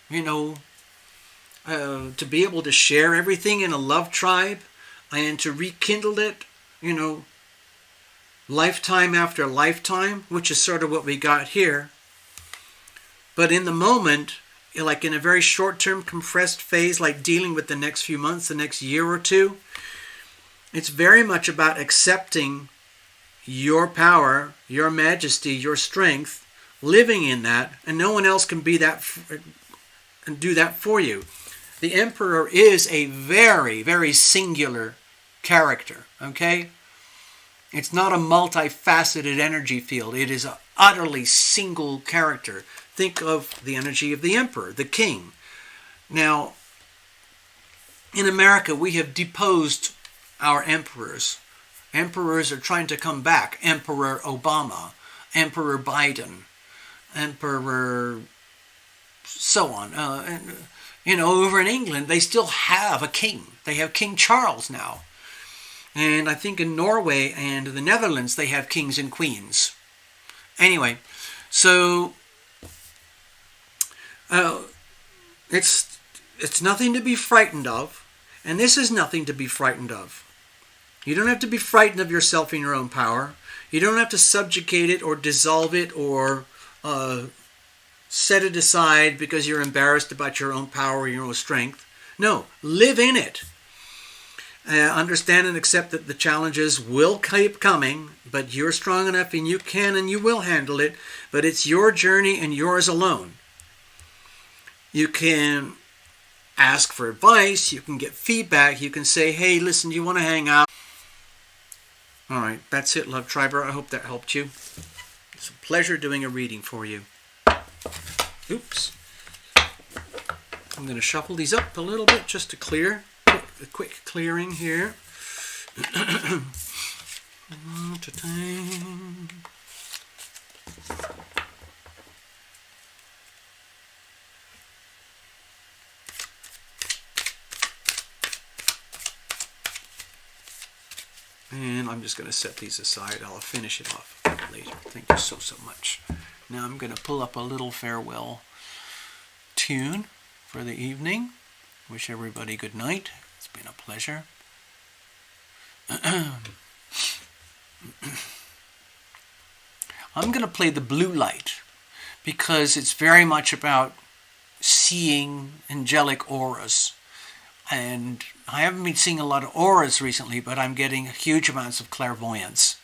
to be able to share everything in a love tribe and to rekindle it, lifetime after lifetime, which is sort of what we got here. But in the moment, like in a very short-term compressed phase, like dealing with the next few months, the next year or two, it's very much about accepting your power, your majesty, your strength, living in that, and no one else can be that and do that for you. The Emperor is a very, very singular character, okay? It's not a multifaceted energy field. It is an utterly single character. Think of the energy of the Emperor, the King. Now, in America, we have deposed our emperors. Emperors are trying to come back. Emperor Obama, Emperor Biden, Emperor so on. Over in England, they still have a king. They have King Charles now. And I think in Norway and the Netherlands, they have kings and queens. Anyway, so it's nothing to be frightened of. And this is nothing to be frightened of. You don't have to be frightened of yourself and your own power. You don't have to subjugate it or dissolve it or set it aside because you're embarrassed about your own power or your own strength. No, live in it. Understand and accept that the challenges will keep coming, but you're strong enough and you can and you will handle it, but it's your journey and yours alone. You can ask for advice, you can get feedback, you can say, hey, listen, do you want to hang out? All right, that's it, Love Triber. I hope that helped you. It's a pleasure doing a reading for you. Oops. I'm going to shuffle these up a little bit just to clear. A quick clearing here. And I'm just going to set these aside. I'll finish it off later. Thank you so much. Now I'm going to pull up a little farewell tune for the evening. Wish everybody good night. It's been a pleasure. I'm going to play the Blue Light because it's very much about seeing angelic auras. And I haven't been seeing a lot of auras recently, but I'm getting huge amounts of clairvoyance.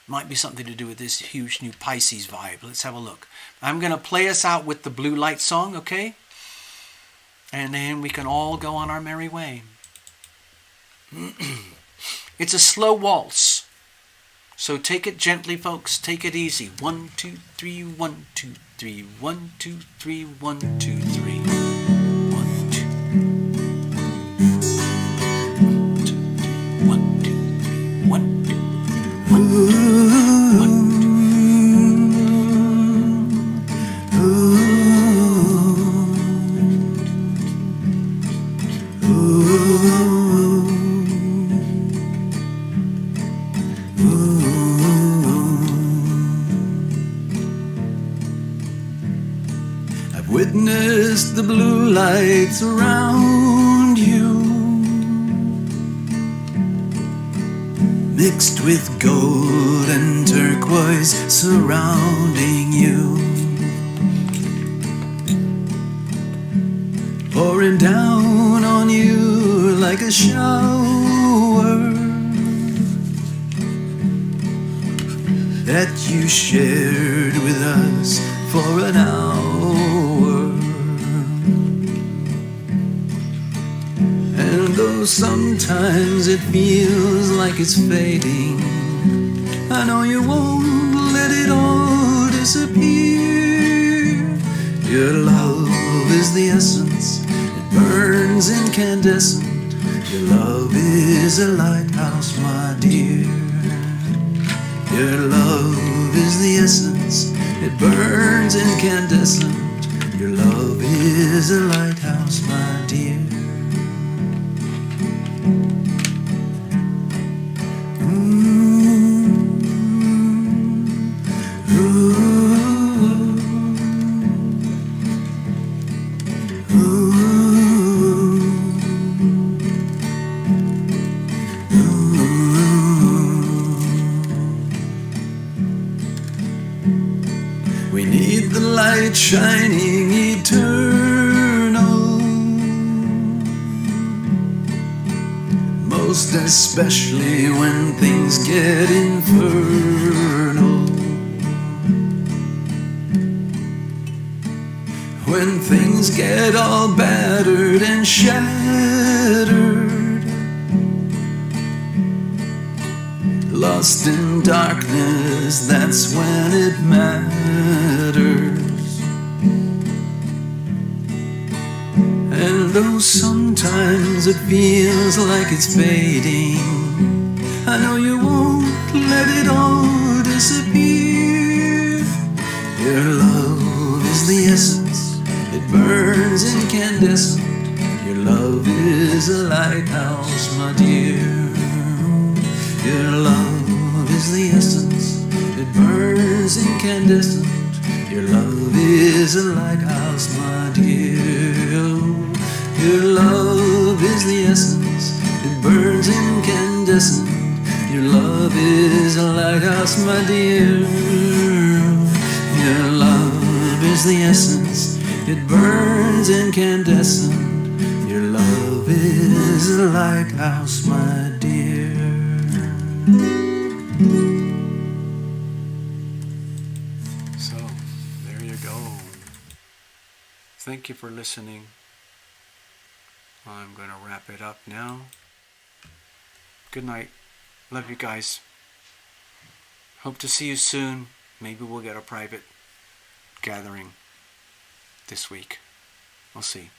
Might be something to do with this huge new Pisces vibe. Let's have a look. I'm going to play us out with the Blue Light song, okay? And then we can all go on our merry way. It's a slow waltz. So take it gently, folks. Take it easy. 1, 2, 3, 1, 2, 3, 1, 2, 3, 1, 2, 3. 1, 2, 1, 2, 3, 1, 2, 1, 2, 1, 2. I've witnessed the blue lights around you, mixed with gold and turquoise surrounding you, pouring down on you like a shower that you shared with us for an hour. And though sometimes it feels like it's fading, I know you won't let it all disappear. Your love is the essence, it burns incandescent. Your love is a lighthouse, my dear. Your love is the essence, it burns incandescent. Your love is a lighthouse, my dear. We need the light shining eternal, most especially when things get infernal. When things get all battered and shattered, lost in darkness, that's when it matters. And though sometimes it feels like it's fading, I know you won't let it all disappear. Your love is the essence, it burns incandescent. Your love is a lighthouse, my dear. Your love is the essence, it burns incandescent. Your love is a lighthouse, my dear. Your love is the essence, it burns incandescent. Your love is a lighthouse, my dear. Your love is the essence, it burns incandescent. Your love is a lighthouse, my dear. So, there you go. Thank you for listening. I'm going to wrap it up now. Good night. Love you guys. Hope to see you soon. Maybe we'll get a private gathering this week. We'll see.